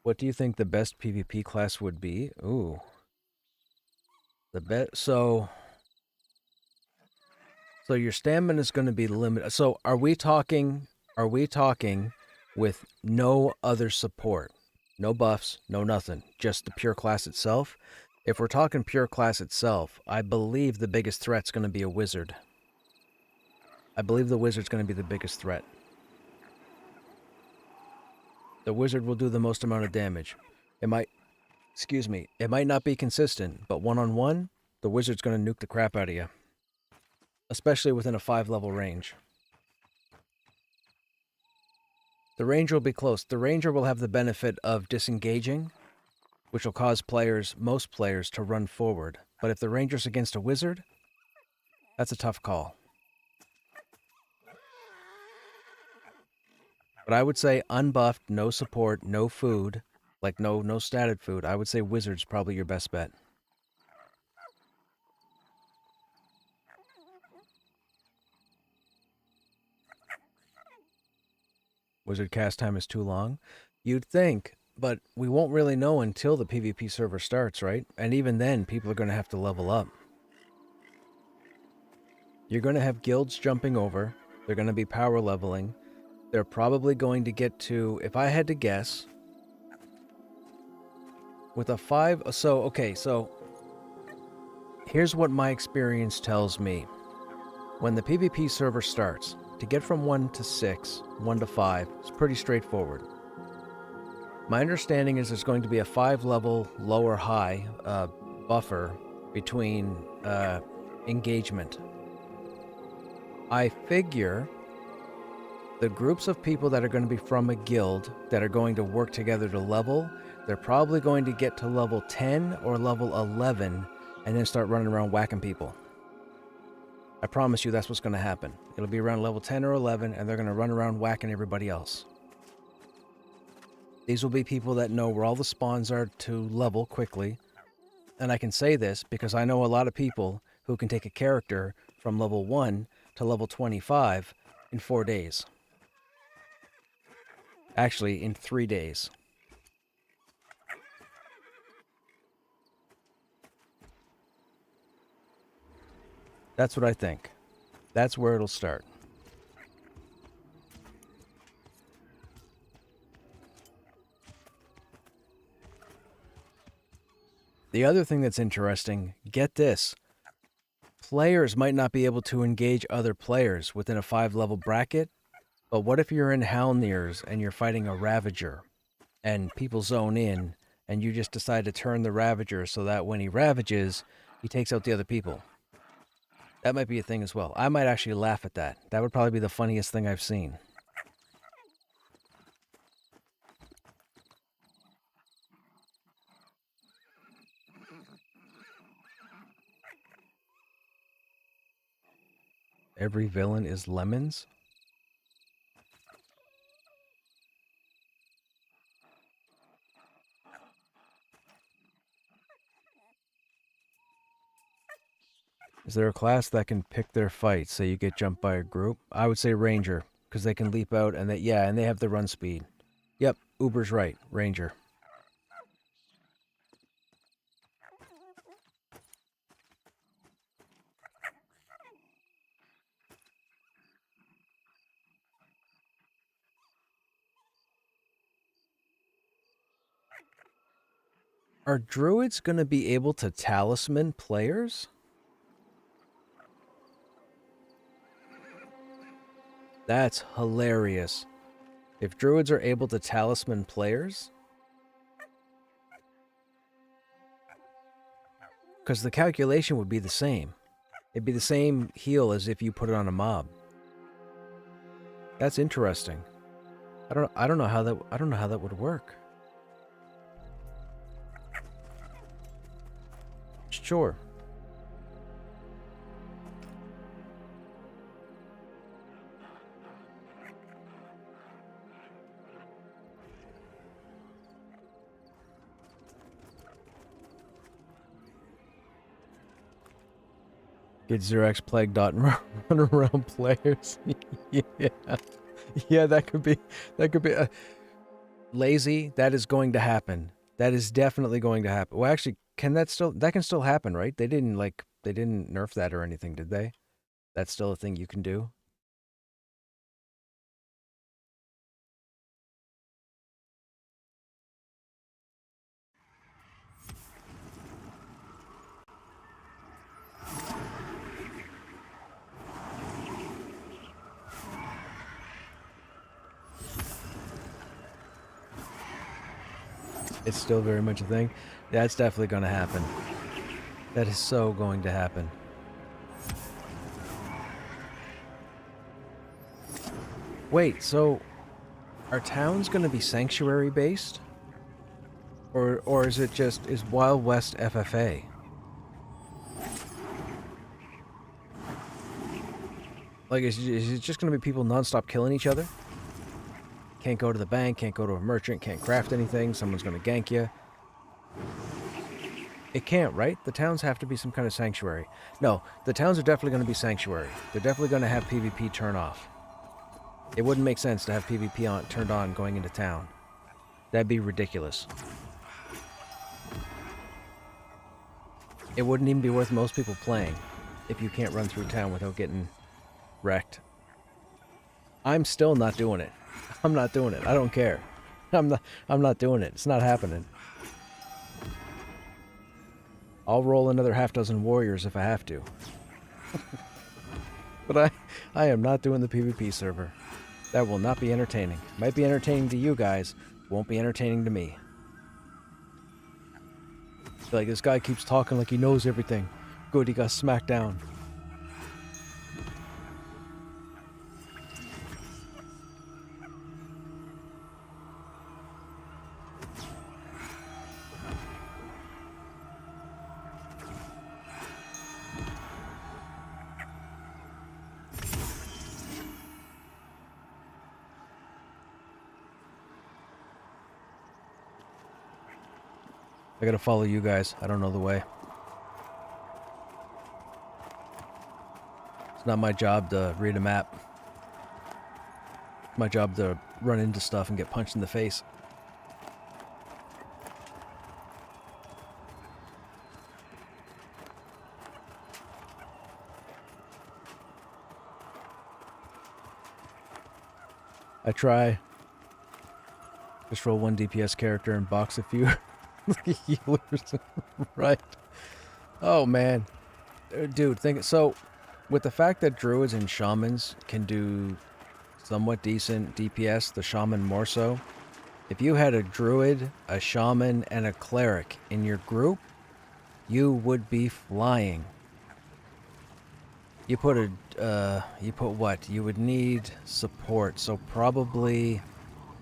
What do you think the best PvP class would be? Ooh. So your stamina is going to be limited. So are we talking with no other support. No buffs, no nothing, just the pure class itself. If we're talking pure class itself, I believe the biggest threat's going to be a wizard. I believe the wizard's going to be the biggest threat. The wizard will do the most amount of damage. It might not be consistent, but one-on-one, the wizard's going to nuke the crap out of you. Especially within a 5-level range. The ranger will be close. The ranger will have the benefit of disengaging, which will cause most players, to run forward. But if the ranger's against a wizard, that's a tough call. But I would say unbuffed, no support, no food, like no statted food. I would say wizard's probably your best bet. Wizard cast time is too long. You'd think, but we won't really know until the PvP server starts, right? And even then, people are going to have to level up. You're going to have guilds jumping over. They're going to be power leveling. They're probably going to get to, if I had to guess, with a 5... So here's what my experience tells me. When the PvP server starts, to get from 1 to 6, 1 to 5, it's pretty straightforward. My understanding is there's going to be a 5-level lower high buffer between engagement. I figure the groups of people that are going to be from a guild that are going to work together to level, they're probably going to get to level 10 or level 11 and then start running around whacking people. I promise you that's what's going to happen. It'll be around level 10 or 11 and they're going to run around whacking everybody else. These will be people that know where all the spawns are to level quickly. And I can say this because I know a lot of people who can take a character from level 1 to level 25 in 4 days. Actually, in 3 days. That's what I think. That's where it'll start. The other thing that's interesting, get this. Players might not be able to engage other players within a 5-level bracket, but what if you're in Halnirs and you're fighting a Ravager, and people zone in, and you just decide to turn the Ravager so that when he ravages, he takes out the other people? That might be a thing as well. I might actually laugh at that. That would probably be the funniest thing I've seen. Every villain is lemons? Is there a class that can pick their fight? Say you get jumped by a group? I would say Ranger, because they can leap out and they have the run speed. Yep, Uber's right. Ranger. Are druids going to be able to talisman players? That's hilarious. If druids are able to talisman players? Because the calculation would be the same. It'd be the same heal as if you put it on a mob. That's interesting. I don't know how that would work. Sure. Get Xerax Plague Dot and run around players. Yeah. Yeah, that could be lazy. That is going to happen. That is definitely going to happen. Well, actually, that can still happen, right? They didn't nerf that or anything, did they? That's still a thing you can do. It's still very much a thing. Yeah, it's definitely going to happen. That is so going to happen. Wait, so are towns going to be sanctuary based? Or is it just, is Wild West FFA? Like, is it just going to be people nonstop killing each other? Can't go to the bank, can't go to a merchant, can't craft anything, someone's going to gank you. It can't, right? The towns have to be some kind of sanctuary. No, the towns are definitely going to be sanctuary. They're definitely going to have PvP turn off. It wouldn't make sense to have PvP turned on going into town. That'd be ridiculous. It wouldn't even be worth most people playing if you can't run through town without getting wrecked. I'm still not doing it. I'm not doing it. I don't care. I'm not doing it. It's not happening. I'll roll another half dozen warriors if I have to. But I am not doing the PvP server. That will not be entertaining. Might be entertaining to you guys, won't be entertaining to me. Like, this guy keeps talking like he knows everything. Good, he got smacked down. I gotta follow you guys. I don't know the way. It's not my job to read a map. It's my job to run into stuff and get punched in the face. I try. Just roll one DPS character and box a few healers. Right. Oh, man. Dude, think so. With the fact that druids and shamans can do somewhat decent DPS, the shaman more so, if you had a druid, a shaman, and a cleric in your group, you would be flying. You put what? You would need support, so probably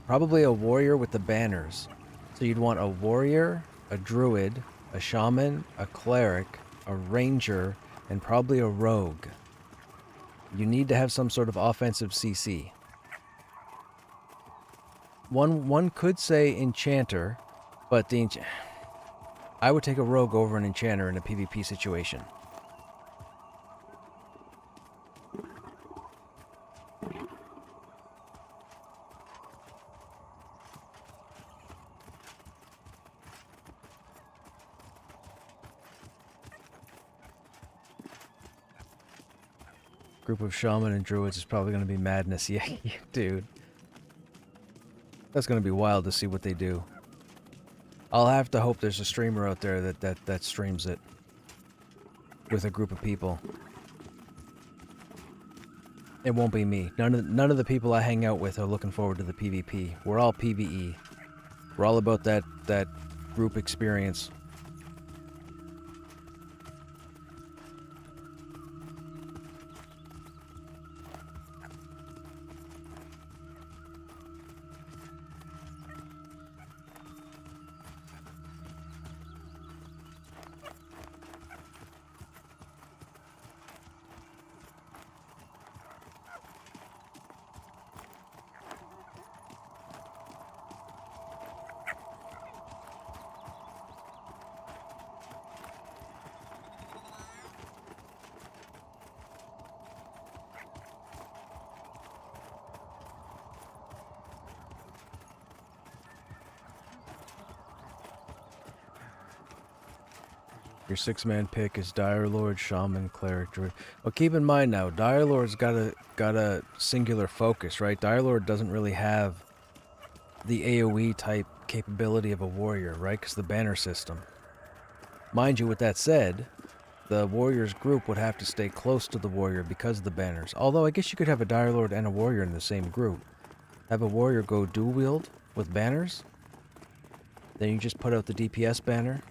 a warrior with the banners. So you'd want a warrior, a druid, a shaman, a cleric, a ranger, and probably a rogue. You need to have some sort of offensive CC. One could say enchanter, but I would take a rogue over an enchanter in a PvP situation. Group of shaman and druids is probably going to be madness. Yeah, dude. That's going to be wild to see what they do. I'll have to hope there's a streamer out there that streams it with a group of people. It won't be me. None of the people I hang out with are looking forward to the PvP. We're all PvE. We're all about that group experience. Your 6-man pick is Dire Lord, Shaman, Cleric, Druid. Well, keep in mind now, Dire Lord's got a singular focus, right? Dire Lord doesn't really have the AoE type capability of a warrior, right? Because the banner system. Mind you, with that said, the warrior's group would have to stay close to the warrior because of the banners. Although I guess you could have a Dire Lord and a warrior in the same group. Have a warrior go dual wield with banners? Then you just put out the DPS banner.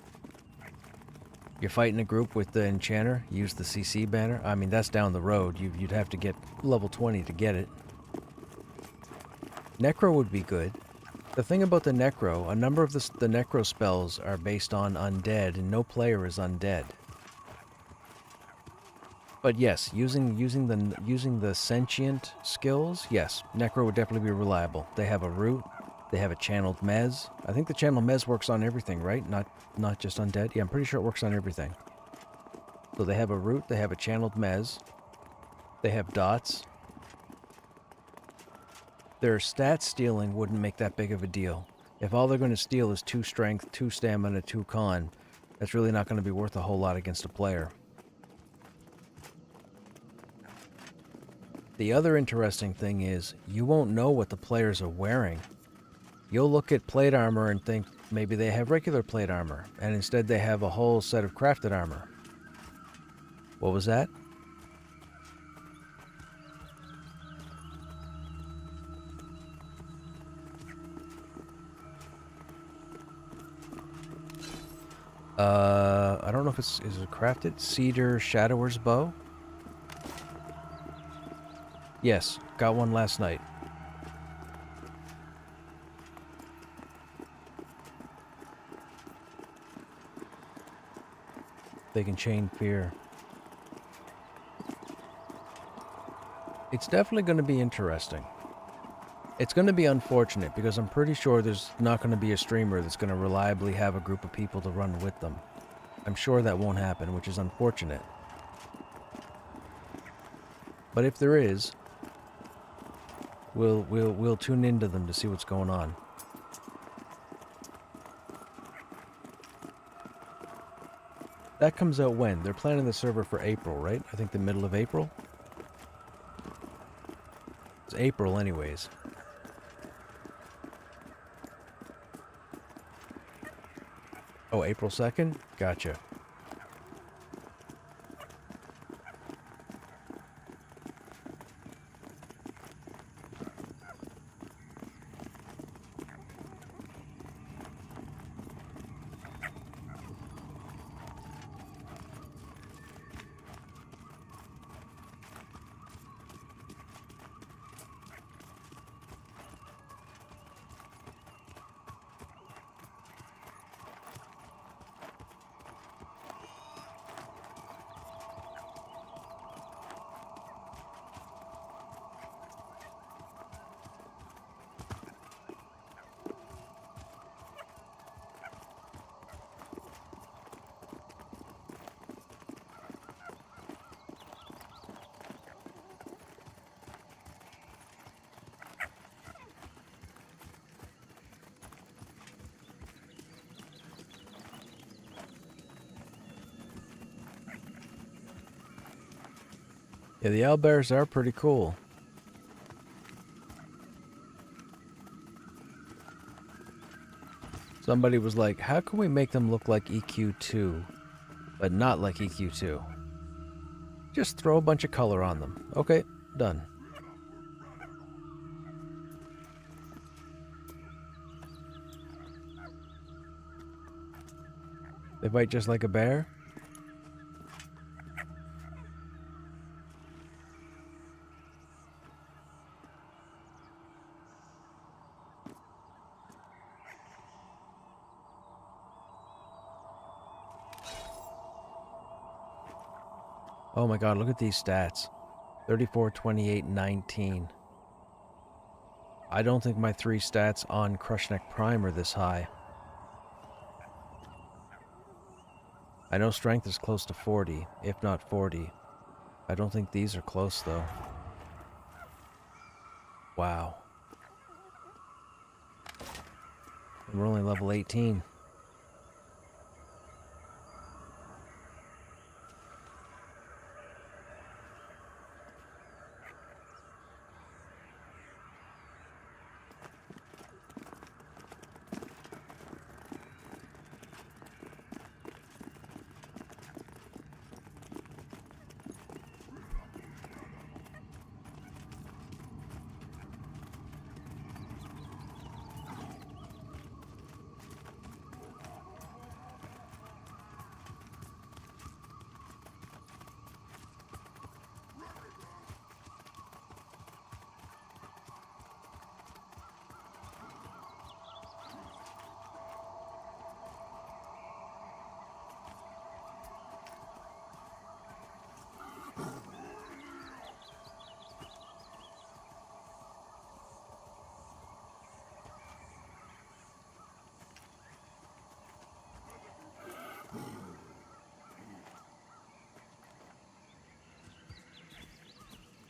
You're fighting a group with the enchanter, use the CC banner. I mean, that's down the road. You'd have to get level 20 to get it. Necro would be good. The thing about the Necro, a number of the Necro spells are based on undead, and no player is undead. But yes, using the sentient skills, yes, Necro would definitely be reliable. They have a root, they have a channeled mez. I think the channeled mez works on everything, right? Not just undead. Yeah, I'm pretty sure it works on everything. So they have a root, they have a channeled mez, they have dots. Their stat stealing wouldn't make that big of a deal. If all they're going to steal is 2 strength, 2 stamina, 2 con, that's really not going to be worth a whole lot against a player. The other interesting thing is, you won't know what the players are wearing. You'll look at plate armor and think maybe they have regular plate armor, and instead they have a whole set of crafted armor. What was that? I don't know if is it crafted? Cedar Shadower's bow? Yes, got one last night. They can chain fear. It's definitely going to be interesting. It's going to be unfortunate because I'm pretty sure there's not going to be a streamer that's going to reliably have a group of people to run with them. I'm sure that won't happen, which is unfortunate. But if there is, we'll tune into them to see what's going on. That comes out when? They're planning the server for April, right? I think the middle of April? It's April anyways. Oh, April 2nd? Gotcha. Yeah, the owlbears are pretty cool. Somebody was like, how can we make them look like EQ2, but not like EQ2? Just throw a bunch of color on them. Okay, done. They bite just like a bear? Oh my god, look at these stats. 34, 28, 19. I don't think my 3 stats on Krushnek Prime are this high. I know strength is close to 40, if not 40. I don't think these are close though. Wow. And we're only level 18.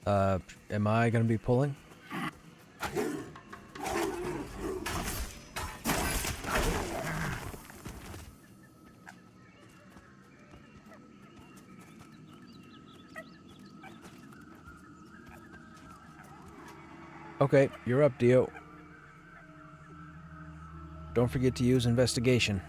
Am I gonna be pulling? Okay, you're up, Dio. Don't forget to use investigation.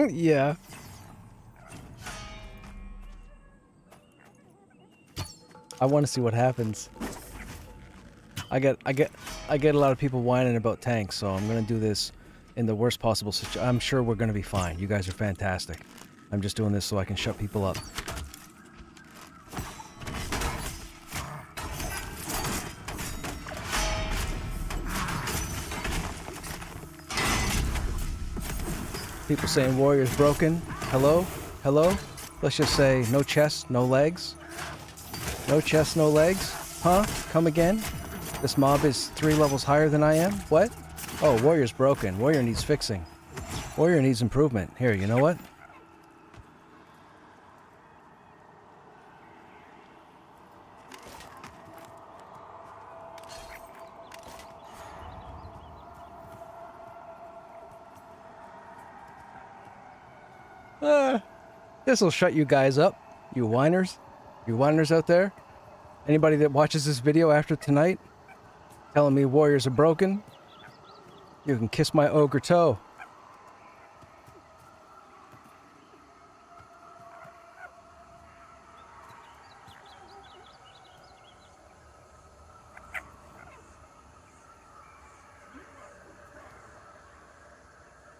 Yeah. I want to see what happens. I get a lot of people whining about tanks, so I'm gonna do this in the worst possible situation. I'm sure we're going to be fine. You guys are fantastic. I'm just doing this so I can shut people up. People saying warrior's broken. Hello? Hello? Let's just say no chest, no legs. No chest, no legs? Huh? Come again? This mob is 3 levels higher than I am? What? Oh, warrior's broken. Warrior needs fixing. Warrior needs improvement. Here, you know what? This'll shut you guys up. You whiners. You whiners out there. Anybody that watches this video after tonight telling me warriors are broken, you can kiss my ogre toe.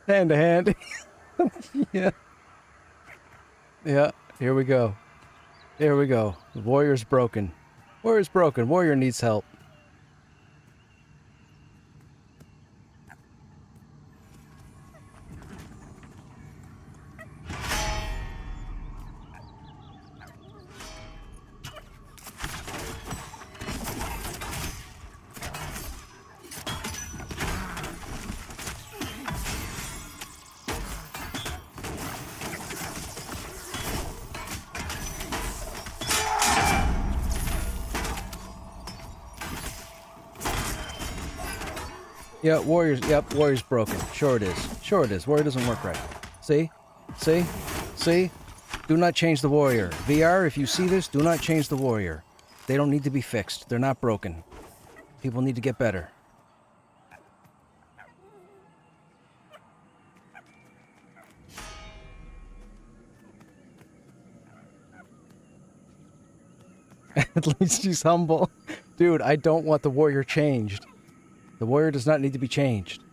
Hand to hand. Yeah. Yeah, here we go. Here we go. The warrior's broken. Warrior's broken. Warrior needs help. Yeah, warrior's broken. Sure it is. Sure it is. Warrior doesn't work right. See? See? See? Do not change the warrior. VR, if you see this, do not change the warrior. They don't need to be fixed. They're not broken. People need to get better. At least he's humble. Dude, I don't want the warrior changed. The warrior does not need to be changed.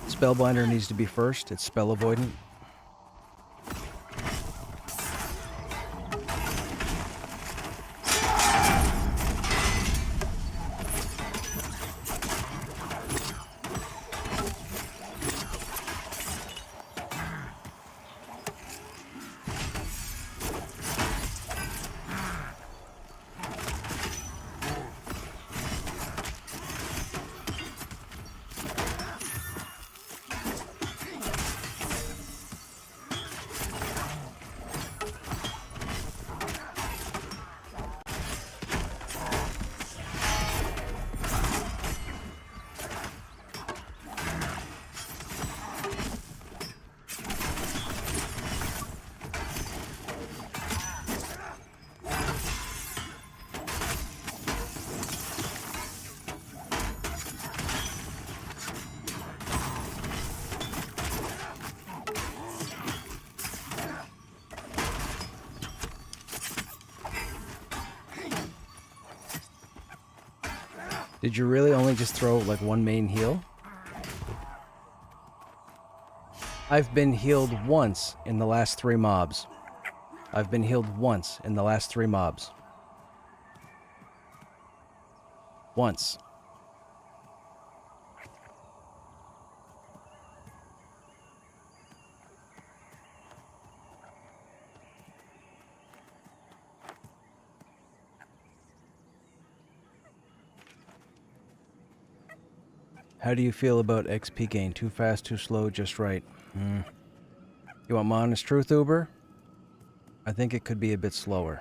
Spellbinder needs to be first. It's spell avoidant. Did you really only just throw like one main heal? I've been healed once in the last 3 mobs. I've been healed once in the last 3 mobs. Once. How do you feel about XP gain? Too fast, too slow, just right? You want my honest truth, Uber? I think it could be a bit slower.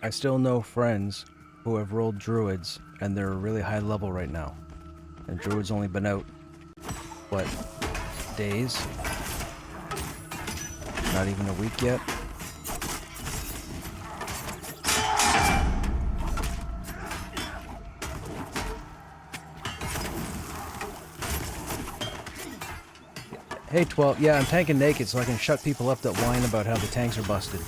I still know friends who have rolled druids, and they're a really high level right now. And druids only been out, what, days? Not even a week yet. Hey 12, yeah, I'm tanking naked so I can shut people up that whine about how the tanks are busted.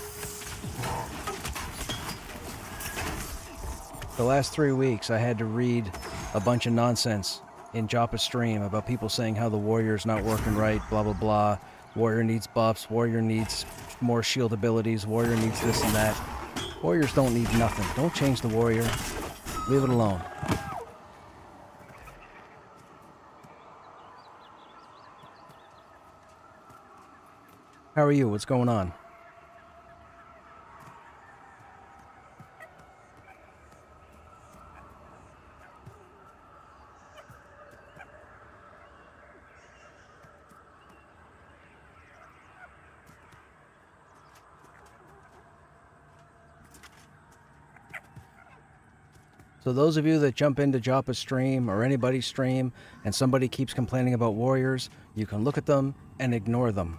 The last 3 weeks I had to read a bunch of nonsense in Joppa's stream about people saying how the warrior's not working right, blah blah blah. Warrior needs buffs, warrior needs more shield abilities, warrior needs this and that. Warriors don't need nothing. Don't change the warrior. Leave it alone. How are you? What's going on? So those of you that jump into Joppa's stream or anybody's stream and somebody keeps complaining about warriors, you can look at them and ignore them.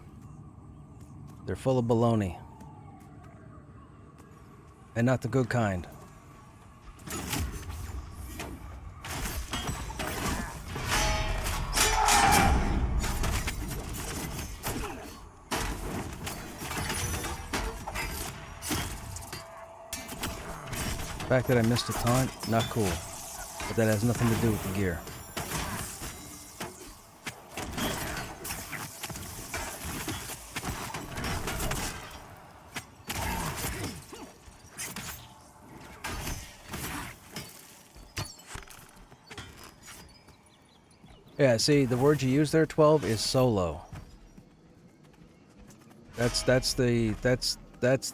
They're full of baloney. And not the good kind. The fact that I missed a taunt, not cool. But that has nothing to do with the gear. Yeah, see, the word you use there, 12, is solo. That's the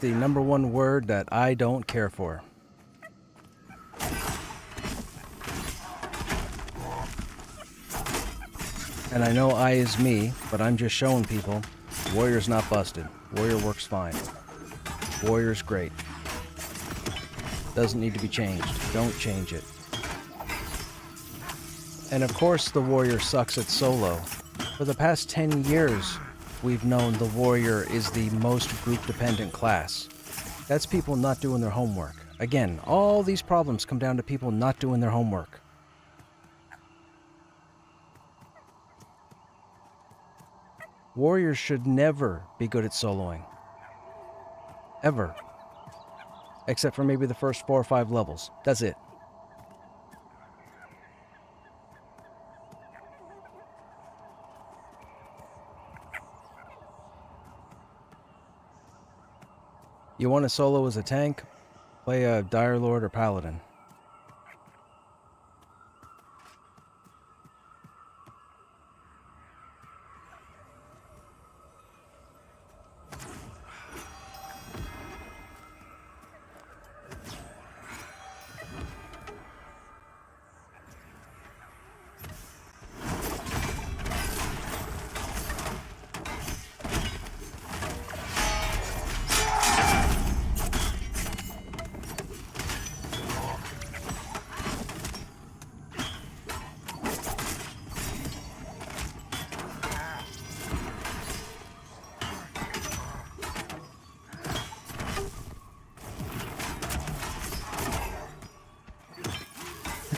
number one word that I don't care for. And I know I is me, but I'm just showing people, warrior's not busted. Warrior works fine. Warrior's great. Doesn't need to be changed. Don't change it. And of course the warrior sucks at solo. For the past 10 years, we've known the warrior is the most group-dependent class. That's people not doing their homework. Again, all these problems come down to people not doing their homework. Warriors should never be good at soloing. Ever. Except for maybe the first 4 or 5 levels. That's it. You want to solo as a tank? Play a Dire Lord or Paladin.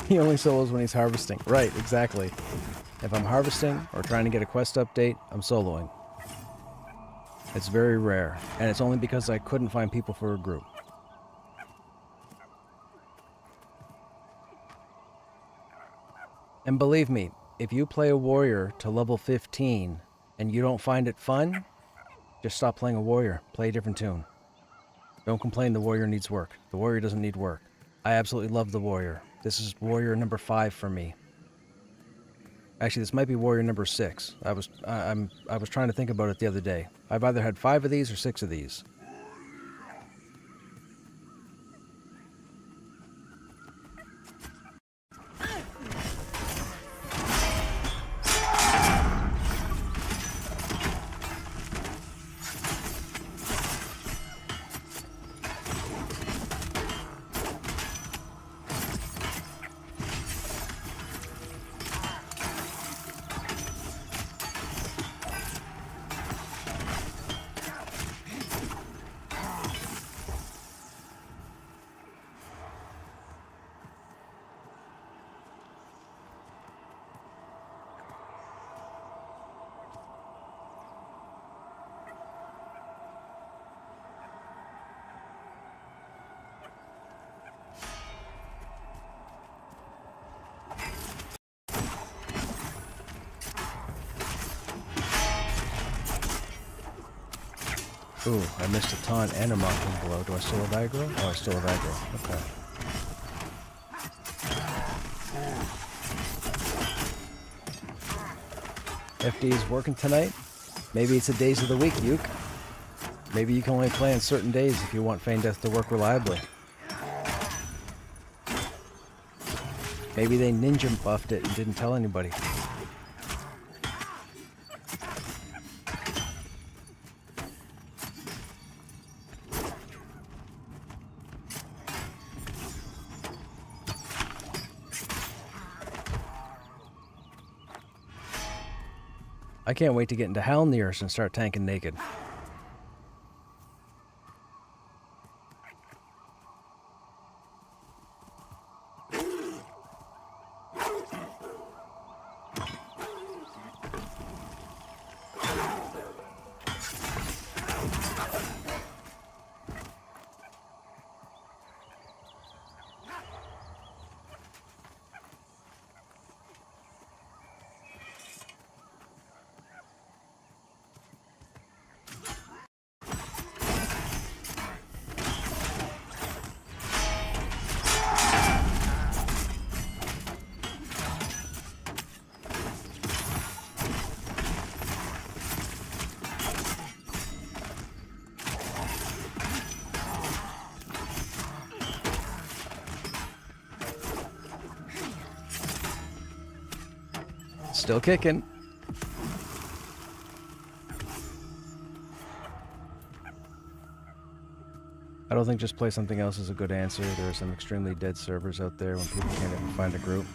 He only solos when he's harvesting. Right, exactly. If I'm harvesting or trying to get a quest update, I'm soloing. It's very rare, and it's only because I couldn't find people for a group. And believe me, if you play a warrior to level 15 and you don't find it fun, just stop playing a warrior. Play a different tune. Don't complain the warrior needs work. The warrior doesn't need work. I absolutely love the warrior. This is warrior number 5 for me. Actually, this might be warrior number 6. I was trying to think about it the other day. I've either had 5 of these or 6 of these. Ooh, I missed a taunt and a mocking blow. Do I still have aggro? Oh, I still have aggro. Okay. FD is working tonight? Maybe it's the days of the week, Uke. Maybe you can only play on certain days if you want Feign Death to work reliably. Maybe they ninja buffed it and didn't tell anybody. I can't wait to get into Halnir's and start tanking naked. Still kicking. I don't think just play something else is a good answer. There are some extremely dead servers out there when people can't even find a group.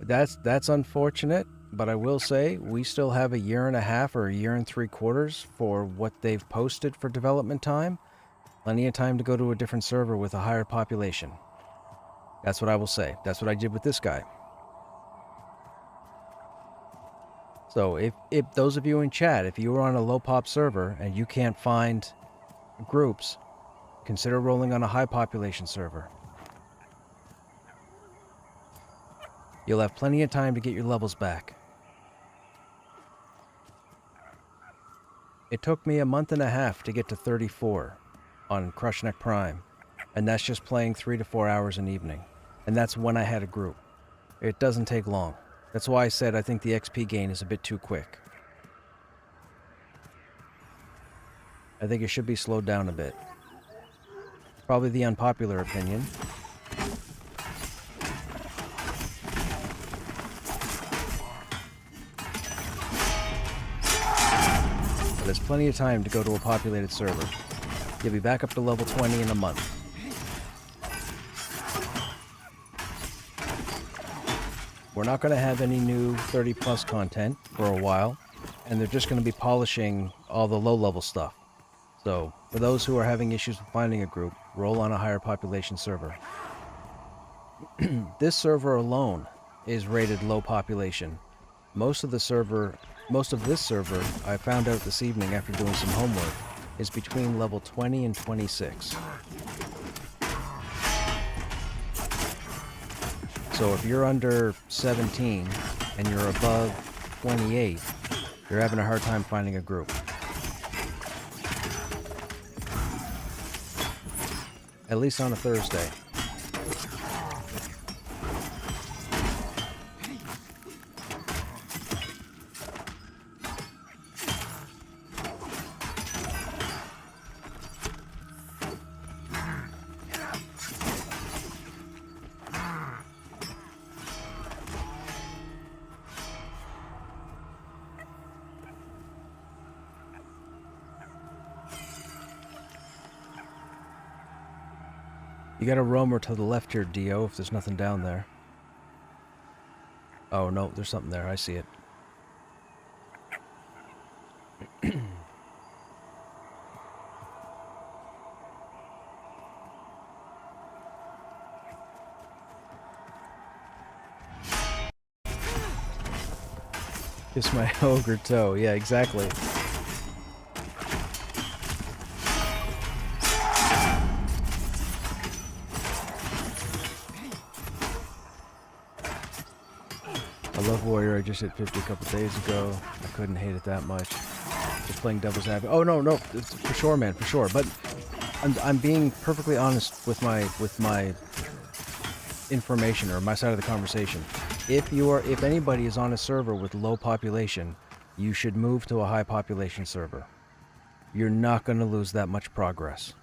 That's unfortunate, but I will say we still have a year and a half or a year and 3/4 for what they've posted for development time. Plenty of time to go to a different server with a higher population. That's what I will say. That's what I did with this guy. So if those of you in chat, if you were on a low pop server and you can't find groups, consider rolling on a high population server. You'll have plenty of time to get your levels back. It took me a month and a half to get to 34 on Krushnek Prime, and that's just playing 3 to 4 hours an evening. And that's when I had a group. It doesn't take long. That's why I said I think the XP gain is a bit too quick. I think it should be slowed down a bit. Probably the unpopular opinion. But there's plenty of time to go to a populated server. You'll be back up to level 20 in a month. We're not going to have any new 30 plus content for a while, and they're just going to be polishing all the low level stuff. So, for those who are having issues with finding a group, roll on a higher population server. This server alone is rated low population. Most of this server, I found out this evening after doing some homework, is between level 20 and 26. So if you're under 17 and you're above 28, you're having a hard time finding a group. At least on a Thursday. You got a roamer to the left here, Dio, if there's nothing down there. Oh, no, there's something there. I see it. Kiss my ogre toe. Yeah, exactly. I love Warrior. I just hit 50 a couple days ago. I couldn't hate it that much. Just playing devil's advocate. Oh no, it's for sure, man, for sure. But I'm being perfectly honest with my information or my side of the conversation. If anybody is on a server with low population, you should move to a high population server. You're not going to lose that much progress.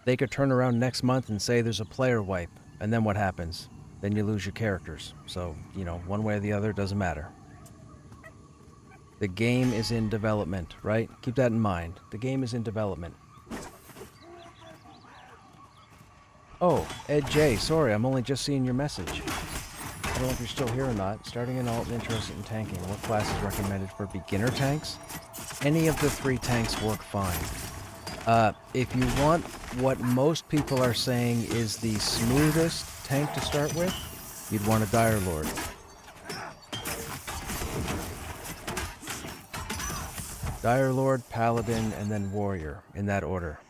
They could turn around next month and say there's a player wipe, and then what happens? Then you lose your characters. So, you know, one way or the other, doesn't matter. The game is in development, right? Keep that in mind. The game is in development. Oh, Ed J, sorry, I'm only just seeing your message. I don't know if you're still here or not. Starting an alt and interested in tanking. What class is recommended for beginner tanks? Any of the 3 tanks work fine. If you want what most people are saying is the smoothest tank to start with, you'd want a Dire Lord. Dire Lord, Paladin, and then Warrior, in that order.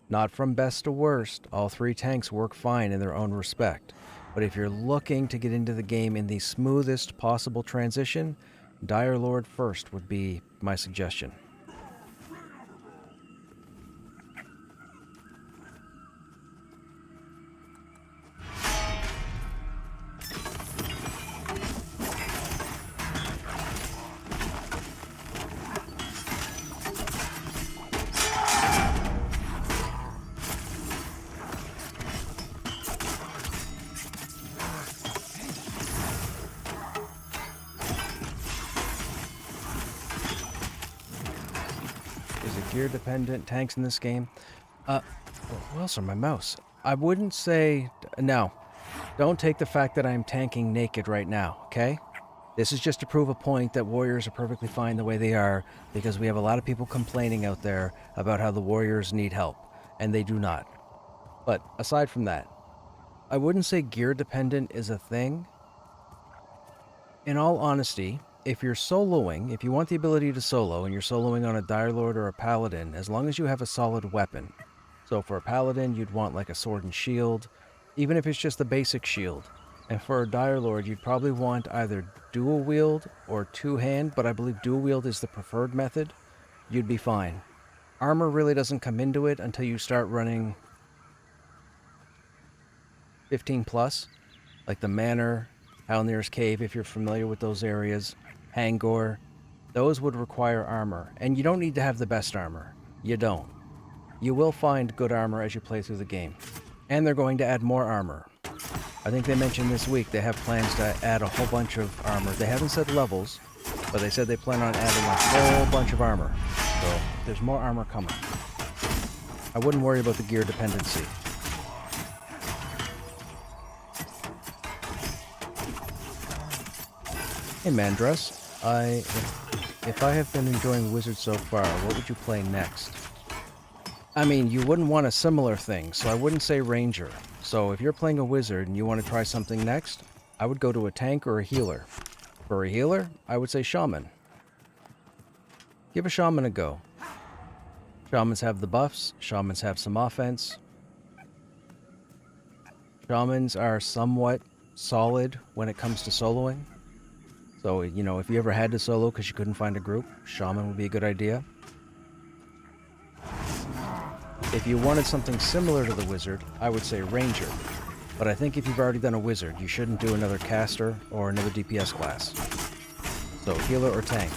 Not from best to worst, all 3 tanks work fine in their own respect. But if you're looking to get into the game in the smoothest possible transition, Dire Lord first would be my suggestion. Gear-dependent tanks in this game. What else on my mouse? I wouldn't say... No. Don't take the fact that I'm tanking naked right now, okay? This is just to prove a point that warriors are perfectly fine the way they are, because we have a lot of people complaining out there about how the warriors need help, and they do not. But aside from that, I wouldn't say gear-dependent is a thing. In all honesty, if you're soloing, if you want the ability to solo, and you're soloing on a Dire Lord or a Paladin, as long as you have a solid weapon. So for a Paladin, you'd want like a sword and shield, even if it's just the basic shield. And for a Dire Lord, you'd probably want either dual wield or 2-hand, but I believe dual wield is the preferred method. You'd be fine. Armor really doesn't come into it until you start running 15 plus, like the Manor, Halnir's Cave, if you're familiar with those areas. Hangor, those would require armor, and you don't need to have the best armor. You don't. You will find good armor as you play through the game. And they're going to add more armor. I think they mentioned this week they have plans to add a whole bunch of armor. They haven't said levels, but they said they plan on adding a whole bunch of armor. So there's more armor coming. I wouldn't worry about the gear dependency. Hey Mandress, if I have been enjoying Wizard so far, what would you play next? I mean, you wouldn't want a similar thing, so I wouldn't say Ranger. So if you're playing a Wizard and you want to try something next, I would go to a tank or a healer. For a healer, I would say Shaman. Give a Shaman a go. Shamans have the buffs, Shamans have some offense. Shamans are somewhat solid when it comes to soloing. So, you know, if you ever had to solo because you couldn't find a group, Shaman would be a good idea. If you wanted something similar to the Wizard, I would say Ranger. But I think if you've already done a Wizard, you shouldn't do another Caster or another DPS class. So, Healer or Tank.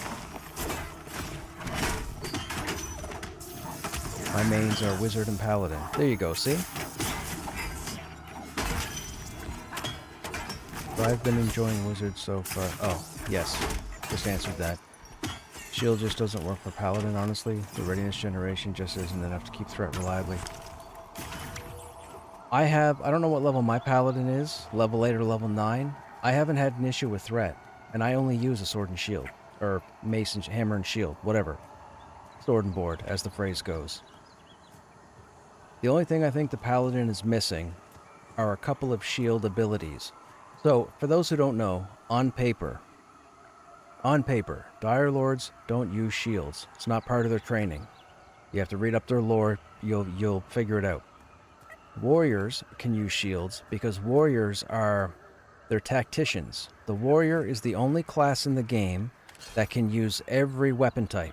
My mains are Wizard and Paladin. There you go, see? I've been enjoying Wizard so far. Oh, yes. Just answered that. Shield just doesn't work for Paladin, honestly. The readiness generation just isn't enough to keep threat reliably. I don't know what level my Paladin is, level 8 or level 9. I haven't had an issue with threat, and I only use a sword and shield. Or mace and hammer and shield, whatever. Sword and board, as the phrase goes. The only thing I think the Paladin is missing are a couple of shield abilities. So, for those who don't know, on paper, Dire Lords don't use shields. It's not part of their training. You have to read up their lore, you'll figure it out. Warriors can use shields because warriors They're tacticians. The warrior is the only class in the game that can use every weapon type.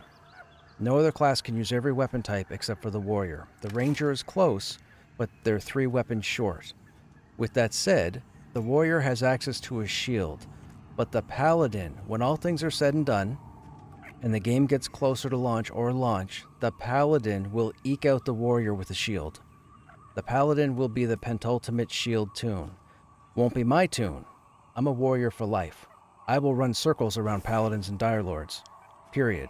No other class can use every weapon type except for the warrior. The ranger is close, but they're 3 weapons short. With that said, the warrior has access to a shield, but the paladin, when all things are said and done, and the game gets closer to launch, the paladin will eke out the warrior with a shield. The paladin will be the pentultimate shield toon. Won't be my toon. I'm a warrior for life. I will run circles around paladins and dire lords. Period.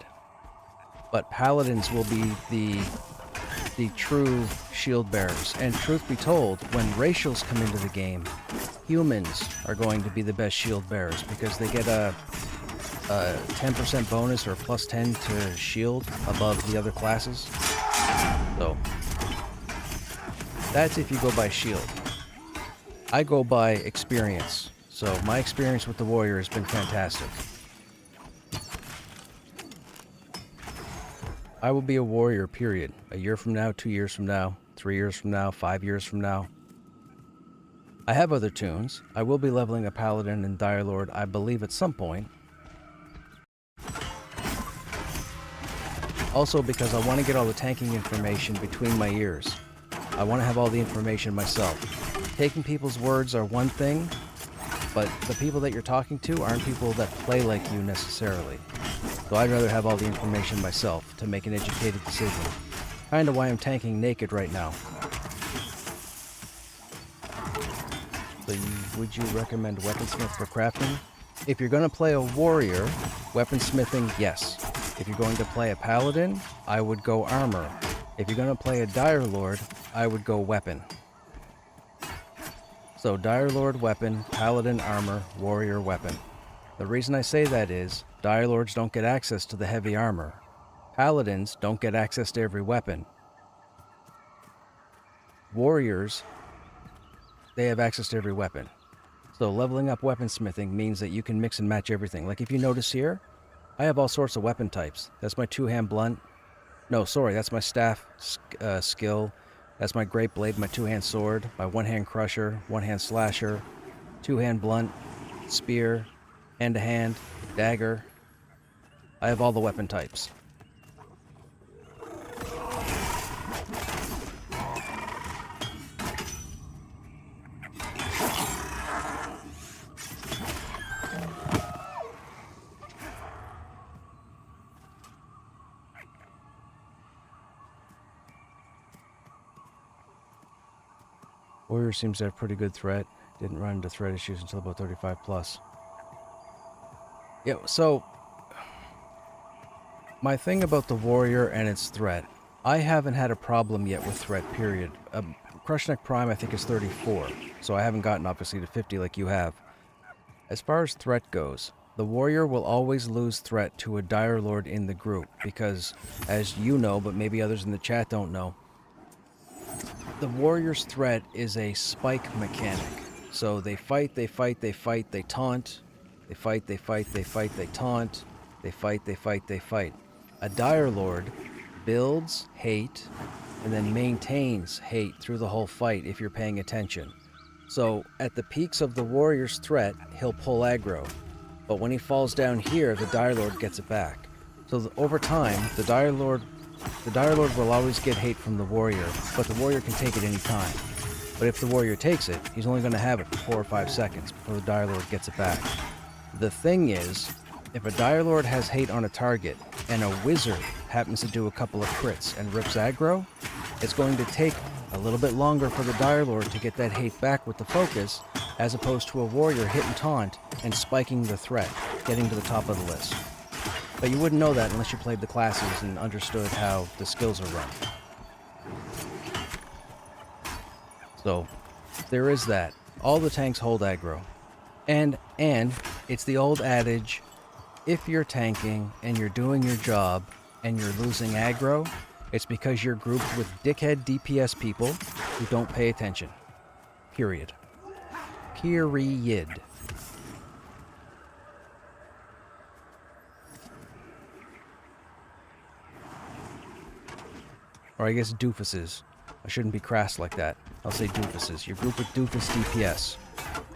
But paladins will be the true shield bearers. And truth be told, when racials come into the game, humans are going to be the best shield bearers because they get a 10% bonus or plus 10 to shield above the other classes. So that's if you go by shield. I go by experience. So my experience with the warrior has been fantastic. I will be a warrior, period. A year from now, 2 years from now, 3 years from now, 5 years from now. I have other toons. I will be leveling a paladin and dire lord, I believe, at some point. Also because I want to get all the tanking information between my ears. I want to have all the information myself. Taking people's words are one thing, but the people that you're talking to aren't people that play like you necessarily. So I'd rather have all the information myself to make an educated decision. Kinda why I'm tanking naked right now. So would you recommend weaponsmith for crafting? If you're going to play a warrior, weaponsmithing, yes. If you're going to play a paladin, I would go armor. If you're going to play a dire lord, I would go weapon. So dire lord weapon, paladin armor, warrior weapon. The reason I say that is, dire lords don't get access to the heavy armor. Paladins don't get access to every weapon. Warriors, they have access to every weapon. So leveling up weaponsmithing means that you can mix and match everything. Like if you notice here, I have all sorts of weapon types. That's my 2-hand blunt. No, sorry, that's my staff skill. That's my great blade, my 2-hand sword, my 1-hand crusher, 1-hand slasher, 2-hand blunt, spear, hand-to-hand, dagger. I have all the weapon types. Warrior seems to have pretty good threat. Didn't run into threat issues until about 35 plus. Yeah, so my thing about the warrior and its threat, I haven't had a problem yet with threat, period. Krushnek Prime I think is 34, so I haven't gotten obviously to 50 like you have. As far as threat goes, the warrior will always lose threat to a dire lord in the group because, as you know, but maybe others in the chat don't know, the warrior's threat is a spike mechanic. So they fight, they fight, they fight, they taunt. They fight, they fight, they fight, they taunt. They fight, they fight, they fight. A dire lord builds hate and then maintains hate through the whole fight if you're paying attention. So at the peaks of the warrior's threat, he'll pull aggro. But when he falls down here, the dire lord gets it back. So over time, the dire lord will always get hate from the warrior, but the warrior can take it any time. But if the warrior takes it, he's only going to have it for 4 or 5 seconds before the dire lord gets it back. The thing is, if a dire lord has hate on a target, and a wizard happens to do a couple of crits and rips aggro, it's going to take a little bit longer for the dire lord to get that hate back with the focus, as opposed to a warrior hit and taunt and spiking the threat, getting to the top of the list. But you wouldn't know that unless you played the classes and understood how the skills are run. So, there is that. All the tanks hold aggro. And it's the old adage, if you're tanking and you're doing your job and you're losing aggro, it's because you're grouped with dickhead DPS people who don't pay attention. Period. Period. Or I guess doofuses. I shouldn't be crass like that. I'll say doofuses. You're grouped with doofus DPS.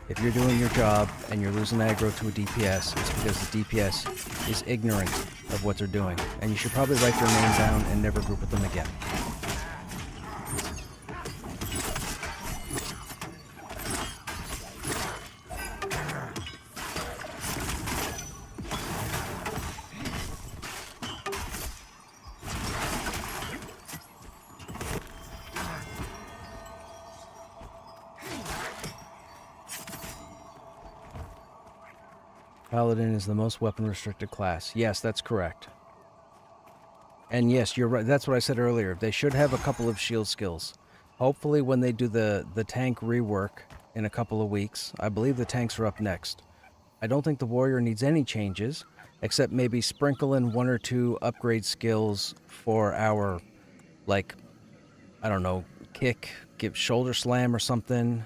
If you're doing your job and you're losing aggro to a DPS, it's because the DPS is ignorant of what they're doing. And you should probably write their name down and never group with them again. Paladin is the most weapon-restricted class. Yes, that's correct. And yes, you're right. That's what I said earlier. They should have a couple of shield skills. Hopefully when they do the tank rework in a couple of weeks, I believe the tanks are up next. I don't think the warrior needs any changes, except maybe sprinkle in 1 or 2 upgrade skills for our, like, I don't know, kick, give shoulder slam or something.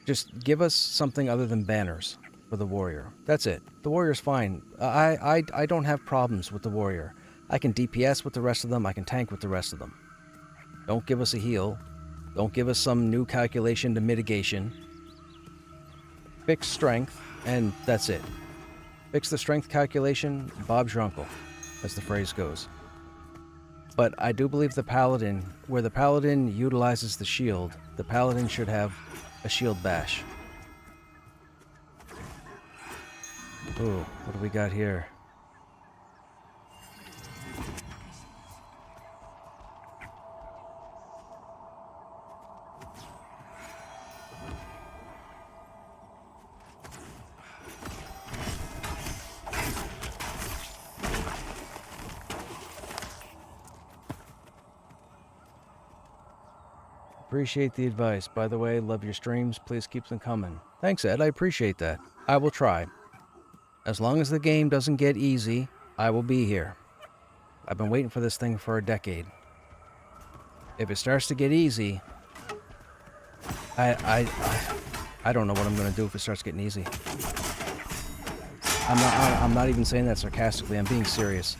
Just give us something other than banners for the warrior. That's it. The warrior's fine. I don't have problems with the warrior. I can DPS with the rest of them. I can tank with the rest of them. Don't give us a heal. Don't give us some new calculation to mitigation. Fix strength, and that's it. Fix the strength calculation, Bob's your uncle, as the phrase goes. But I do believe the paladin, where the paladin utilizes the shield, the paladin should have a shield bash. Ooh, what do we got here? Appreciate the advice. By the way, love your streams. Please keep them coming. Thanks, Ed. I appreciate that. I will try. As long as the game doesn't get easy, I will be here. I've been waiting for this thing for a decade. If it starts to get easy, I don't know what I'm going to do if it starts getting easy. I'm not even saying that sarcastically. I'm being serious.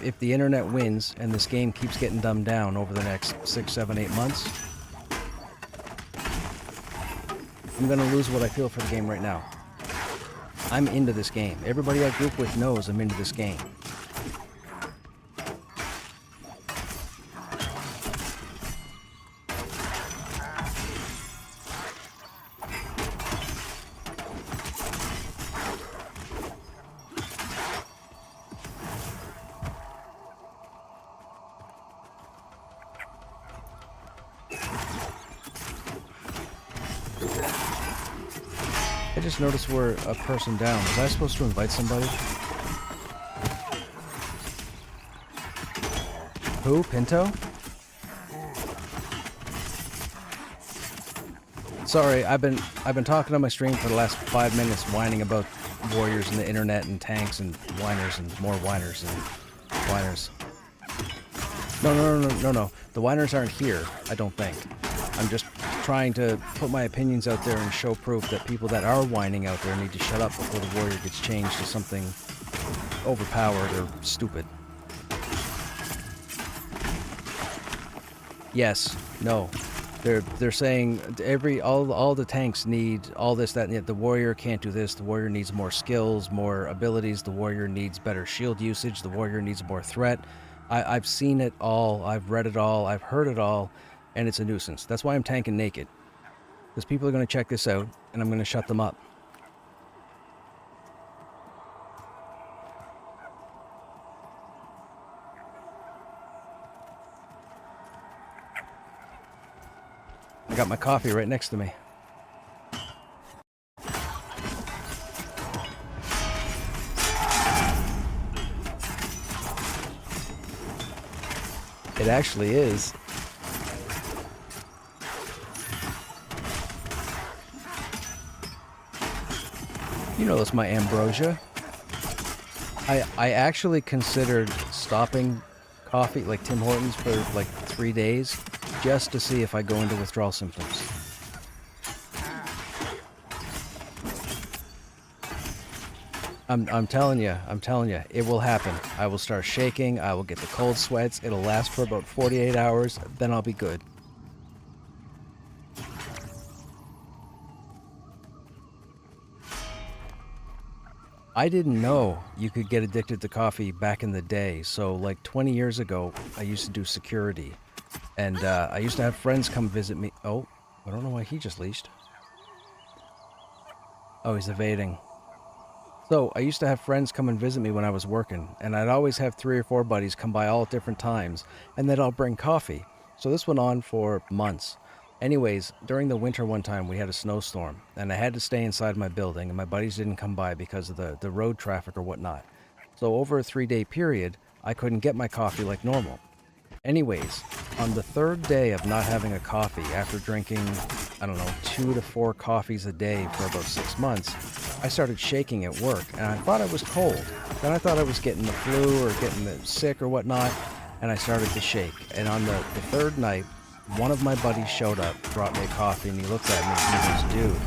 If the internet wins and this game keeps getting dumbed down over the next 6, 7, 8 months, I'm going to lose what I feel for the game right now. I'm into this game. Everybody I group with knows I'm into this game. I just noticed we're a person down. Was I supposed to invite somebody? Who? Pinto? Sorry, I've been talking on my stream for the last 5 minutes, whining about warriors and the internet and tanks and whiners and more whiners and whiners. No. The whiners aren't here, I don't think. I'm just trying to put my opinions out there and show proof that people that are whining out there need to shut up before the warrior gets changed to something overpowered or stupid. Yes, no. They're saying all the tanks need all this, that, and yet the warrior can't do this. The warrior needs more skills, more abilities. The warrior needs better shield usage. The warrior needs more threat. I've seen it all. I've read it all. I've heard it all. And it's a nuisance. That's why I'm tanking naked. Because people are going to check this out, and I'm going to shut them up. I got my coffee right next to me. It actually is. You know that's my ambrosia. I actually considered stopping coffee, like Tim Hortons, for like 3 days, just to see if I go into withdrawal symptoms. I'm telling you, it will happen. I will start shaking, I will get the cold sweats, it'll last for about 48 hours, then I'll be good. I didn't know you could get addicted to coffee back in the day. So like 20 years ago, I used to do security. And I used to have friends come visit me. Oh, I don't know why he just leashed. Oh, he's evading. So I used to have friends come and visit me when I was working. And I'd always have 3 or 4 buddies come by all at different times. And they'd all bring coffee. So this went on for months. Anyways, during the winter one time, we had a snowstorm. And I had to stay inside my building. And my buddies didn't come by because of the road traffic or whatnot. So over a 3-day period, I couldn't get my coffee like normal. Anyways, on the 3rd day of not having a coffee after drinking, I don't know, 2 to 4 coffees a day for about 6 months, I started shaking at work, and I thought I was cold. Then I thought I was getting the flu or getting sick or whatnot, and I started to shake. And on the 3rd night, one of my buddies showed up, brought me a coffee, and he looked at me and he goes, "Dude,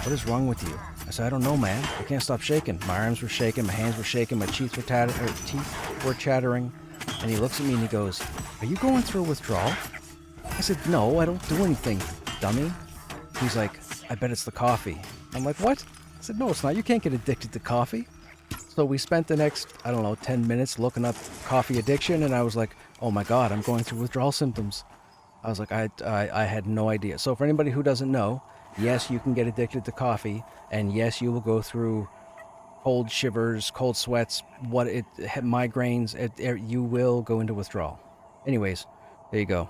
what is wrong with you?" I said, "I don't know, man. I can't stop shaking. My arms were shaking, my hands were shaking, my teeth were chattering." And he looks at me and he goes, "Are you going through a withdrawal?" I said, "No, I don't do anything, dummy." He's like, "I bet it's the coffee." I'm like, "What?" I said, "No, it's not. You can't get addicted to coffee." So we spent the next, I don't know, 10 minutes looking up coffee addiction, and I was like, "Oh my God, I'm going through withdrawal symptoms." I was like, I had no idea. So for anybody who doesn't know, yes, you can get addicted to coffee, and yes, you will go through cold shivers, cold sweats, migraines, you will go into withdrawal. Anyways, there you go.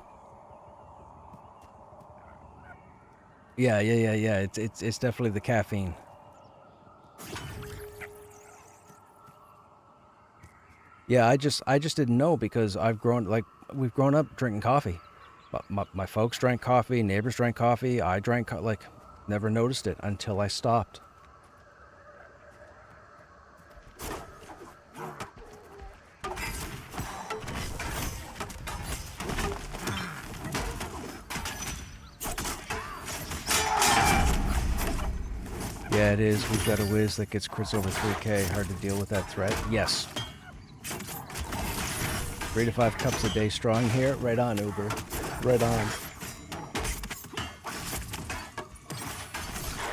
Yeah. It's definitely the caffeine. Yeah, I just didn't know because we've grown up drinking coffee. My folks drank coffee, neighbors drank coffee, I drank never noticed it until I stopped. Yeah, it is. We've got a whiz that gets crits over 3K. Hard to deal with that threat. Yes. 3 to 5 cups a day strong here. Right on, Uber. Right on.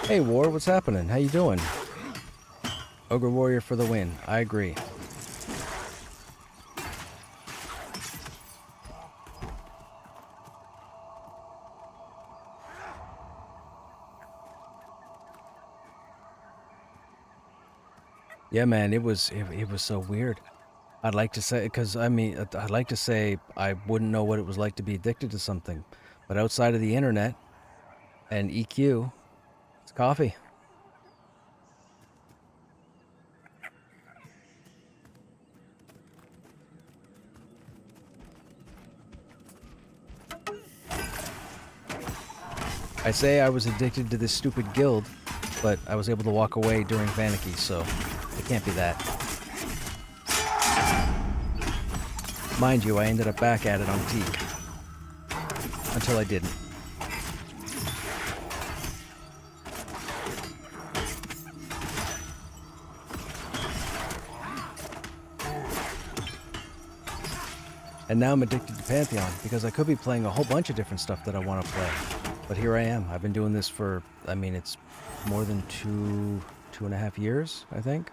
Hey, War, what's happening? How you doing? Ogre Warrior for the win. I agree. Yeah, man, it was so weird. I'd like to say, because I mean, I'd like to say I wouldn't know what it was like to be addicted to something, but outside of the internet and EQ, it's coffee. I say I was addicted to this stupid guild, but I was able to walk away during Vanicky, so it can't be that. Mind you, I ended up back at it on Teak. Until I didn't. And now I'm addicted to Pantheon, because I could be playing a whole bunch of different stuff that I want to play. But here I am. I've been doing this for, I mean, it's more than 2.5 years, I think.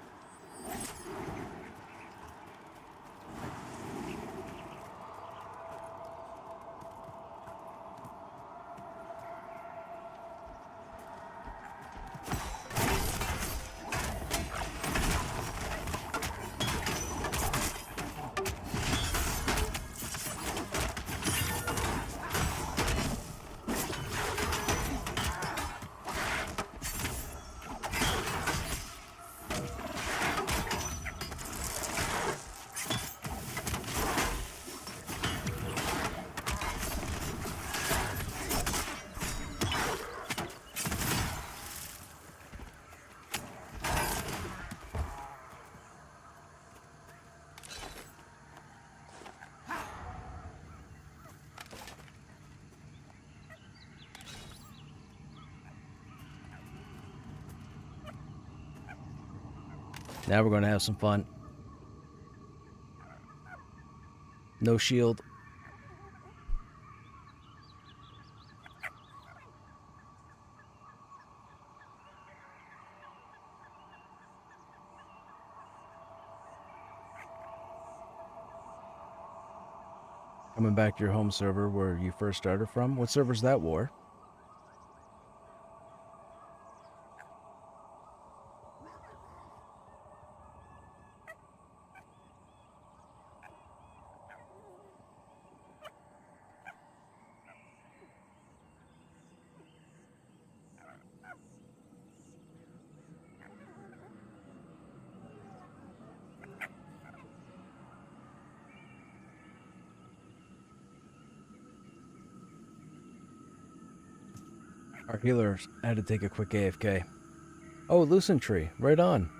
Now we're going to have some fun. No shield. Coming back to your home server where you first started from? What server's that, War? Our healer had to take a quick AFK. Oh, Lucent Tree, right on.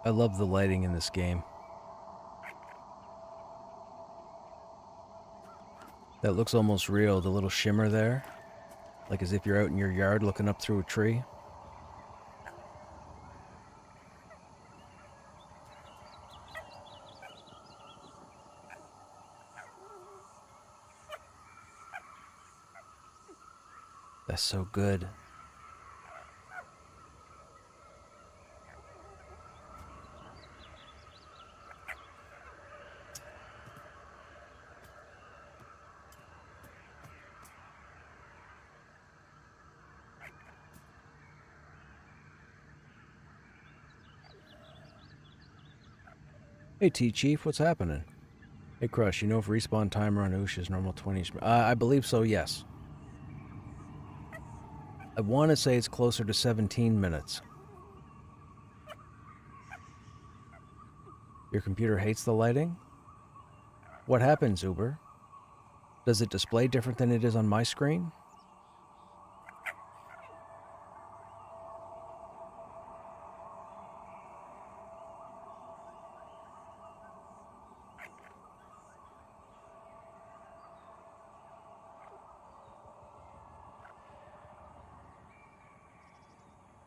I love the lighting in this game. That looks almost real, the little shimmer there. Like as if you're out in your yard looking up through a tree. That's so good. Hey T-Chief, what's happening? Hey Crush, you know if respawn timer on Oosh is normal 20? I believe so, yes. I want to say it's closer to 17 minutes. Your computer hates the lighting? What happens, Uber? Does it display different than it is on my screen?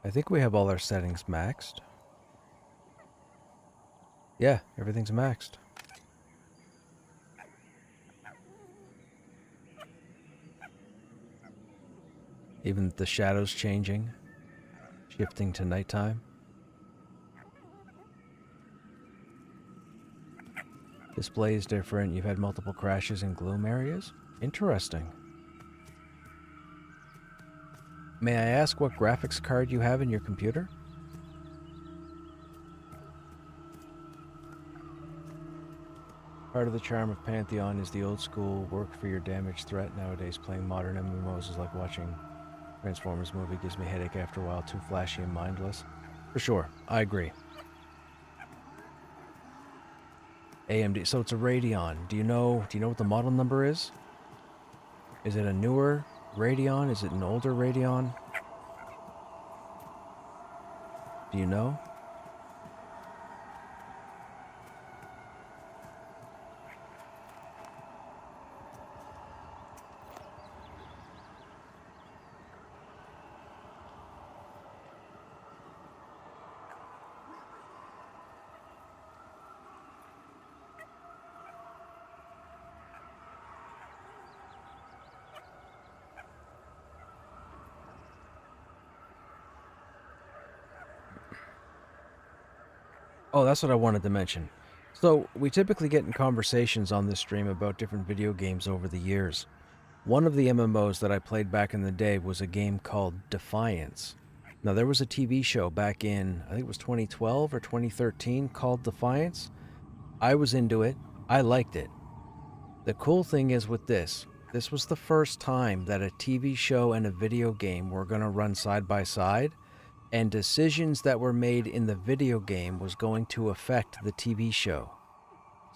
I think we have all our settings maxed. Yeah, everything's maxed. Even the shadows changing, shifting to nighttime. Display is different. You've had multiple crashes in gloom areas? Interesting. May I ask what graphics card you have in your computer? Part of the charm of Pantheon is the old school work for your damage threat. Nowadays, playing modern MMOs is like watching Transformers movie. Gives me a headache after a while. Too flashy and mindless. For sure, I agree. AMD, so it's a Radeon. Do you know what the model number is? Is it a newer Radeon? Is it an older Radeon? Do you know? Oh, that's what I wanted to mention. So, we typically get in conversations on this stream about different video games over the years. One of the MMOs that I played back in the day was a game called Defiance. Now, there was a TV show back in, I think it was 2012 or 2013, called Defiance. I was into it. I liked it. The cool thing is with this was the first time that a TV show and a video game were going to run side by side, and decisions that were made in the video game was going to affect the TV show.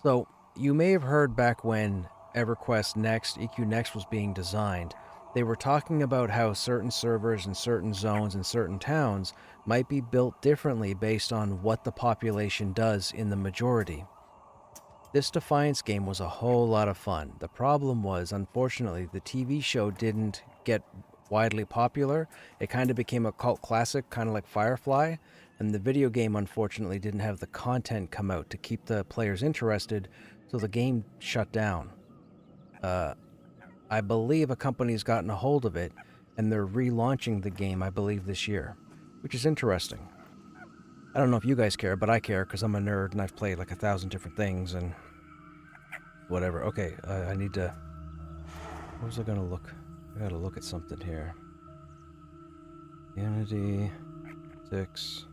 So, you may have heard back when EverQuest Next, EQ Next was being designed, they were talking about how certain servers and certain zones and certain towns might be built differently based on what the population does in the majority. This Defiance game was a whole lot of fun. The problem was, unfortunately, the TV show didn't get widely popular. It kind of became a cult classic, kind of like Firefly, and the video game, unfortunately, didn't have the content come out to keep the players interested, so the game shut down. I believe a company's gotten a hold of it, and they're relaunching the game, I believe, this year, which is interesting. I don't know if you guys care, but I care because I'm a nerd and I've played like 1,000 different things and whatever. Okay, I need to... What was I gonna look? I gotta look at something here. Unity 6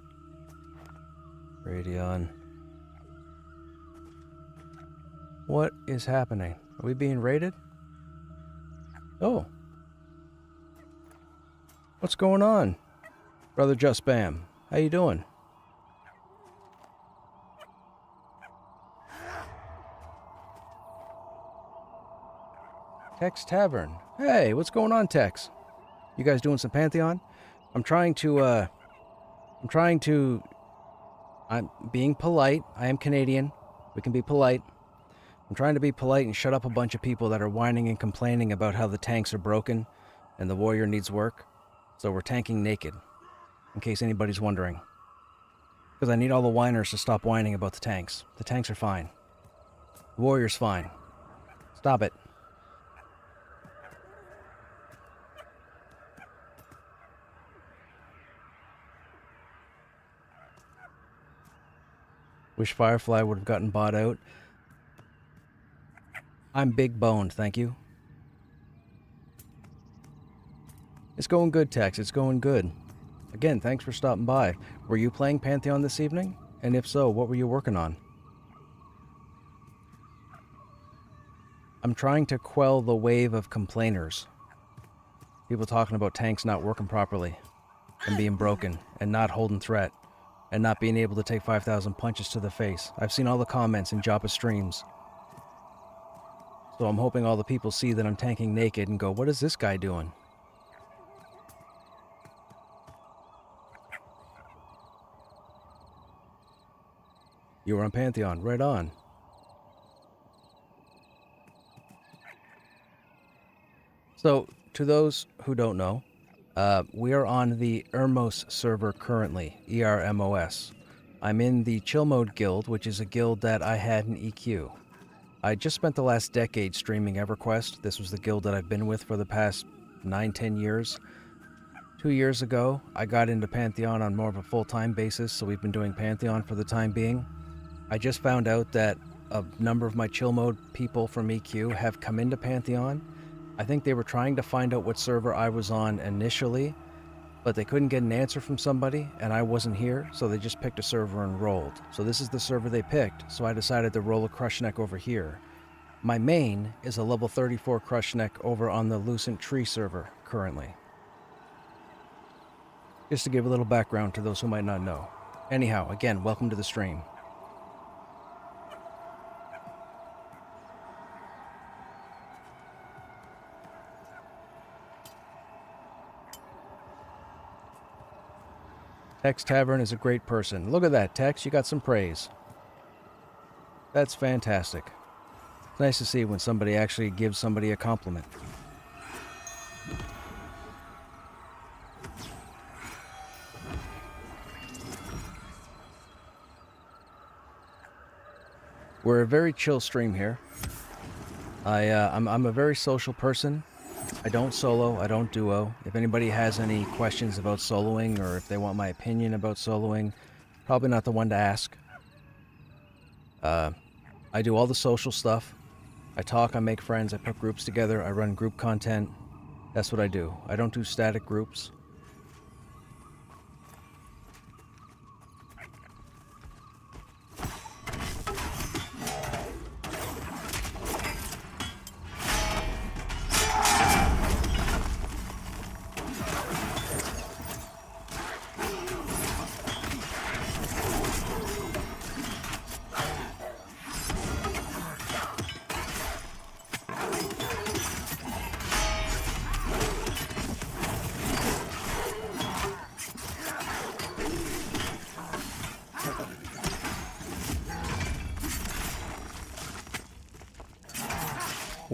Radeon. What is happening? Are we being raided? Oh. What's going on? Brother Just Bam. How you doing? Tex Tavern. Hey, what's going on, Tex? You guys doing some Pantheon? I'm being polite. I am Canadian. We can be polite. I'm trying to be polite and shut up a bunch of people that are whining and complaining about how the tanks are broken and the warrior needs work. So we're tanking naked, in case anybody's wondering. Because I need all the whiners to stop whining about the tanks. The tanks are fine. The warrior's fine. Stop it. Wish Firefly would have gotten bought out. I'm big boned, thank you. It's going good, Tex. It's going good. Again, thanks for stopping by. Were you playing Pantheon this evening? And if so, what were you working on? I'm trying to quell the wave of complainers. People talking about tanks not working properly, and being broken, and not holding threat, and not being able to take 5,000 punches to the face. I've seen all the comments in Joppa streams. So I'm hoping all the people see that I'm tanking naked and go, what is this guy doing? You were on Pantheon, right on. So, to those who don't know, we are on the Ermos server currently, ERMOS. I'm in the Chill Mode Guild, which is a guild that I had in EQ. I just spent the last decade streaming EverQuest. This was the guild that I've been with for the past 9-10 years. 2 years ago, I got into Pantheon on more of a full-time basis, so we've been doing Pantheon for the time being. I just found out that a number of my Chill Mode people from EQ have come into Pantheon. I think they were trying to find out what server I was on initially, but they couldn't get an answer from somebody, and I wasn't here, so they just picked a server and rolled. So this is the server they picked, so I decided to roll a Krushnek over here. My main is a level 34 Krushnek over on the Lucent Tree server currently. Just to give a little background to those who might not know. Anyhow, again, welcome to the stream. Tex Tavern is a great person. Look at that, Tex. You got some praise. That's fantastic. It's nice to see when somebody actually gives somebody a compliment. We're a very chill stream here. I'm a very social person. I don't solo, I don't duo. If anybody has any questions about soloing or if they want my opinion about soloing, probably not the one to ask. I do all the social stuff. I talk, I make friends, I put groups together, I run group content. That's what I do. I don't do static groups.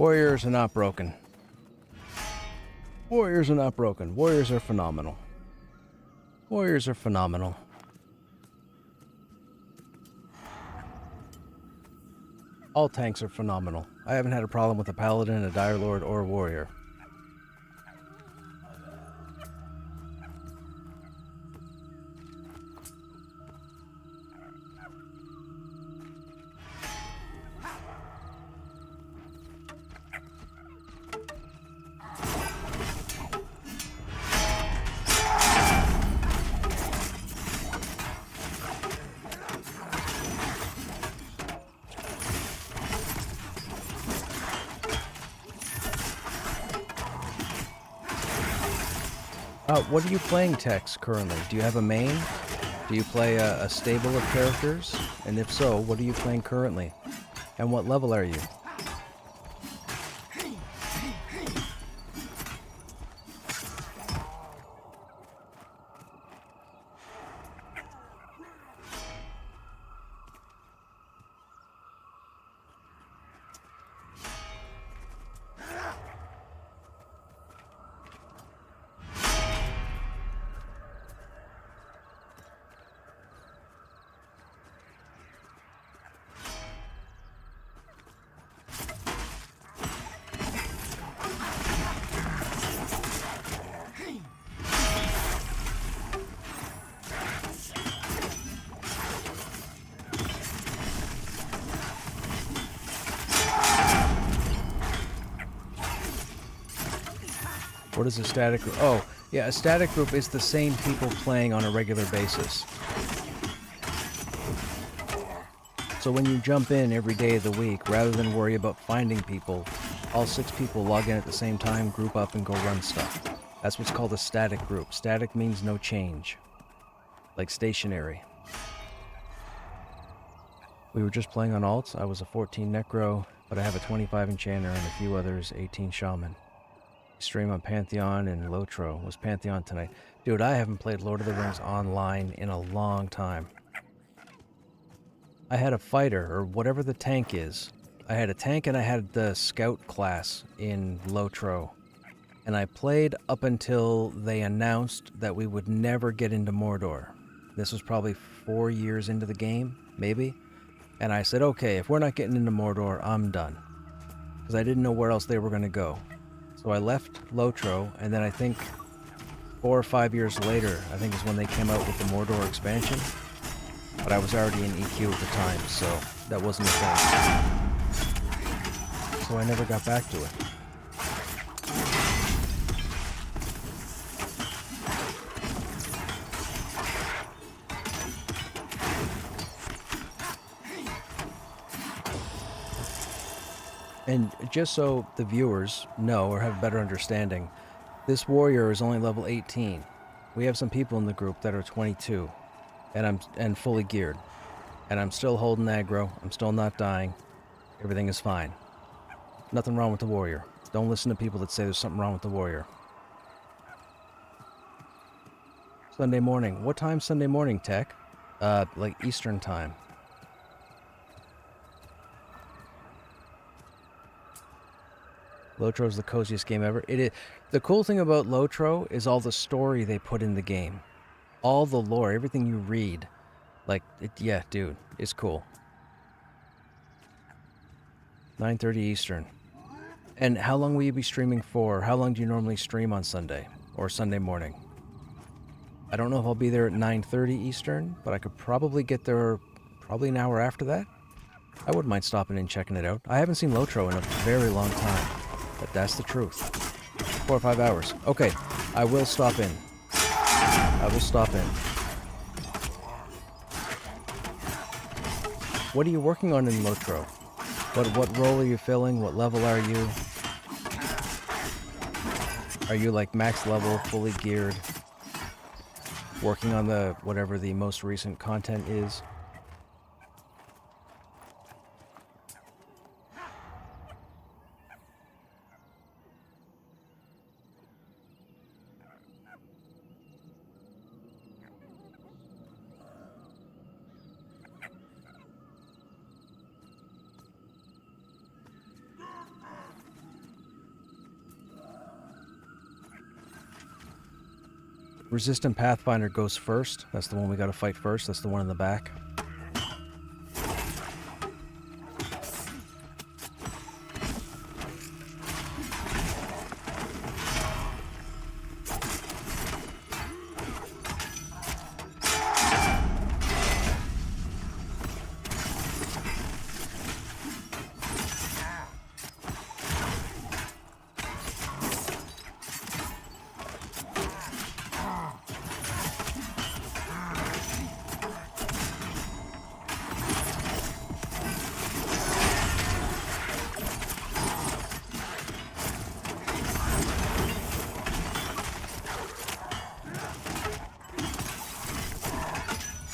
Warriors are not broken. Warriors are not broken. Warriors are phenomenal. Warriors are phenomenal. All tanks are phenomenal. I haven't had a problem with a paladin, a dire lord, or a warrior. What are you playing, Tex, currently? Do you have a main? Do you play a stable of characters? And if so, what are you playing currently? And what level are you? What is a static group? Oh, yeah, a static group is the same people playing on a regular basis. So when you jump in every day of the week, rather than worry about finding people, all 6 people log in at the same time, group up, and go run stuff. That's what's called a static group. Static means no change. Like stationary. We were just playing on alts. I was a 14 Necro, but I have a 25 Enchanter and a few others, 18 Shaman. Stream on Pantheon and Lotro. Was Pantheon tonight. Dude, I haven't played Lord of the Rings online in a long time. I had a fighter, or whatever the tank is. I had a tank and I had the scout class in Lotro. And I played up until they announced that we would never get into Mordor. This was probably 4 years into the game, maybe. And I said, okay, if we're not getting into Mordor, I'm done. Because I didn't know where else they were going to go. So I left Lotro, and then I think 4 or 5 years later, I think is when they came out with the Mordor expansion. But I was already in EQ at the time, so that wasn't a thing. So I never got back to it. And just so the viewers know or have a better understanding, this warrior is only level 18. We have some people in the group that are 22, and fully geared. And I'm still holding aggro, I'm still not dying, everything is fine. Nothing wrong with the warrior. Don't listen to people that say there's something wrong with the warrior. Sunday morning. What time Sunday morning, Tech? Like Eastern time. Lotro's the coziest game ever. It is. The cool thing about Lotro is all the story they put in the game. All the lore, everything you read. Like, yeah, dude, it's cool. 9:30 Eastern. And how long will you be streaming for? How long do you normally stream on Sunday? Or Sunday morning? I don't know if I'll be there at 9:30 Eastern, but I could probably get there probably an hour after that. I wouldn't mind stopping in and checking it out. I haven't seen Lotro in a very long time. But that's the truth. 4 or 5 hours. Okay, I will stop in. I will stop in. What are you working on in Lotro? What role are you filling? What level are you? Are you like max level, fully geared? Working on the whatever the most recent content is? Resistant Pathfinder goes first. That's the one we gotta fight first. That's the one in the back.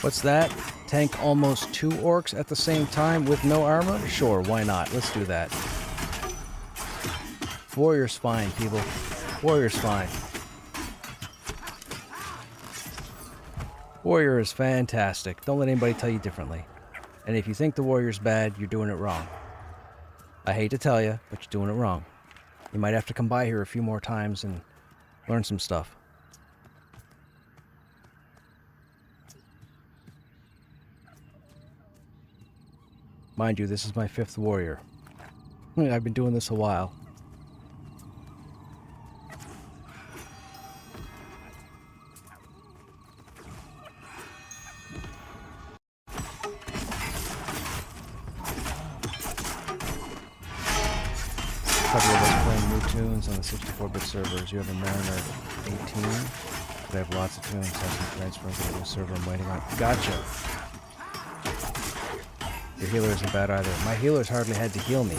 What's that? Tank almost 2 orcs at the same time with no armor? Sure, why not? Let's do that. Warrior's fine, people. Warrior's fine. Warrior is fantastic. Don't let anybody tell you differently. And if you think the warrior's bad, you're doing it wrong. I hate to tell you, but you're doing it wrong. You might have to come by here a few more times and learn some stuff. Mind you, this is my 5th warrior. I've been doing this a while. A couple of us playing new tunes on the 64-bit servers. You have a Mariner 18. They have lots of tunes. Have some transfers to the new server I'm waiting on. Gotcha. Your healer isn't bad either. My healer's hardly had to heal me.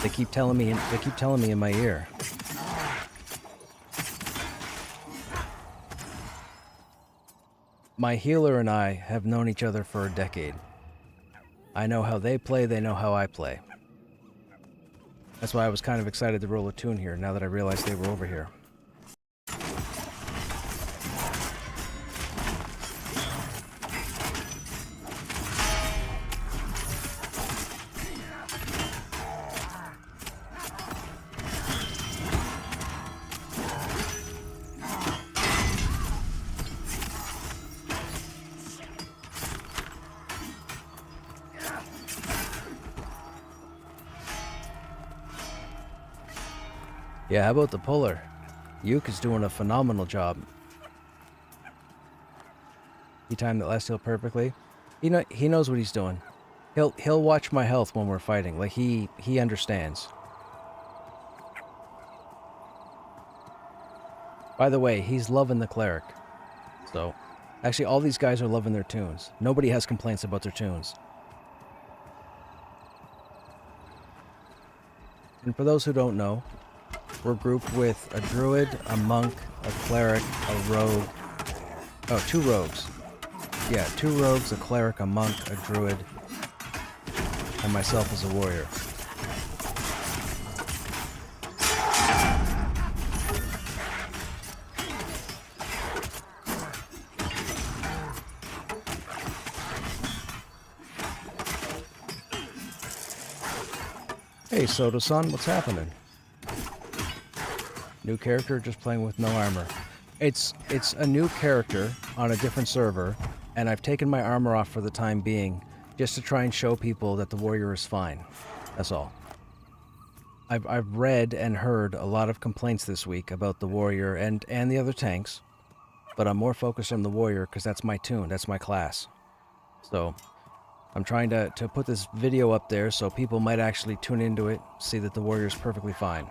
They keep telling me in my ear. My healer and I have known each other for a decade. I know how they play, they know how I play. That's why I was kind of excited to roll a tune here, now that I realized they were over here. Yeah, how about the puller? Yuke is doing a phenomenal job. He timed that last heal perfectly. He knows what he's doing. He'll watch my health when we're fighting. Like he understands. By the way, he's loving the cleric. So, actually all these guys are loving their tunes. Nobody has complaints about their tunes. And for those who don't know, we're grouped with a druid, a monk, a cleric, a rogue. Oh, 2 rogues. Yeah, 2 rogues, a cleric, a monk, a druid, and myself as a warrior. Hey, Soto-san, what's happening? New character, just playing with no armor. It's a new character on a different server, and I've taken my armor off for the time being, just to try and show people that the warrior is fine. That's all. I've read and heard a lot of complaints this week about the warrior and the other tanks, but I'm more focused on the warrior because that's my tune, that's my class. So I'm trying to put this video up there so people might actually tune into it, see that the warrior's perfectly fine.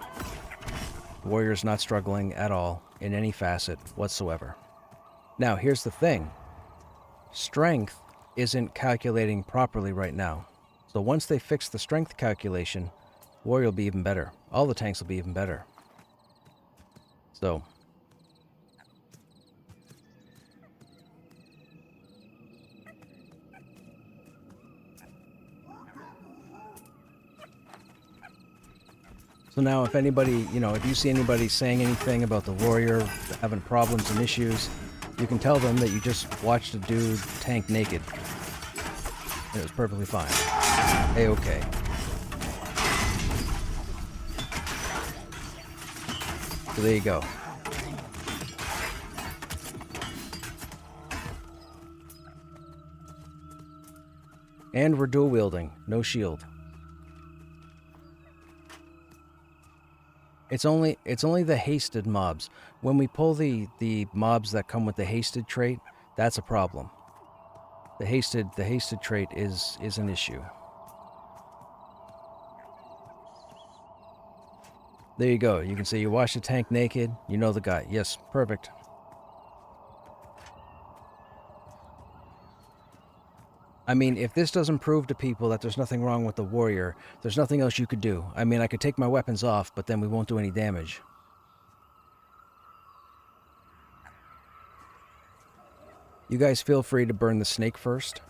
The warrior's not struggling at all in any facet whatsoever. Now, here's the thing. Strength isn't calculating properly right now. So once they fix the strength calculation, warrior will be even better. All the tanks will be even better. So now if anybody, if you see anybody saying anything about the warrior having problems and issues, you can tell them that you just watched a dude tank naked. And it was perfectly fine. A-okay. So there you go. And we're dual wielding, no shield. It's only the hasted mobs. When we pull the mobs that come with the hasted trait, that's a problem. The hasted trait is an issue. There you go. You can see you wash the tank naked. You know the guy. Yes, perfect. I mean, if this doesn't prove to people that there's nothing wrong with the warrior, there's nothing else you could do. I mean, I could take my weapons off, but then we won't do any damage. You guys feel free to burn the snake first.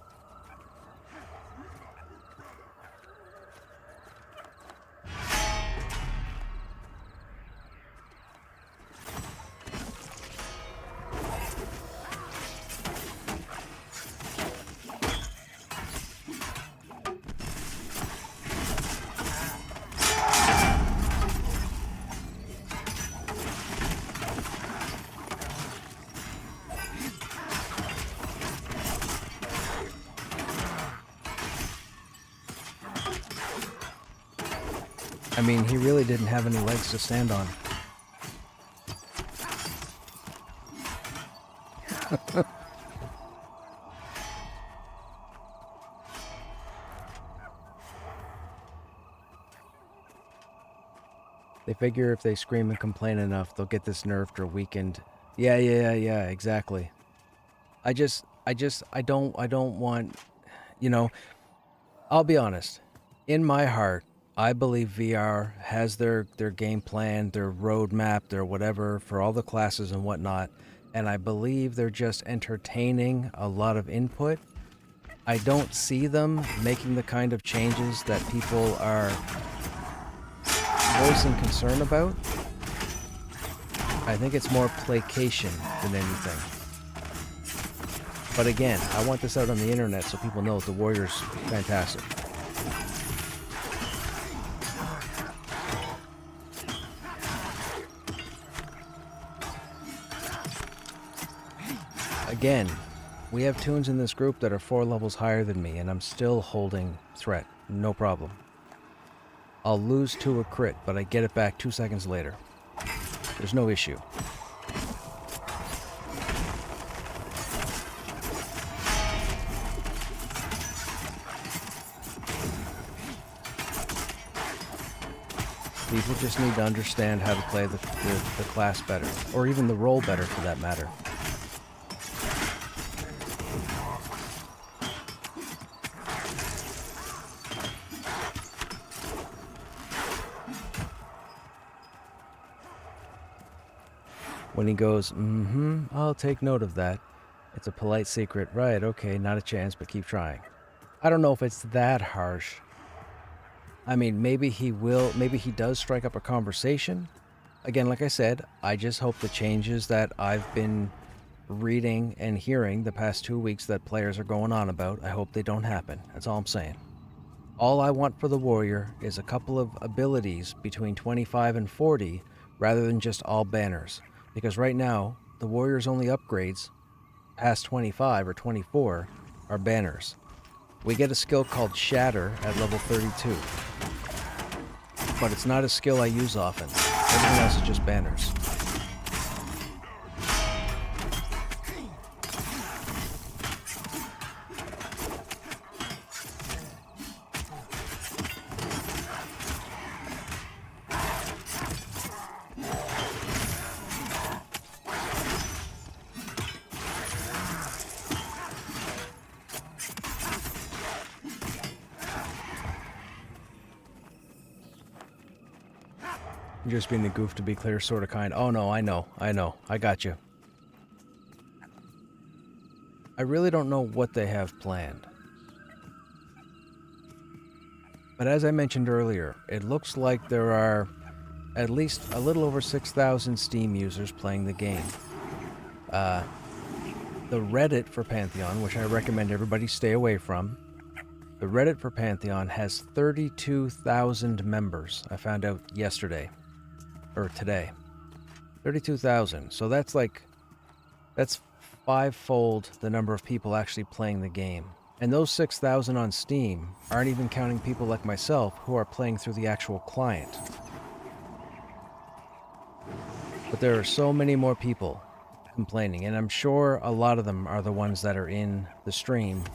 I mean, he really didn't have any legs to stand on. They figure if they scream and complain enough, they'll get this nerfed or weakened. Yeah, exactly. I don't want, you know, I'll be honest. In my heart, I believe VR has their game plan, their roadmap, their whatever for all the classes and whatnot, and I believe they're just entertaining a lot of input. I don't see them making the kind of changes that people are voicing concern about. I think it's more placation than anything. But again, I want this out on the internet so people know the warrior's fantastic. Again, we have toons in this group that are 4 levels higher than me, and I'm still holding threat. No problem. I'll lose to a crit, but I get it back 2 seconds later. There's no issue. People just need to understand how to play the class better, or even the role better for that matter. When he goes, I'll take note of that. It's a polite secret. Right, okay, not a chance, but keep trying. I don't know if it's that harsh. I mean, maybe he does strike up a conversation. Again, like I said, I just hope the changes that I've been reading and hearing the past 2 weeks that players are going on about, I hope they don't happen. That's all I'm saying. All I want for the warrior is a couple of abilities between 25 and 40 rather than just all banners. Because right now, the warrior's only upgrades past 25 or 24 are banners. We get a skill called Shatter at level 32. But it's not a skill I use often. Everything else is just banners. Just being the goof to be clear, sort of kind. Oh no, I know. I got you. I really don't know what they have planned. But as I mentioned earlier, it looks like there are at least a little over 6,000 Steam users playing the game. The Reddit for Pantheon, which I recommend everybody stay away from, the Reddit for Pantheon has 32,000 members. I found out yesterday. Or today. 32,000. So that's like, that's fivefold the number of people actually playing the game. And those 6,000 on Steam aren't even counting people like myself who are playing through the actual client. But there are so many more people complaining, and I'm sure a lot of them are the ones that are in the stream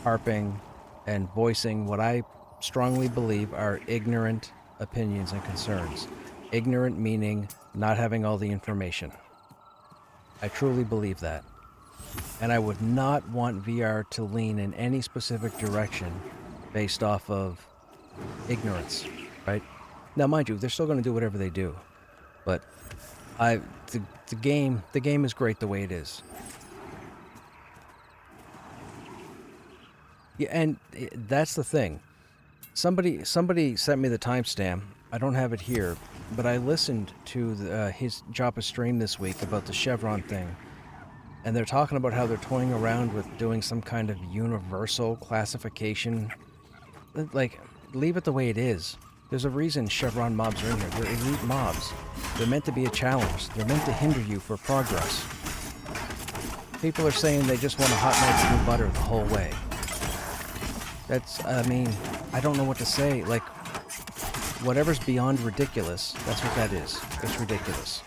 harping and voicing what I strongly believe are ignorant opinions and concerns. Ignorant meaning not having all the information. I truly believe that. And I would not want VR to lean in any specific direction based off of ignorance, right? Now, mind you, they're still going to do whatever they do, but the game is great the way it is. Yeah, and that's the thing. Somebody sent me the timestamp. I don't have it here, but I listened to his Joppa stream this week about the Chevron thing. And they're talking about how they're toying around with doing some kind of universal classification. Like, leave it the way it is. There's a reason Chevron mobs are in here. They're elite mobs. They're meant to be a challenge. They're meant to hinder you for progress. People are saying they just want a hot knife through butter the whole way. That's, I mean, I don't know what to say. Like, whatever's beyond ridiculous, that's what that is. It's ridiculous.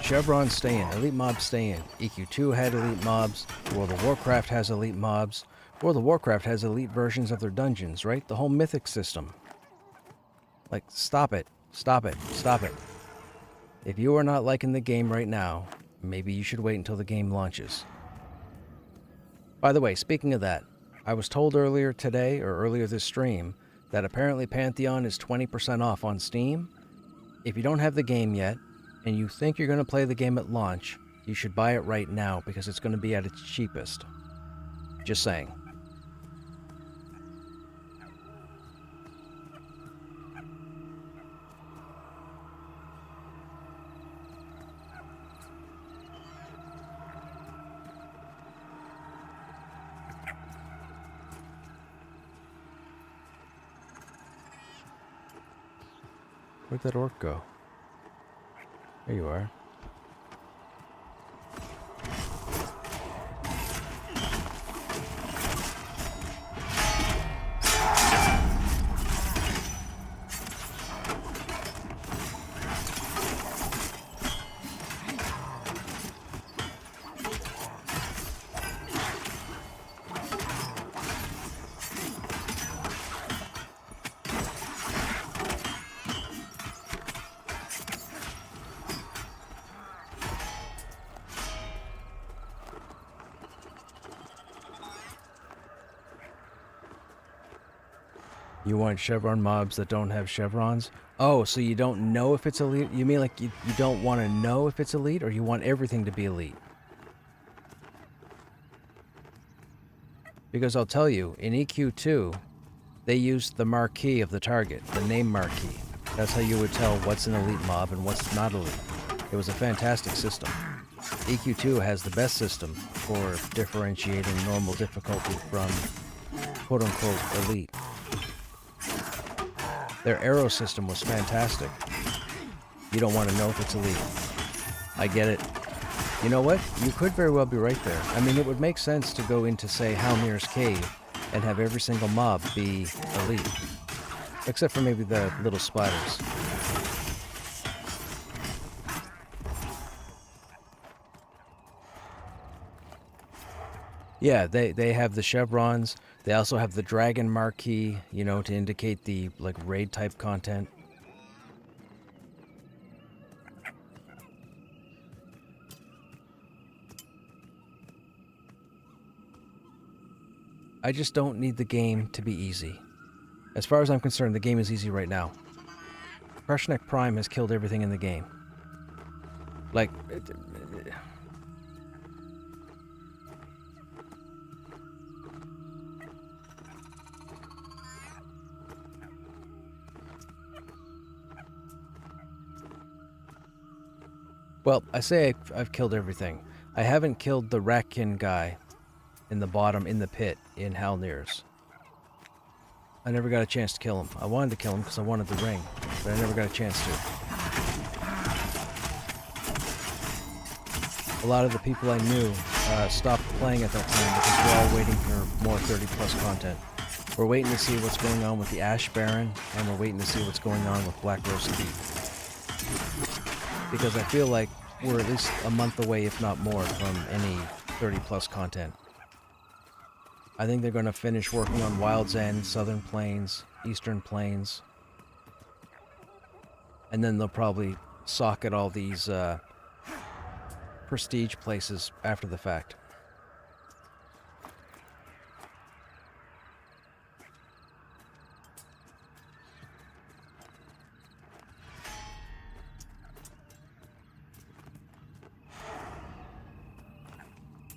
Chevron stay in, elite mobs stay in. EQ2 had elite mobs, World of Warcraft has elite mobs, World of Warcraft has elite versions of their dungeons, right? The whole mythic system. Like, stop it, stop it, stop it. If you are not liking the game right now, maybe you should wait until the game launches. By the way, speaking of that, I was told earlier today, or earlier this stream, that apparently Pantheon is 20% off on Steam. If you don't have the game yet, and you think you're going to play the game at launch, you should buy it right now because it's going to be at its cheapest. Just saying. Where'd that orc go? There you are. You want Chevron mobs that don't have chevrons? Oh, so you don't know if it's elite? You mean like you don't want to know if it's elite, or you want everything to be elite? Because I'll tell you, in EQ2, they used the marquee of the target, the name marquee. That's how you would tell what's an elite mob and what's not elite. It was a fantastic system. EQ2 has the best system for differentiating normal difficulty from quote-unquote elite. Their arrow system was fantastic. You don't want to know if it's elite. I get it. You know what? You could very well be right there. I mean, it would make sense to go into, say, Halmir's Cave and have every single mob be elite. Except for maybe the little spiders. Yeah, they have the chevrons. They also have the dragon marquee, you know, to indicate the, like, raid type content. I just don't need the game to be easy. As far as I'm concerned, the game is easy right now. Krushnek Prime has killed everything in the game. Like... Well, I say I've killed everything. I haven't killed the Ratkin guy in the bottom, in the pit, in Halmir's. I never got a chance to kill him. I wanted to kill him because I wanted the ring, but I never got a chance to. a lot of the people I knew stopped playing at that time because we're all waiting for more 30+ content. We're waiting to see what's going on with the Ash Baron, and we're waiting to see what's going on with Black Roast Beef. Because I feel like we're at least a month away, if not more, from any 30+ content. I think they're going to finish working on Wild's End, Southern Plains, Eastern Plains, and then they'll probably socket all these prestige places after the fact.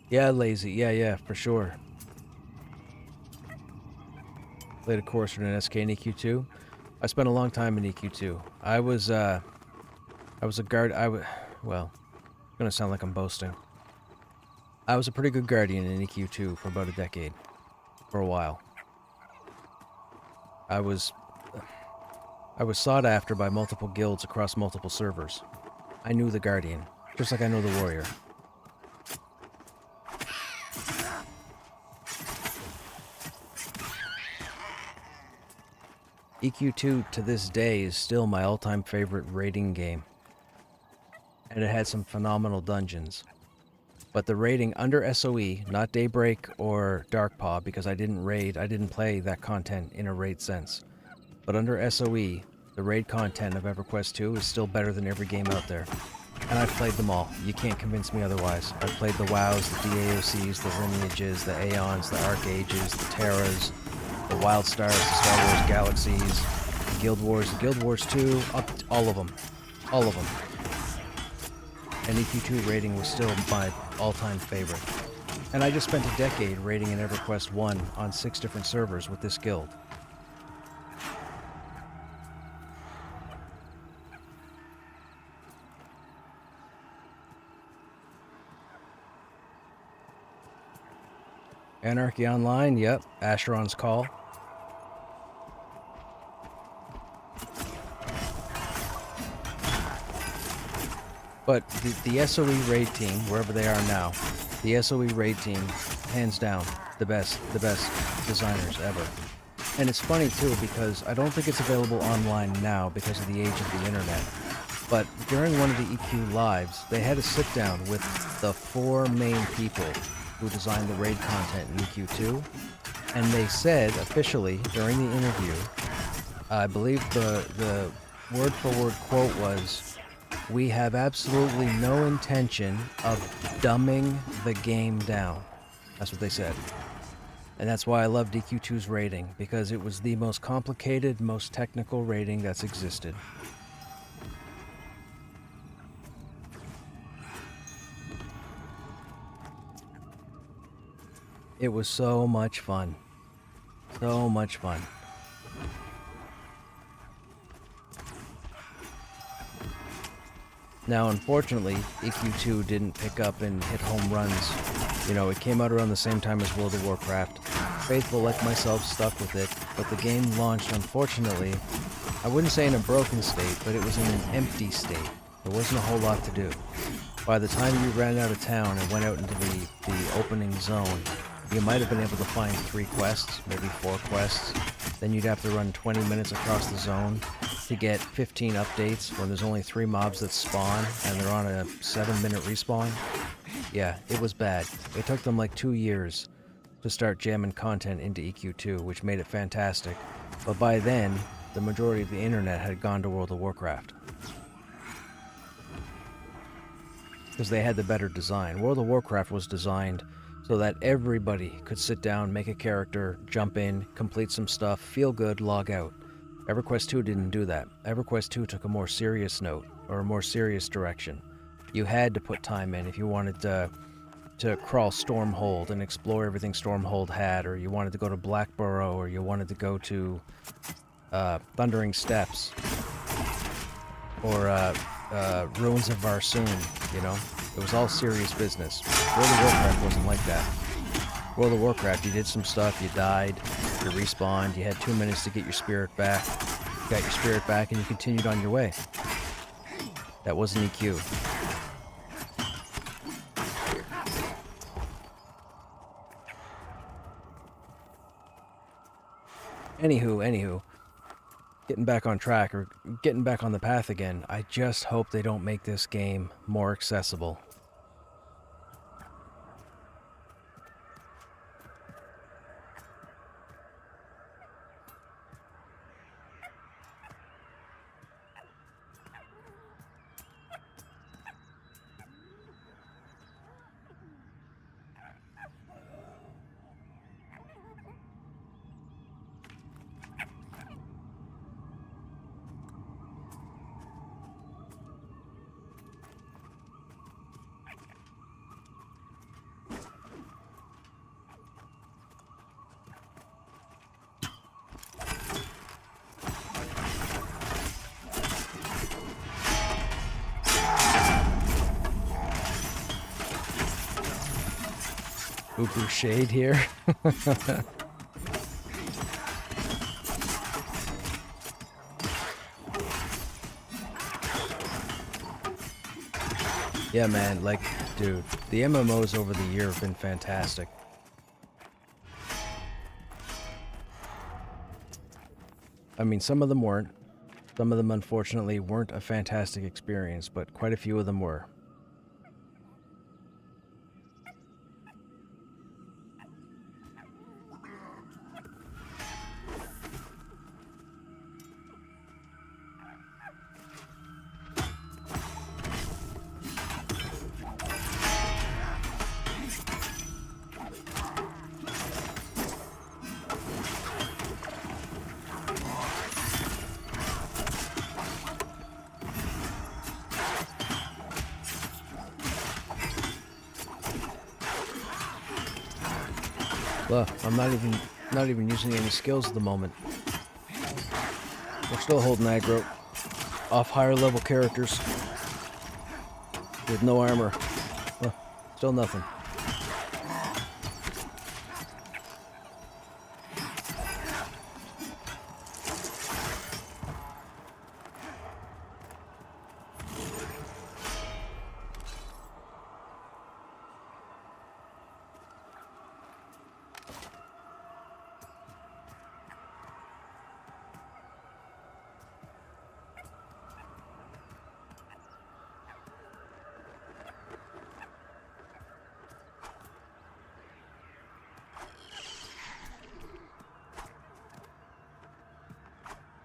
Yeah, lazy. Yeah, for sure. Played a course in an SK in EQ2. I spent a long time in EQ2. I was a guard. Well, it's gonna sound like I'm boasting. I was a pretty good guardian in EQ2 for about a decade. For a while. I was sought after by multiple guilds across multiple servers. I knew the guardian, just like I know the warrior. EQ2 to this day is still my all-time favorite raiding game. And it had some phenomenal dungeons. But the raiding under SOE, not Daybreak or Darkpaw, because I didn't play that content in a raid sense. But under SOE, the raid content of EverQuest 2 is still better than every game out there. And I've played them all. You can't convince me otherwise. I've played the WoWs, the DAOCs, the Lineages, the Aeons, the Archages, the Terras, the Wild Stars, the Star Wars Galaxies, the Guild Wars 2, all of them. All of them. And EQ2 raiding was still my all-time favorite. And I just spent a decade raiding in EverQuest 1 on 6 different servers with this guild. Anarchy Online, yep. Asheron's Call. But the SOE raid team, wherever they are now, the SOE raid team, hands down, the best designers ever. And it's funny too, because I don't think it's available online now because of the age of the internet. But during one of the EQ lives, they had a sit down with the 4 main people who designed the raid content in EQ2, and they said officially during the interview, I believe the word-for-word quote was, "We have absolutely no intention of dumbing the game down." That's what they said. And that's why I loved EQ2's rating, because it was the most complicated, most technical rating that's existed. It was so much fun. So much fun. Now, unfortunately, EQ2 didn't pick up and hit home runs. You know, it came out around the same time as World of Warcraft. Faithful like myself stuck with it, but the game launched, unfortunately, I wouldn't say in a broken state, but it was in an empty state. There wasn't a whole lot to do. By the time you ran out of town and went out into the opening zone, you might have been able to find 3 quests, maybe 4 quests. Then you'd have to run 20 minutes across the zone to get 15 updates when there's only 3 mobs that spawn and they're on a 7-minute respawn. Yeah, it was bad. It took them like 2 years to start jamming content into EQ2, which made it fantastic. But by then, the majority of the internet had gone to World of Warcraft. Because they had the better design. World of Warcraft was designed so that everybody could sit down, make a character, jump in, complete some stuff, feel good, log out. EverQuest 2 didn't do that. EverQuest 2 took a more serious note, or a more serious direction. You had to put time in if you wanted to crawl Stormhold and explore everything Stormhold had, or you wanted to go to Blackburrow, or you wanted to go to Thundering Steppes, or Ruins of Varsoon, you know? It was all serious business. World of Warcraft wasn't like that. World of Warcraft, you did some stuff, you died, you respawned, you had 2 minutes to get your spirit back. You got your spirit back and you continued on your way. That wasn't EQ. Anywho, getting back on track, or getting back on the path again, I just hope they don't make this game more accessible. Uber shade here. Yeah, man, like, dude, the MMOs over the year have been fantastic. I mean, some of them weren't. Some of them, unfortunately, weren't a fantastic experience, but quite a few of them were. Look, I'm not even using any skills at the moment. We're still holding aggro off higher level characters with no armor. Well, still nothing.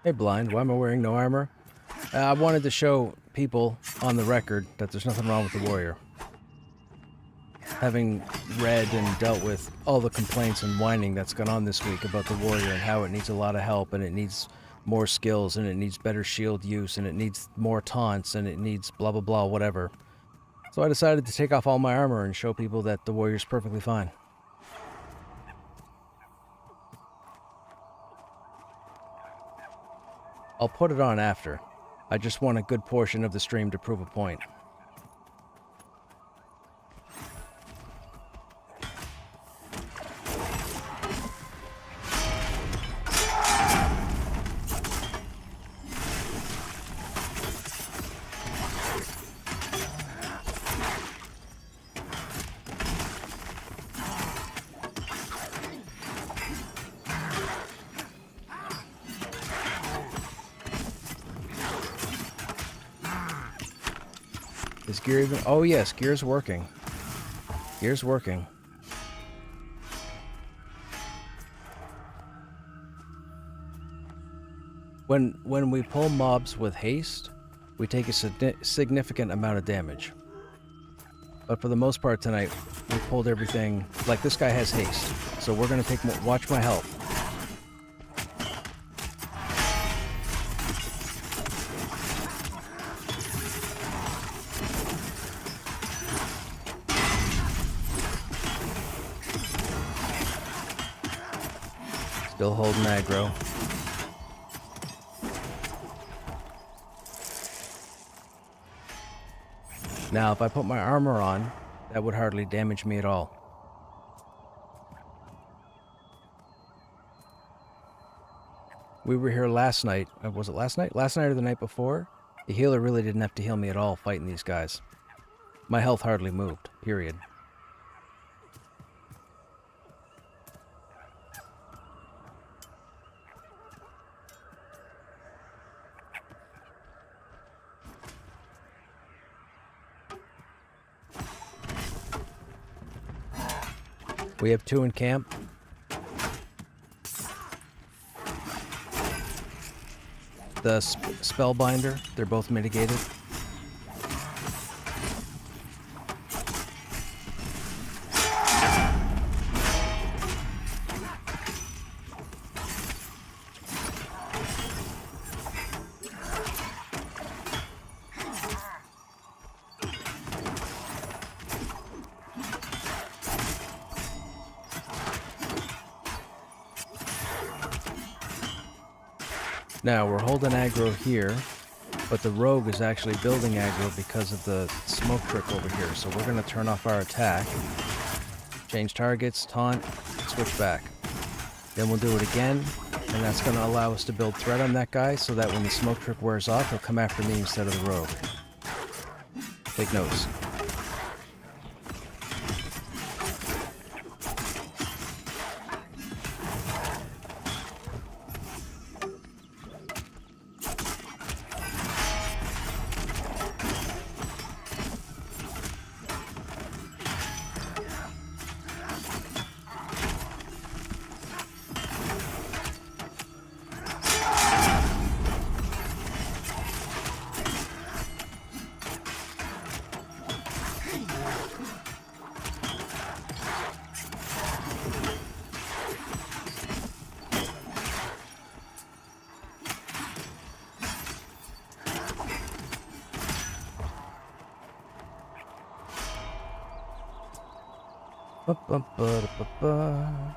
Hey, Blind, why am I wearing no armor? I wanted to show people on the record that there's nothing wrong with the warrior. Having read and dealt with all the complaints and whining that's gone on this week about the warrior and how it needs a lot of help and it needs more skills and it needs better shield use and it needs more taunts and it needs blah blah blah whatever. So I decided to take off all my armor and show people that the warrior's perfectly fine. I'll put it on after. I just want a good portion of the stream to prove a point. Is gear even? Oh yes, gear's working. Gear's working. When we pull mobs with haste, we take a significant amount of damage. But for the most part tonight, we pulled everything. Like this guy has haste, so we're gonna take more. Watch my health. Still holding aggro. Now, if I put my armor on, that would hardly damage me at all. We were here last night. Was it last night? Last night or the night before? The healer really didn't have to heal me at all fighting these guys. My health hardly moved, period. We have 2 in camp. The Spellbinder, they're both mitigated. Now, we're holding aggro here, but the rogue is actually building aggro because of the smoke trick over here. So we're going to turn off our attack, change targets, taunt, switch back. Then we'll do it again, and that's going to allow us to build threat on that guy so that when the smoke trick wears off, he'll come after me instead of the rogue. Take notes. Ba-ba-ba-da-ba-ba.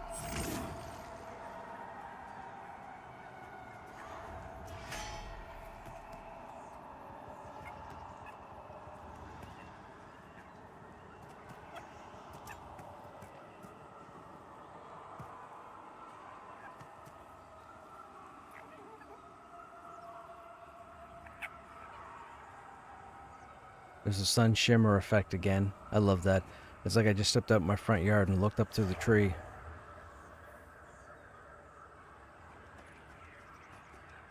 There's a sun shimmer effect again. I love that. It's like I just stepped out my front yard and looked up through the tree.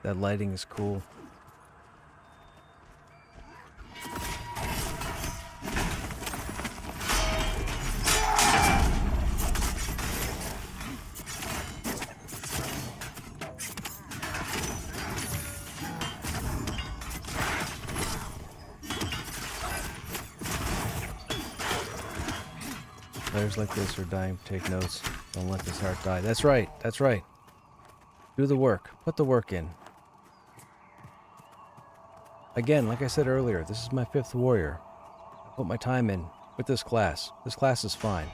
That lighting is cool. Players like this are dying. Take notes. Don't let this heart die. That's right. That's right. Do the work. Put the work in. Again, like I said earlier, this is my 5th warrior. I put my time in with this class. This class is fine.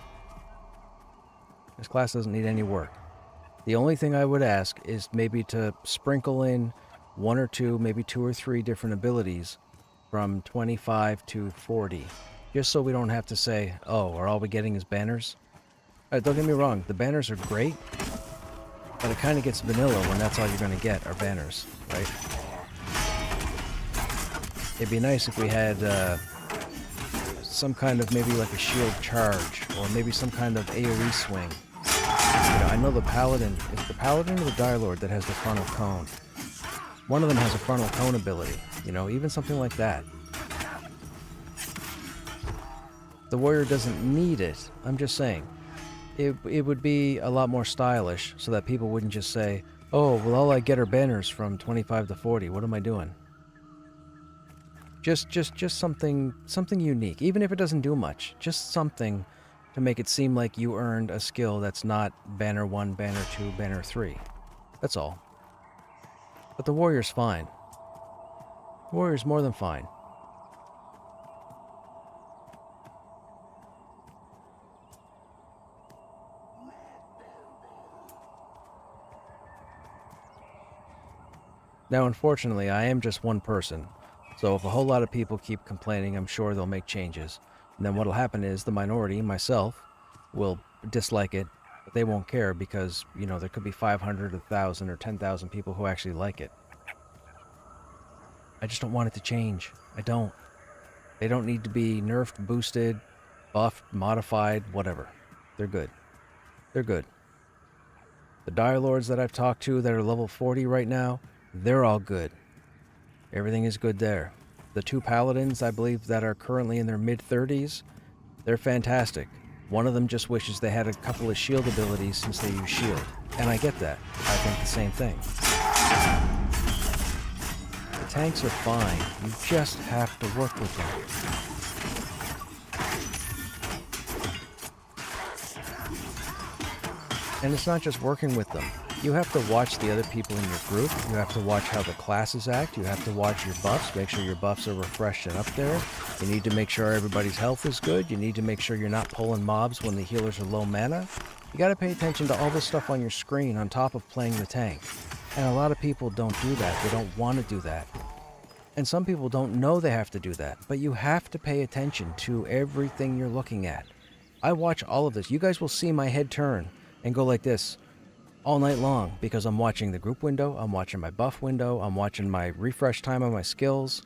This class doesn't need any work. The only thing I would ask is maybe to sprinkle in 1 or 2, maybe 2 or 3 different abilities from 25 to 40. Just so we don't have to say, oh, are all we getting is banners? Don't get me wrong, the banners are great, but it kind of gets vanilla when that's all you're going to get are banners, right? It'd be nice if we had some kind of maybe like a shield charge, or maybe some kind of AoE swing. You know, I know the Paladin, is the Paladin or the Dire Lord that has the frontal cone? One of them has a frontal cone ability, you know, even something like that. The warrior doesn't need it. I'm just saying. It would be a lot more stylish so that people wouldn't just say, oh, well, all I get are banners from 25 to 40. What am I doing? Just something unique. Even if it doesn't do much. Just something to make it seem like you earned a skill that's not banner 1, banner 2, banner 3. That's all. But the warrior's fine. The warrior's more than fine. Now, unfortunately, I am just one person, so if a whole lot of people keep complaining, I'm sure they'll make changes. And then what'll happen is the minority, myself, will dislike it, but they won't care because, you know, there could be 500, 1,000, or 10,000 people who actually like it. I just don't want it to change. I don't. They don't need to be nerfed, boosted, buffed, modified, whatever. They're good. They're good. The Dire Lords that I've talked to that are level 40 right now, they're all good. Everything is good there. The 2 Paladins, I believe, that are currently in their mid-30s, they're fantastic. One of them just wishes they had a couple of shield abilities since they use shield. And I get that. I think the same thing. The tanks are fine. You just have to work with them. And it's not just working with them. You have to watch the other people in your group. You have to watch how the classes act. You have to watch your buffs. Make sure your buffs are refreshed and up there. You need to make sure everybody's health is good. You need to make sure you're not pulling mobs when the healers are low mana. You gotta pay attention to all this stuff on your screen on top of playing the tank. And a lot of people don't do that. They don't want to do that. And some people don't know they have to do that. But you have to pay attention to everything you're looking at. I watch all of this. You guys will see my head turn and go like this all night long because I'm watching the group window, I'm watching my buff window, I'm watching my refresh time on my skills.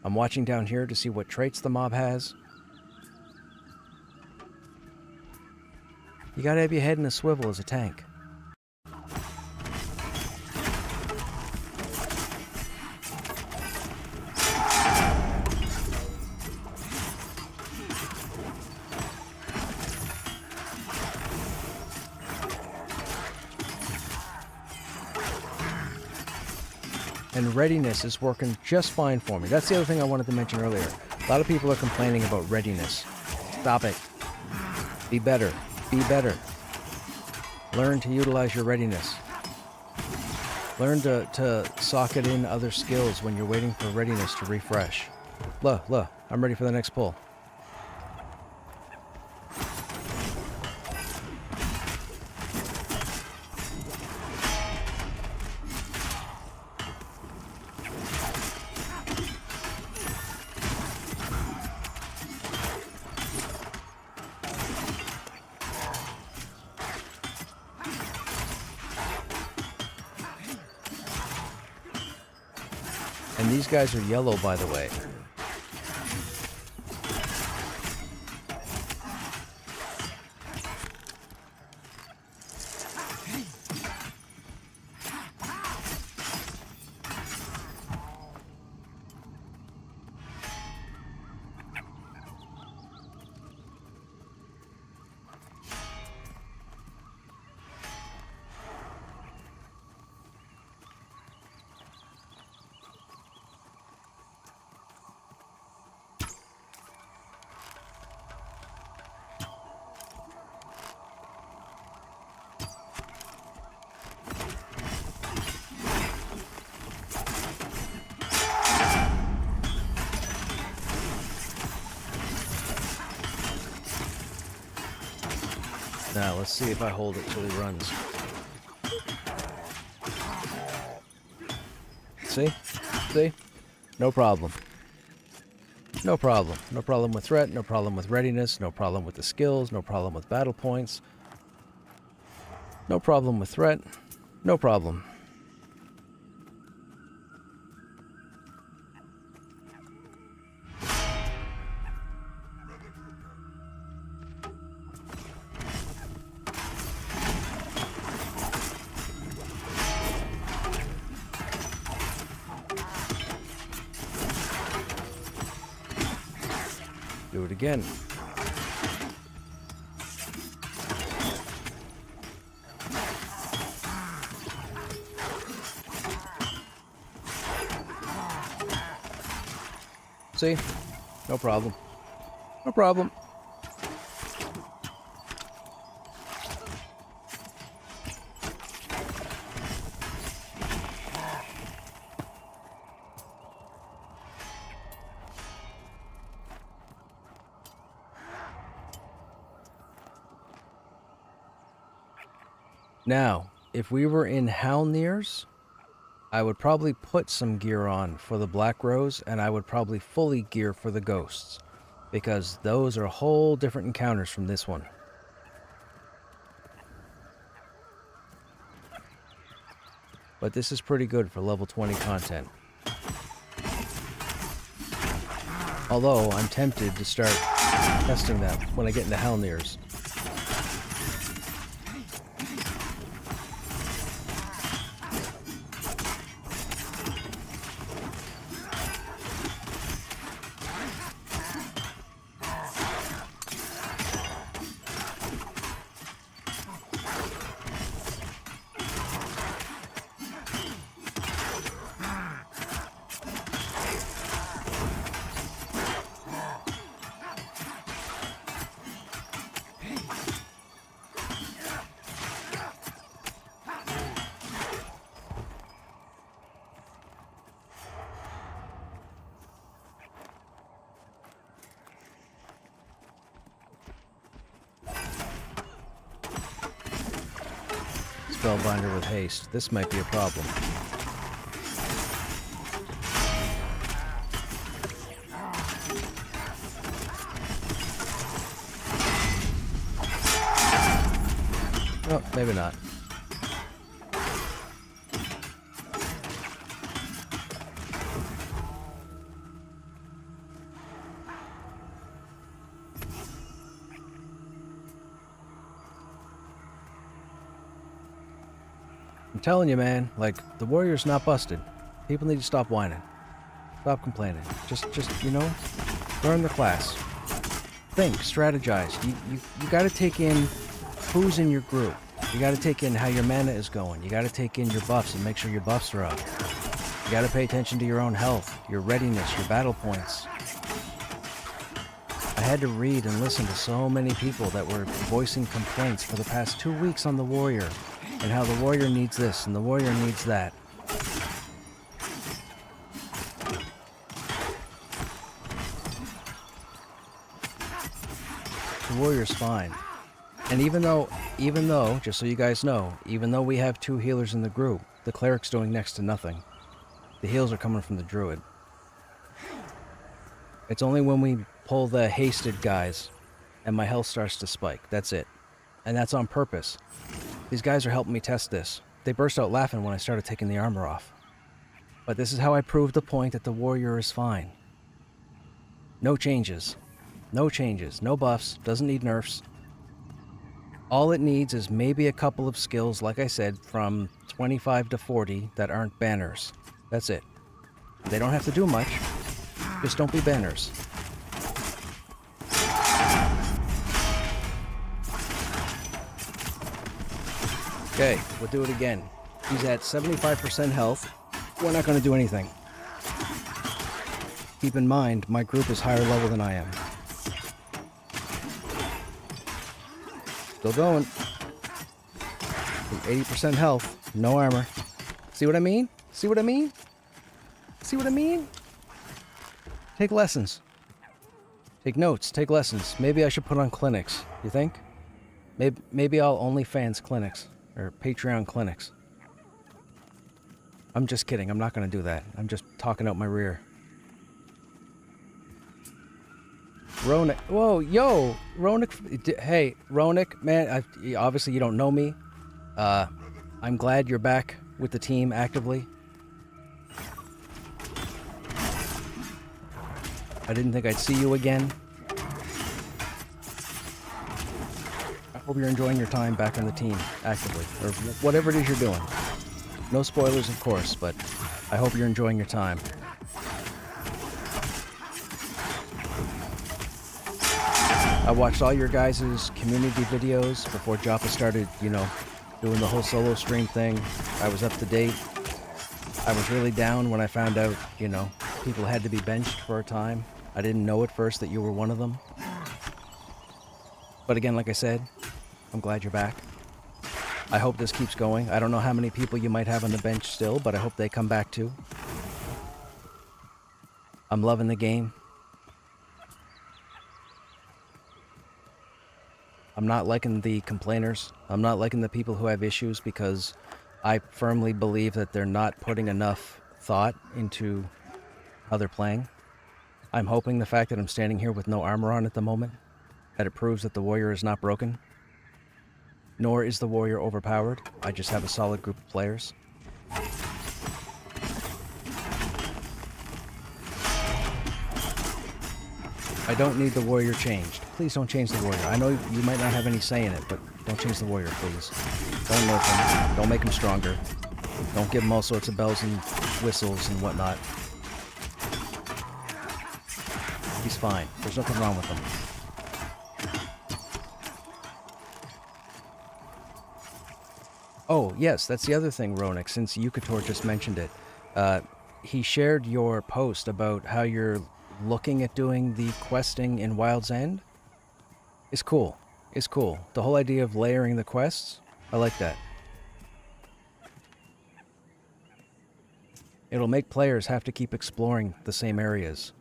I'm watching down here to see what traits the mob has. You gotta have your head in a swivel as a tank. And readiness is working just fine for me. That's the other thing I wanted to mention earlier. A lot of people are complaining about readiness. Stop it. Be better. Be better. Learn to utilize your readiness. Learn to socket in other skills when you're waiting for readiness to refresh. Look, I'm ready for the next pull. And these guys are yellow, by the way. Now, let's see if I hold it till he runs. See? See? No problem. No problem. No problem with threat, no problem with readiness, no problem with the skills, no problem with battle points. No problem with threat. No problem. Do it again. See? No problem. No problem. Now, if we were in Halnir's, I would probably put some gear on for the Black Rose, and I would probably fully gear for the Ghosts, because those are whole different encounters from this one. But this is pretty good for level 20 content. Although, I'm tempted to start testing that when I get into Halnir's. Spellbinder with haste. This might be a problem. Oh, maybe not. I'm telling you, man, like, the warrior's not busted. People need to stop whining. Stop complaining. Just, you know, learn the class. Think, strategize. You gotta take in who's in your group. You gotta take in how your mana is going. You gotta take in your buffs and make sure your buffs are up. You gotta pay attention to your own health, your readiness, your battle points. I had to read and listen to so many people that were voicing complaints for the past 2 weeks on the warrior, and how the warrior needs this and the warrior needs that. The warrior's fine. And even though, just so you guys know, even though we have 2 healers in the group, the cleric's doing next to nothing. The heals are coming from the druid. It's only when we pull the hasted guys and my health starts to spike. That's it. And that's on purpose. These guys are helping me test this. They burst out laughing when I started taking the armor off. But this is how I proved the point that the warrior is fine. No changes. No changes. No buffs. Doesn't need nerfs. All it needs is maybe a couple of skills, like I said, from 25 to 40 that aren't banners. That's it. They don't have to do much. Just don't be banners. Okay, we'll do it again. He's at 75% health. We're not going to do anything. Keep in mind, my group is higher level than I am. Still going. 80% health. No armor. See what I mean? See what I mean? See what I mean? Take lessons. Take notes. Take lessons. Maybe I should put on clinics. You think? Maybe I'll OnlyFans clinics. Or Patreon clinics. I'm just kidding. I'm not going to do that. I'm just talking out my rear. Ronik. Whoa, yo! Ronik. Hey, Ronik, man, obviously you don't know me. I'm glad you're back with the team actively. I didn't think I'd see you again. I hope you're enjoying your time back on the team actively, or whatever it is you're doing. No spoilers, of course, but I hope you're enjoying your time. I watched all your guys' community videos before Joppa started, you know, doing the whole solo stream thing. I was up to date. I was really down when I found out, you know, people had to be benched for a time. I didn't know at first that you were one of them. But again, like I said, I'm glad you're back. I hope this keeps going. I don't know how many people you might have on the bench still, but I hope they come back too. I'm loving the game. I'm not liking the complainers. I'm not liking the people who have issues, because I firmly believe that they're not putting enough thought into how they're playing. I'm hoping the fact that I'm standing here with no armor on at the moment, that it proves that the warrior is not broken. Nor is the warrior overpowered. I just have a solid group of players. I don't need the warrior changed. Please don't change the warrior. I know you might not have any say in it, but don't change the warrior, please. Don't nerf him. Don't make him stronger. Don't give him all sorts of bells and whistles and whatnot. He's fine. There's nothing wrong with him. Oh, yes, that's the other thing, Ronik, since Yukator just mentioned it. He shared your post about how you're looking at doing the questing in Wild's End. It's cool. It's cool. The whole idea of layering the quests, I like that. It'll make players have to keep exploring the same areas.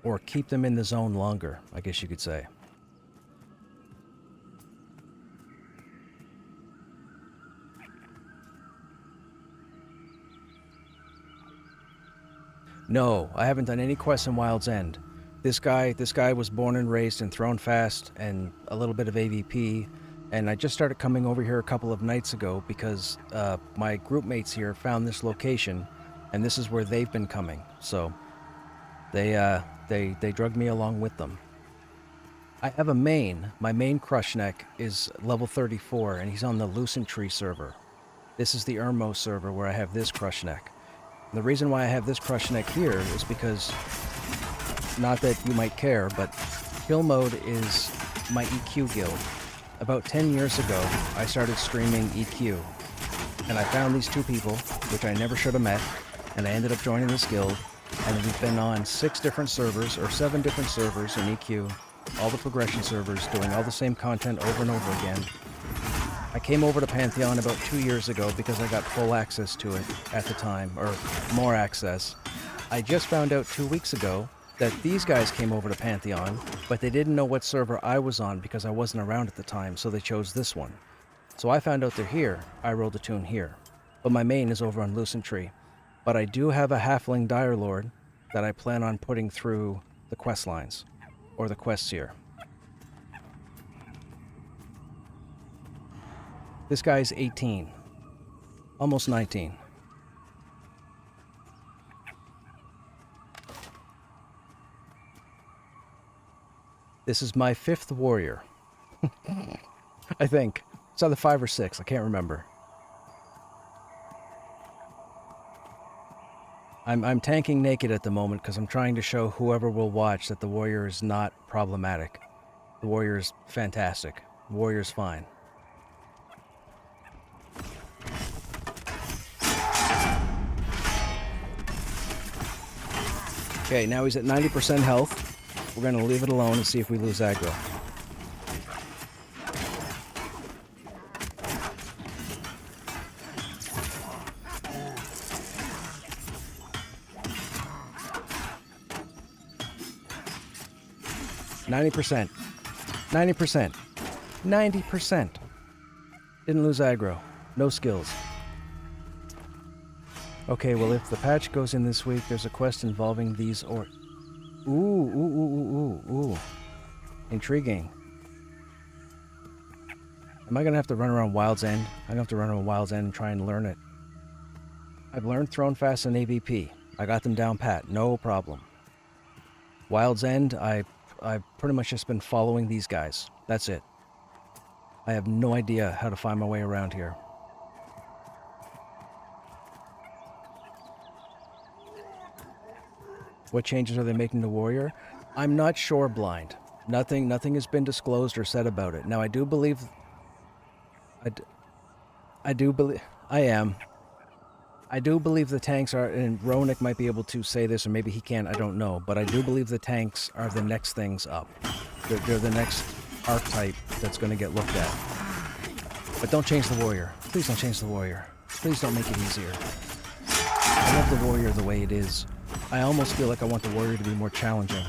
Or keep them in the zone longer, I guess you could say. No, I haven't done any quests in Wild's End. This guy was born and raised in Thronefast and a little bit of AVP, and I just started coming over here a couple of nights ago because my group mates here found this location, and this is where they've been coming. So they drug me along with them. I have a main. My main Krushnek is level 34, and he's on the Lucent Tree server. This is the Irmo server where I have this Krushnek. The reason why I have this Krushnek here is because, not that you might care, but kill mode is my EQ guild. About 10 years ago, I started streaming EQ, and I found these two people, which I never should have met, and I ended up joining this guild, and we've been on 6 different servers, or 7 different servers in EQ, all the progression servers, doing all the same content over and over again. I came over to Pantheon about 2 years ago because I got full access to it at the time, or more access. I just found out 2 weeks ago that these guys came over to Pantheon, but they didn't know what server I was on because I wasn't around at the time, so they chose this one. So I found out they're here. I rolled a tune here. But my main is over on Lucent Tree. But I do have a Halfling Dire Lord that I plan on putting through the quest lines, or the quests here. This guy's 18, almost 19. This is my 5th warrior. I think. It's either 5 or 6, I can't remember. I'm tanking naked at the moment because I'm trying to show whoever will watch that the warrior is not problematic. The warrior is fantastic. The warrior is fine. Okay, now he's at 90% health. We're going to leave it alone and see if we lose aggro. %. 90%. 90%. Didn't lose aggro. No skills. Okay, well, if the patch goes in this week, there's a quest involving these Ooh. Intriguing. Am I going to have to run around Wild's End? I'm going to have to run around Wild's End and try and learn it. I've learned Thronefast and AVP. I got them down pat. No problem. Wild's End, I've pretty much just been following these guys. That's it. I have no idea how to find my way around here. What changes are they making to Warrior? I'm not sure, Blind. Nothing has been disclosed or said about it. Now, I do believe... I do believe the tanks are... And Ronik might be able to say this, or maybe he can't, I don't know. But I do believe the tanks are the next things up. They're the next archetype that's going to get looked at. But don't change the Warrior. Please don't change the Warrior. Please don't make it easier. I love the Warrior the way it is. I almost feel like I want the Warrior to be more challenging.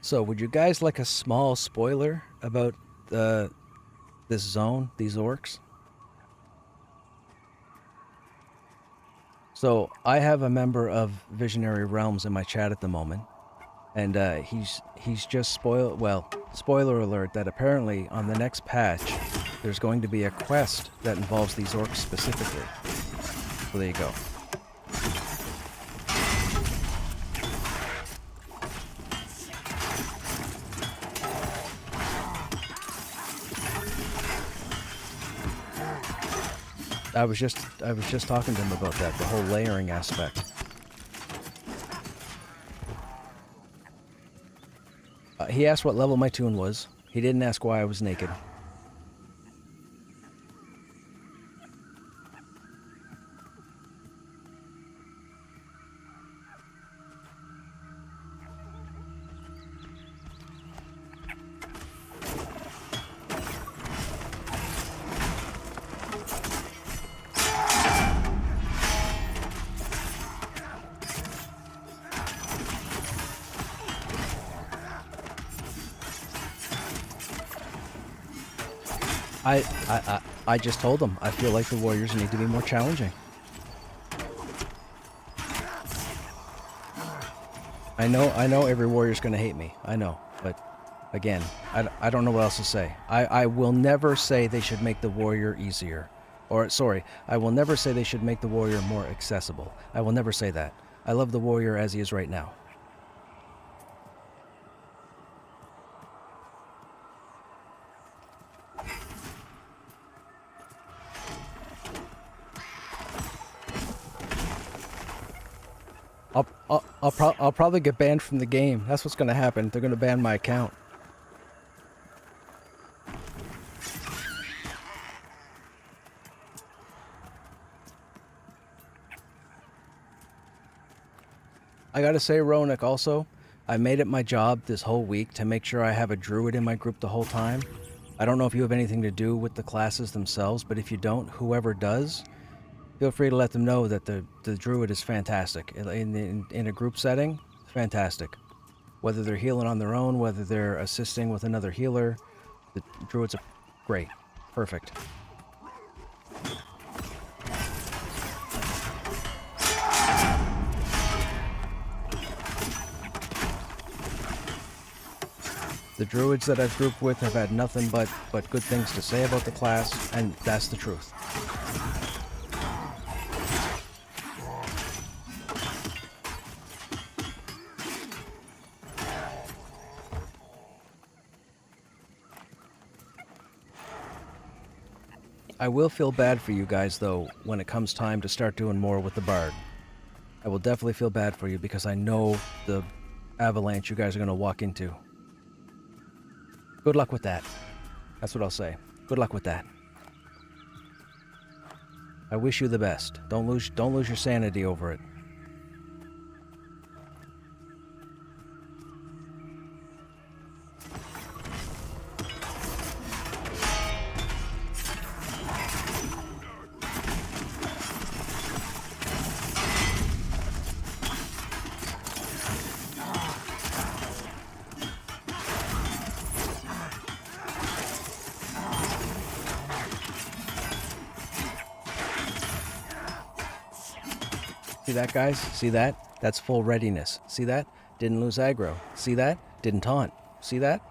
So, would you guys like a small spoiler about this zone, these orcs? So, I have a member of Visionary Realms in my chat at the moment, and he's just spoiler alert, that apparently on the next patch, there's going to be a quest that involves these orcs specifically. So there you go. I was just talking to him about that, the whole layering aspect. He asked what level my tune was. He didn't ask why I was naked. I just told them I feel like the warriors need to be more challenging. I know every warrior's gonna hate me. I know, but again, I don't know what else to say. I will never say they should make the warrior easier. Or, sorry, I will never say they should make the warrior more accessible. I will never say that. I love the warrior as he is right now. I'll probably get banned from the game. That's what's gonna happen. They're gonna ban my account. I gotta say, Ronak, also, I made it my job this whole week to make sure I have a druid in my group the whole time. I don't know if you have anything to do with the classes themselves, but if you don't, whoever does, feel free to let them know that the druid is fantastic. In a group setting, fantastic. Whether they're healing on their own, whether they're assisting with another healer, the druids are great. Perfect. The druids that I've grouped with have had nothing but good things to say about the class, and that's the truth. I will feel bad for you guys, though, when it comes time to start doing more with the bard. I will definitely feel bad for you because I know the avalanche you guys are going to walk into. Good luck with that. That's what I'll say. Good luck with that. I wish you the best. Don't lose your sanity over it. See that, guys? See that? That's full readiness. See that? Didn't lose aggro. See that? Didn't taunt. See that?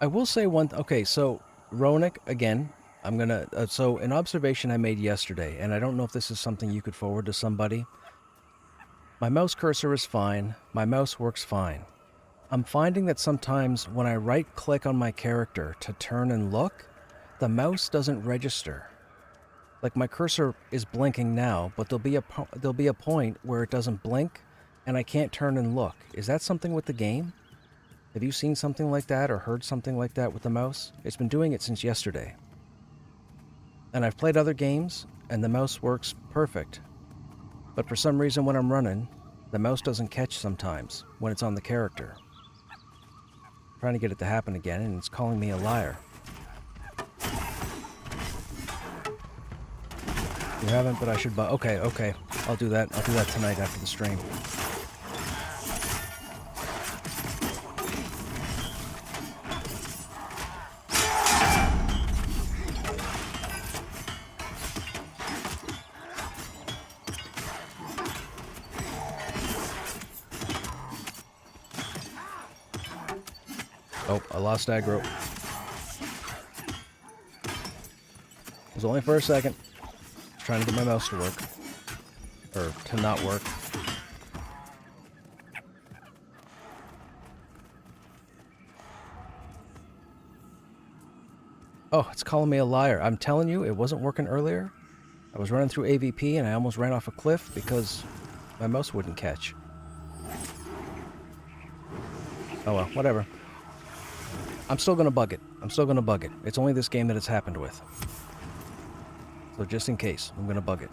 I will say one... Okay, so, Ronak, again, I'm gonna... so, an observation I made yesterday, and I don't know if this is something you could forward to somebody. My mouse cursor is fine. My mouse works fine. I'm finding that sometimes when I right-click on my character to turn and look, the mouse doesn't register. Like, my cursor is blinking now, but there'll be a point where it doesn't blink, and I can't turn and look. Is that something with the game? Have you seen something like that or heard something like that with the mouse? It's been doing it since yesterday. And I've played other games, and the mouse works perfect. But for some reason when I'm running, the mouse doesn't catch sometimes when it's on the character. I'm trying to get it to happen again, and it's calling me a liar. You haven't, but I should buy... Okay. I'll do that. I'll do that tonight after the stream. Oh, I lost aggro. It was only for a second. Trying to get my mouse to work. Or to not work. Oh, it's calling me a liar. I'm telling you, it wasn't working earlier. I was running through AVP and I almost ran off a cliff because my mouse wouldn't catch. Oh well, whatever. I'm still gonna bug it. It's only this game that it's happened with. So just in case, I'm gonna bug it.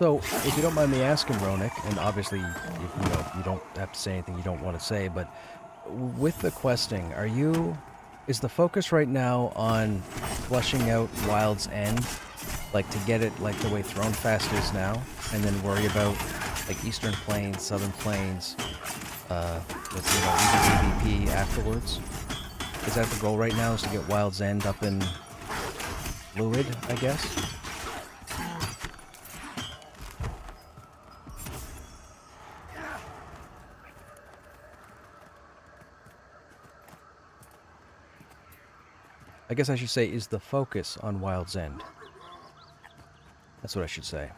So, if you don't mind me asking, Ronik, and obviously, you don't have to say anything you don't want to say, but with the questing, is the focus right now on flushing out Wild's End, like to get it like the way Thronefast is now, and then worry about like Eastern Plains, Southern Plains, with even EVP afterwards? Is that the goal right now? Is to get Wild's End up in fluid, I guess? I guess I should say, is the focus on Wild's End? That's what I should say.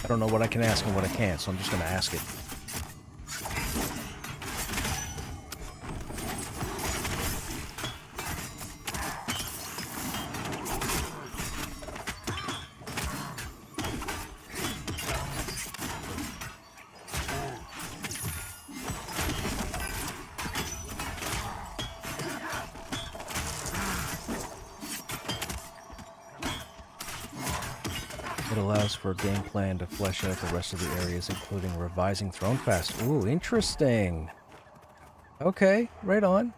I don't know what I can ask and what I can't, so I'm just going to ask it. It allows for a game plan to flesh out the rest of the areas, including revising Thronefast. Ooh, interesting. Okay, right on.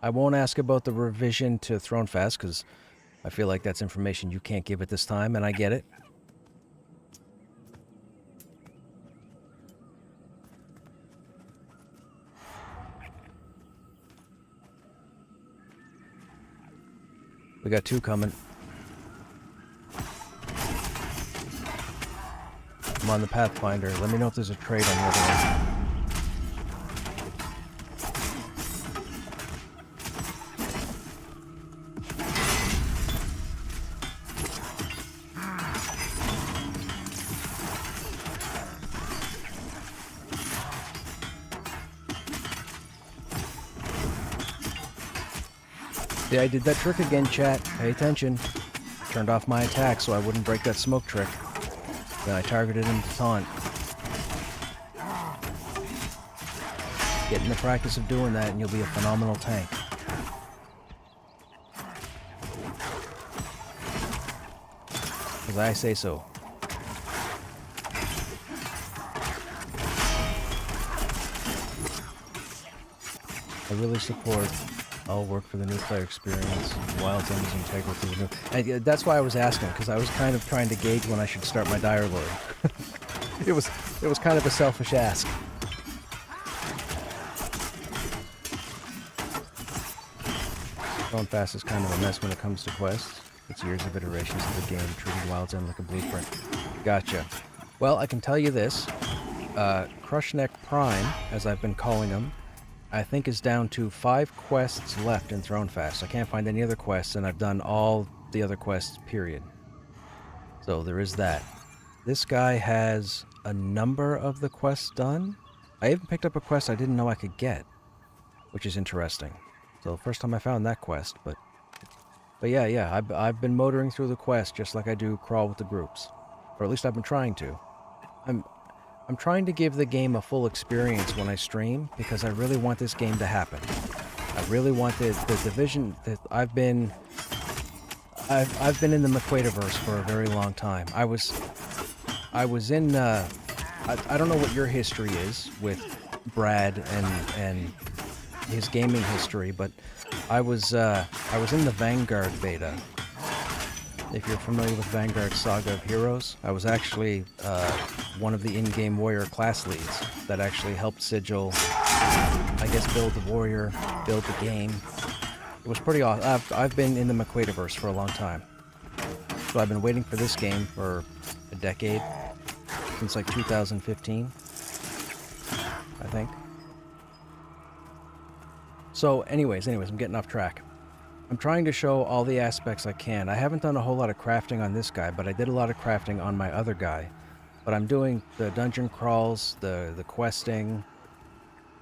I won't ask about the revision to Thronefast, because I feel like that's information you can't give at this time, and I get it. We got two coming. I'm on the Pathfinder. Let me know if there's a trade on the other one. See, I did that trick again, chat. Pay attention. Turned off my attack so I wouldn't break that smoke trick. Then I targeted him to taunt. Get in the practice of doing that and you'll be a phenomenal tank. As I say so. I really support all work for the new player experience. Wild's End is integral to the new... And that's why I was asking, because I was kind of trying to gauge when I should start my Dire Lord. It was kind of a selfish ask. Thronefast is kind of a mess when it comes to quests. It's years of iterations of the game, treating Wild's End like a blueprint. Gotcha. Well, I can tell you this. Krushnek Prime, as I've been calling him, I think is down to 5 quests left in Thronefast. I can't find any other quests, and I've done all the other quests, period. So there is that. This guy has a number of the quests done. I even picked up a quest I didn't know I could get, which is interesting. So first time I found that quest, but yeah, I've been motoring through the quest just like I do Crawl with the groups. Or at least I've been trying to. I'm trying to give the game a full experience when I stream, because I really want this game to happen. I really want the Division that I've been in the McQuaterverse for a very long time. I was in I don't know what your history is with Brad and his gaming history, but I was in the Vanguard beta. If you're familiar with Vanguard Saga of Heroes, I was actually one of the in-game warrior class leads that actually helped Sigil, I guess, build the warrior, build the game. It was pretty awesome. I've been in the McQuaterverse for a long time. So I've been waiting for this game for a decade, since like 2015, I think. So anyways, I'm getting off track. I'm trying to show all the aspects I can. I haven't done a whole lot of crafting on this guy, but I did a lot of crafting on my other guy. But I'm doing the dungeon crawls, the questing,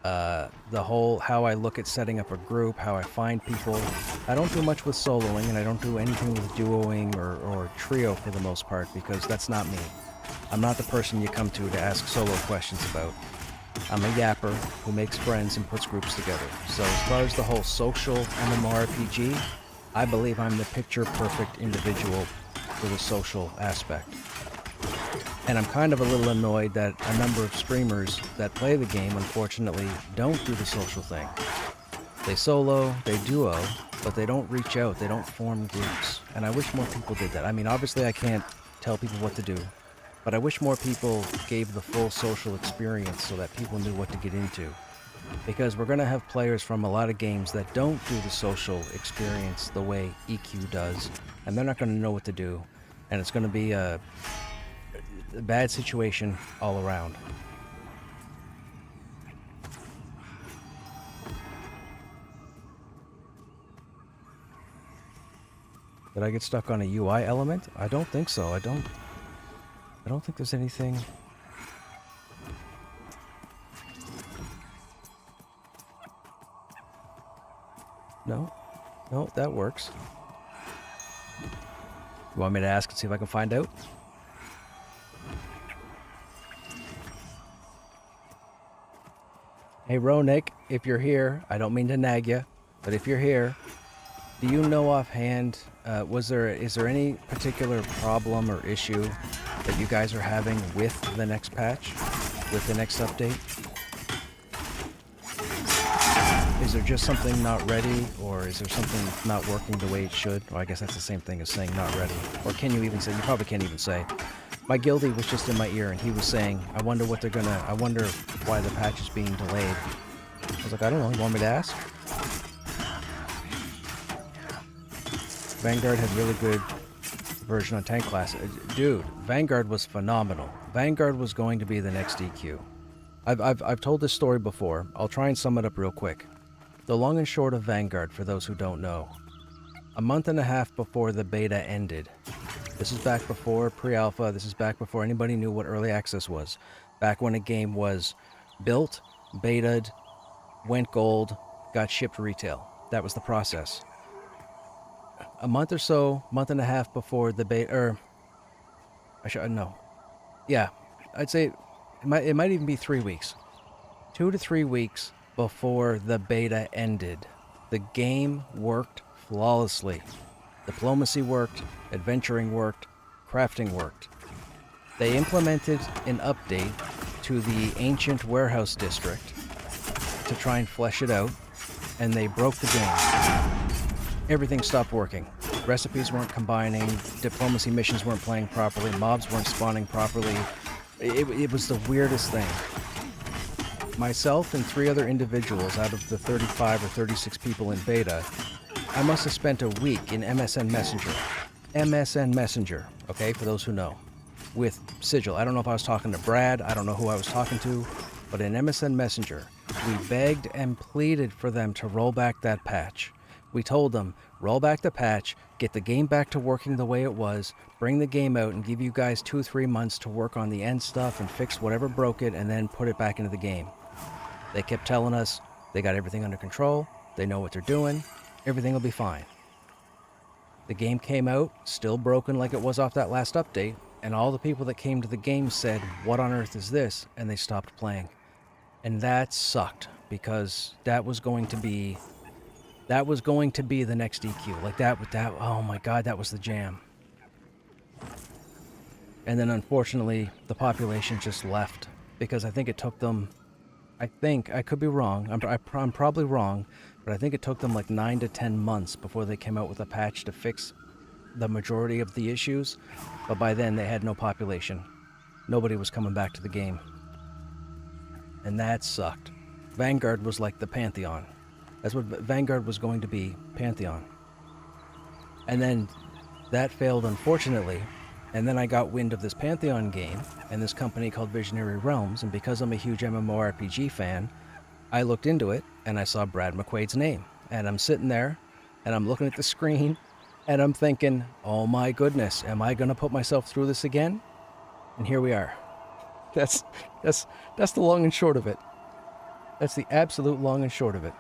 the whole how I look at setting up a group, how I find people. I don't do much with soloing, and I don't do anything with duoing or trio for the most part, because that's not me. I'm not the person you come to ask solo questions about. I'm a yapper who makes friends and puts groups together. So as far as the whole social MMORPG, I believe I'm the picture-perfect individual for the social aspect. And I'm kind of a little annoyed that a number of streamers that play the game, unfortunately, don't do the social thing. They solo, they duo, but they don't reach out, they don't form groups. And I wish more people did that. I mean, obviously I can't tell people what to do, but I wish more people gave the full social experience so that people knew what to get into. Because we're going to have players from a lot of games that don't do the social experience the way EQ does, and they're not going to know what to do, and it's going to be a bad situation all around. Did I get stuck on a UI element? I don't think so. I don't think there's anything. No, that works. You want me to ask and see if I can find out? Hey Ronik, if you're here, I don't mean to nag you, but if you're here, do you know offhand, is there any particular problem or issue that you guys are having with the next patch, with the next update? Is there just something not ready, or is there something not working the way it should? Well, I guess that's the same thing as saying not ready. Or can you even say? You probably can't even say. My guildie was just in my ear, and he was saying, I wonder why the patch is being delayed. I was like, I don't know, you want me to ask? Vanguard had really good version on tank class. Dude, Vanguard was phenomenal. Vanguard was going to be the next EQ. I've told this story before. I'll try and sum it up real quick. The long and short of Vanguard, for those who don't know. A month and a half before the beta ended. This is back before pre-alpha. This is back before anybody knew what early access was. Back when a game was built, betaed, went gold, got shipped retail. That was the process. A month or so, month and a half before the beta, I'd say it might even be 3 weeks. 2 to 3 weeks before the beta ended. The game worked flawlessly. Diplomacy worked, adventuring worked, crafting worked. They implemented an update to the ancient warehouse district to try and flesh it out, and they broke the game. Everything stopped working. Recipes weren't combining, diplomacy missions weren't playing properly, mobs weren't spawning properly. It was the weirdest thing. Myself and 3 other individuals out of the 35 or 36 people in beta, I must have spent a week in MSN Messenger. MSN Messenger, okay, for those who know. With Sigil. I don't know if I was talking to Brad, I don't know who I was talking to, but in MSN Messenger, we begged and pleaded for them to roll back that patch. We told them, roll back the patch, get the game back to working the way it was, bring the game out and give you guys 2-3 months to work on the end stuff and fix whatever broke it and then put it back into the game. They kept telling us they got everything under control, they know what they're doing, everything will be fine. The game came out, still broken like it was off that last update, and all the people that came to the game said, what on earth is this? And they stopped playing. And that sucked, because that was going to be the next EQ. Like that, oh my god, that was the jam. And then unfortunately, the population just left, because I think it took them, I could be wrong, I'm probably wrong, but I think it took them like 9 to 10 months before they came out with a patch to fix the majority of the issues, but by then they had no population. Nobody was coming back to the game. And that sucked. Vanguard was like the Pantheon. That's what Vanguard was going to be, Pantheon. And then that failed, unfortunately. And then I got wind of this Pantheon game and this company called Visionary Realms, and because I'm a huge MMORPG fan, I looked into it and I saw Brad McQuaid's name. And I'm sitting there and I'm looking at the screen and I'm thinking, oh my goodness, am I gonna put myself through this again? And here we are. That's the long and short of it. That's the absolute long and short of it.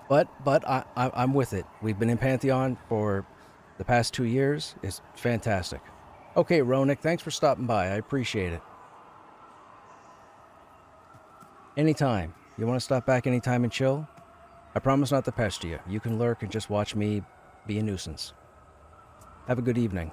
But I'm with it. We've been in Pantheon for the past 2 years. It's fantastic. Okay, Ronik, thanks for stopping by. I appreciate it. Anytime. You want to stop back anytime and chill? I promise not to pester you. You can lurk and just watch me be a nuisance. Have a good evening.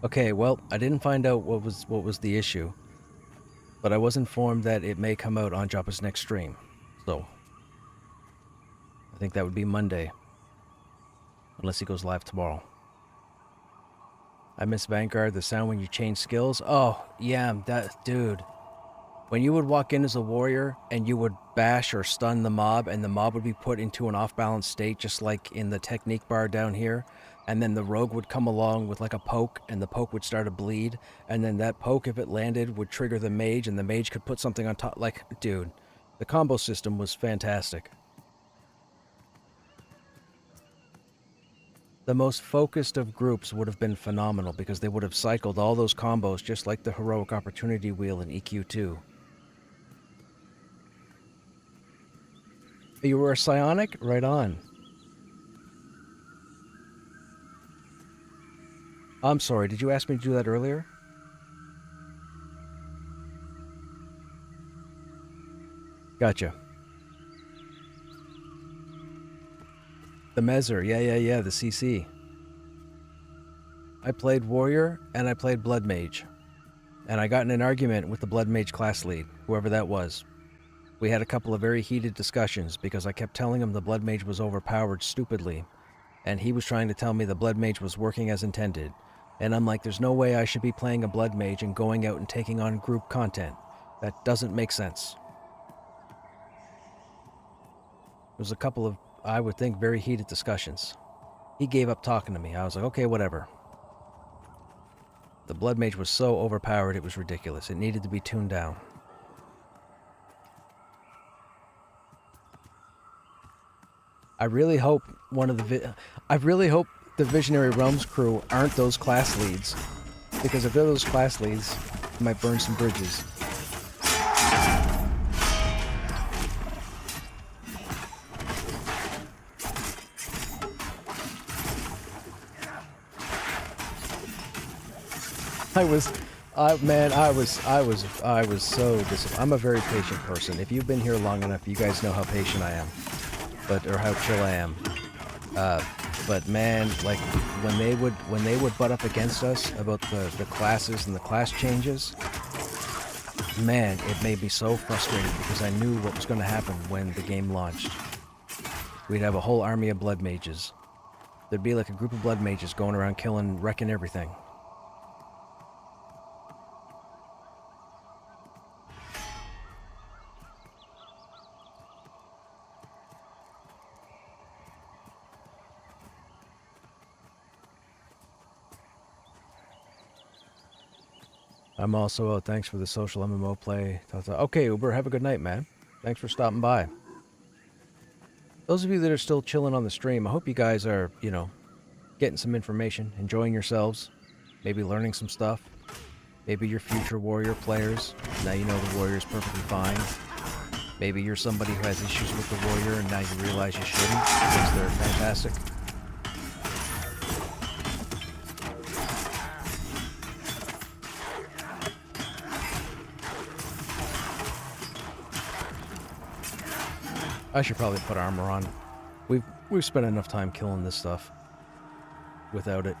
Okay, well, I didn't find out what was the issue, but I was informed that it may come out on Joppa's next stream. So, I think that would be Monday, unless he goes live tomorrow. I miss Vanguard, the sound when you change skills. Oh, yeah, that dude. When you would walk in as a warrior and you would bash or stun the mob, and the mob would be put into an off-balance state, just like in the technique bar down here, and then the rogue would come along with like a poke, and the poke would start to bleed, and then that poke, if it landed, would trigger the mage, and the mage could put something on top. Like, dude, the combo system was fantastic. The most focused of groups would have been phenomenal, because they would have cycled all those combos just like the heroic opportunity wheel in EQ2. You were a psionic? Right on. I'm sorry, did you ask me to do that earlier? Gotcha. The Mezzer, yeah, the CC. I played Warrior, and I played Blood Mage. And I got in an argument with the Blood Mage class lead, whoever that was. We had a couple of very heated discussions, because I kept telling him the Blood Mage was overpowered stupidly, and he was trying to tell me the Blood Mage was working as intended. And I'm like, there's no way I should be playing a Blood Mage and going out and taking on group content. That doesn't make sense. There was a couple of, I would think, very heated discussions. He gave up talking to me. I was like, okay, whatever. The Blood Mage was so overpowered, it was ridiculous. It needed to be tuned down. I really hope the Visionary Realms crew aren't those class leads, because if they're those class leads, I might burn some bridges. I was so disappointed. I'm a very patient person. If you've been here long enough, you guys know how patient I am. Or how chill I am. But man, like when they would butt up against us about the classes and the class changes, man, it made me so frustrated, because I knew what was going to happen when the game launched. We'd have a whole army of Blood Mages. There'd be like a group of Blood Mages going around wrecking everything. I'm also out. Thanks for the social MMO play. Okay, Uber, have a good night, man. Thanks for stopping by. Those of you that are still chilling on the stream, I hope you guys are, getting some information, enjoying yourselves, maybe learning some stuff. Maybe you're future Warrior players. Now you know the Warrior's perfectly fine. Maybe you're somebody who has issues with the Warrior and now you realize you shouldn't, because they're fantastic. I should probably put armor on. We've spent enough time killing this stuff without it.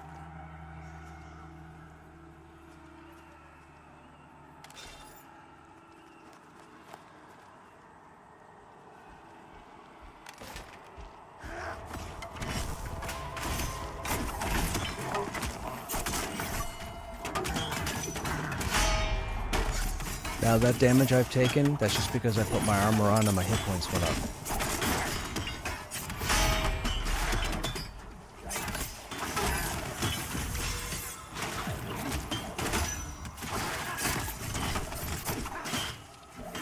Now that damage I've taken, that's just because I put my armor on and my hit points went up.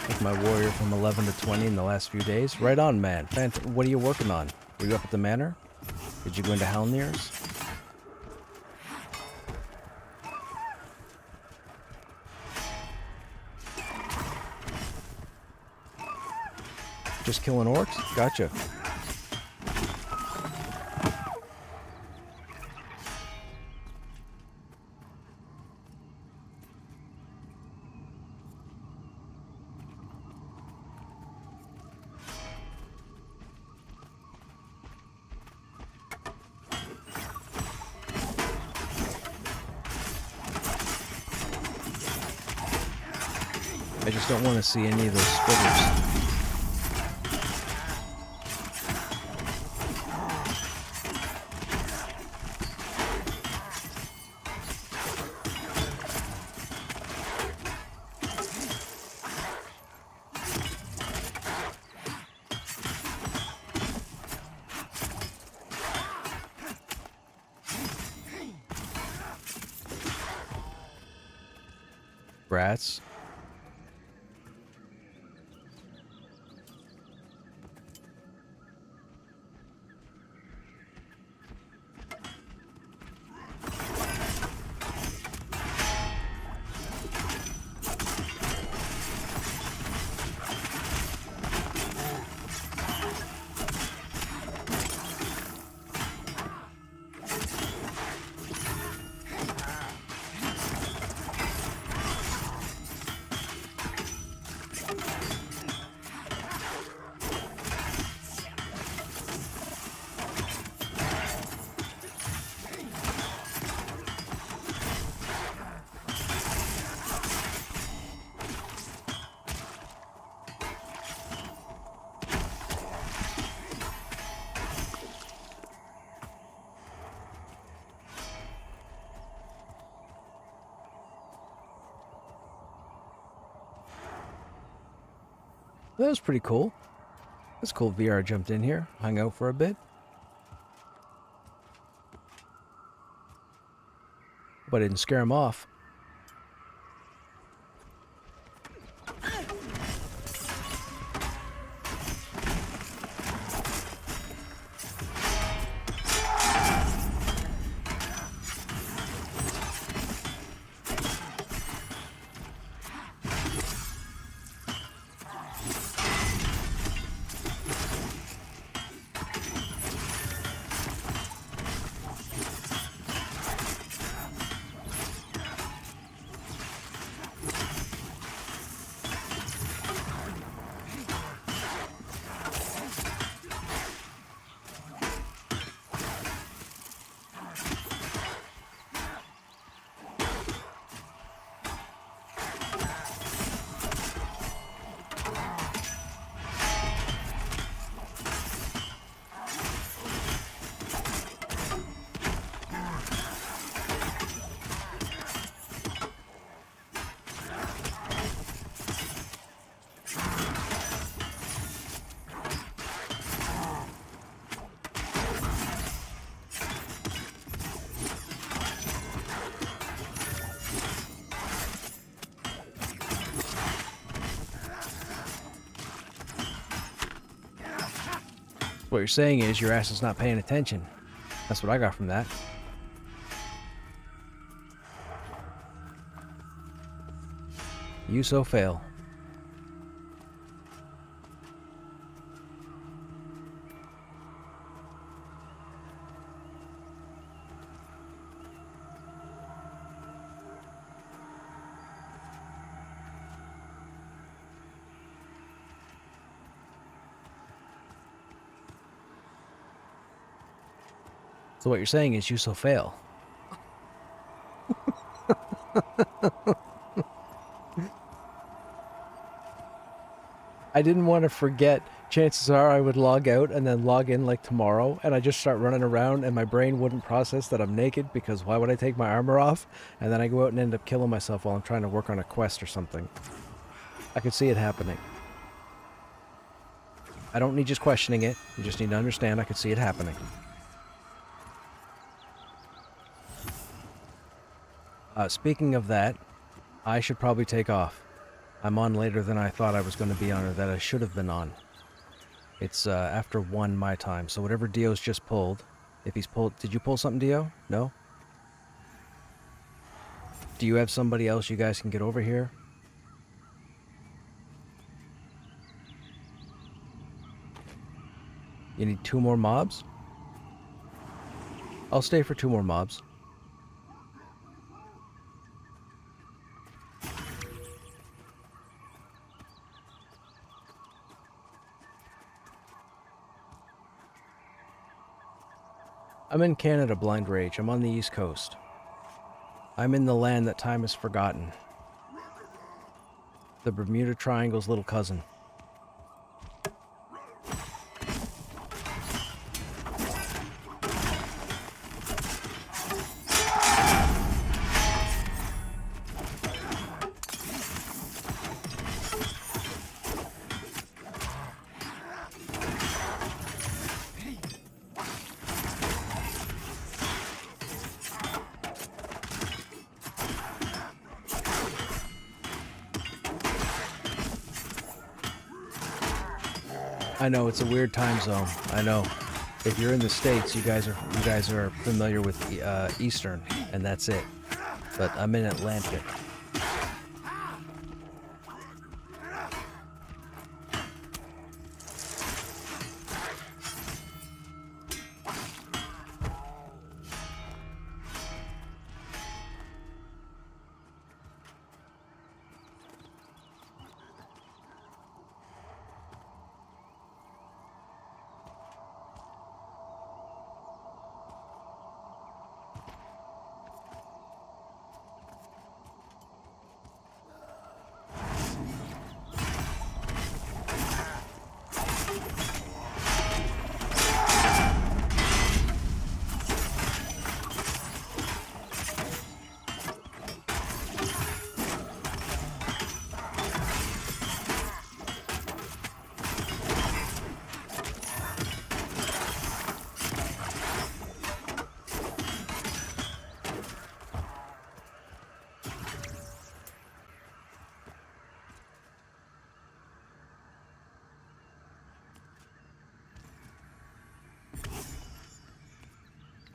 Make my warrior from 11 to 20 in the last few days. Right on, man. What are you working on? Were you up at the manor? Did you go into Halnir's? Just killing orcs? Gotcha. I just don't want to see any of those splitters. Rats. That was pretty cool. That's cool. VR jumped in here, hung out for a bit. But I didn't scare him off. What you're saying is your ass is not paying attention. That's what I got from that. You so fail. So what you're saying is you so fail. I didn't want to forget. Chances are I would log out and then log in like tomorrow, and I just start running around and my brain wouldn't process that I'm naked, because why would I take my armor off? And then I go out and end up killing myself while I'm trying to work on a quest or something. I could see it happening. I don't need just questioning it. You just need to understand I could see it happening. Speaking of that, I should probably take off. I'm on later than I thought I was going to be on, or that I should have been on. It's after 1 my time, so whatever Dio's just pulled, if he's pulled... Did you pull something, Dio? No? Do you have somebody else you guys can get over here? You need 2 more mobs? I'll stay for 2 more mobs. I'm in Canada, Blind Rage. I'm on the East Coast. I'm in the land that time has forgotten. The Bermuda Triangle's little cousin. I know, it's a weird time zone. I know. If you're in the States, you guys are familiar with Eastern, and that's it. But I'm in Atlantic.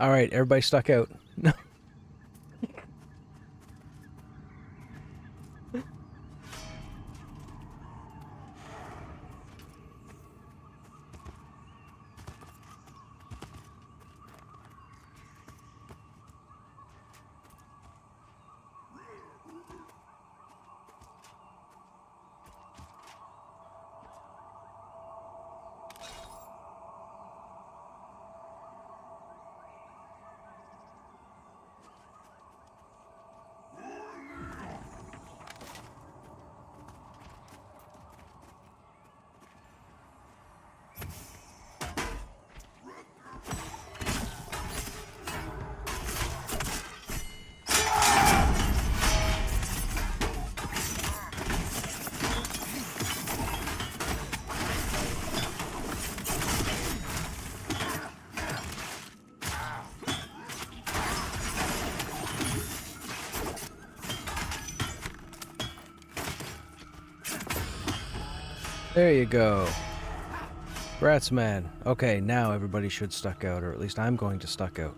All right, everybody stuck out. No. There you go. Rats man. Okay, now everybody should stuck out, or at least I'm going to stuck out.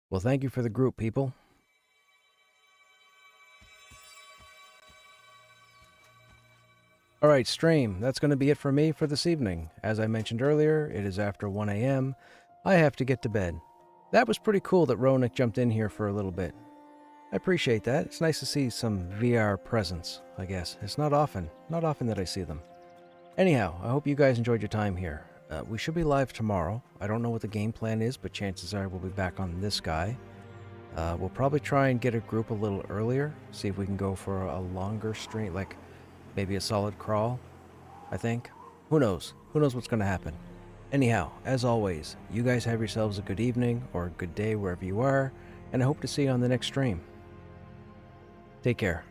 Well, thank you for the group, people. Alright, stream, that's going to be it for me for this evening. As I mentioned earlier, it is after 1 a.m. I have to get to bed. That was pretty cool that Ronik jumped in here for a little bit. I appreciate that. It's nice to see some VR presence, I guess. It's not often that I see them. Anyhow, I hope you guys enjoyed your time here. We should be live tomorrow. I don't know what the game plan is, but chances are we'll be back on this guy. We'll probably try and get a group a little earlier, see if we can go for a longer stream, like maybe a solid crawl, I think. Who knows? Who knows what's going to happen? Anyhow, as always, you guys have yourselves a good evening or a good day wherever you are, and I hope to see you on the next stream. Take care.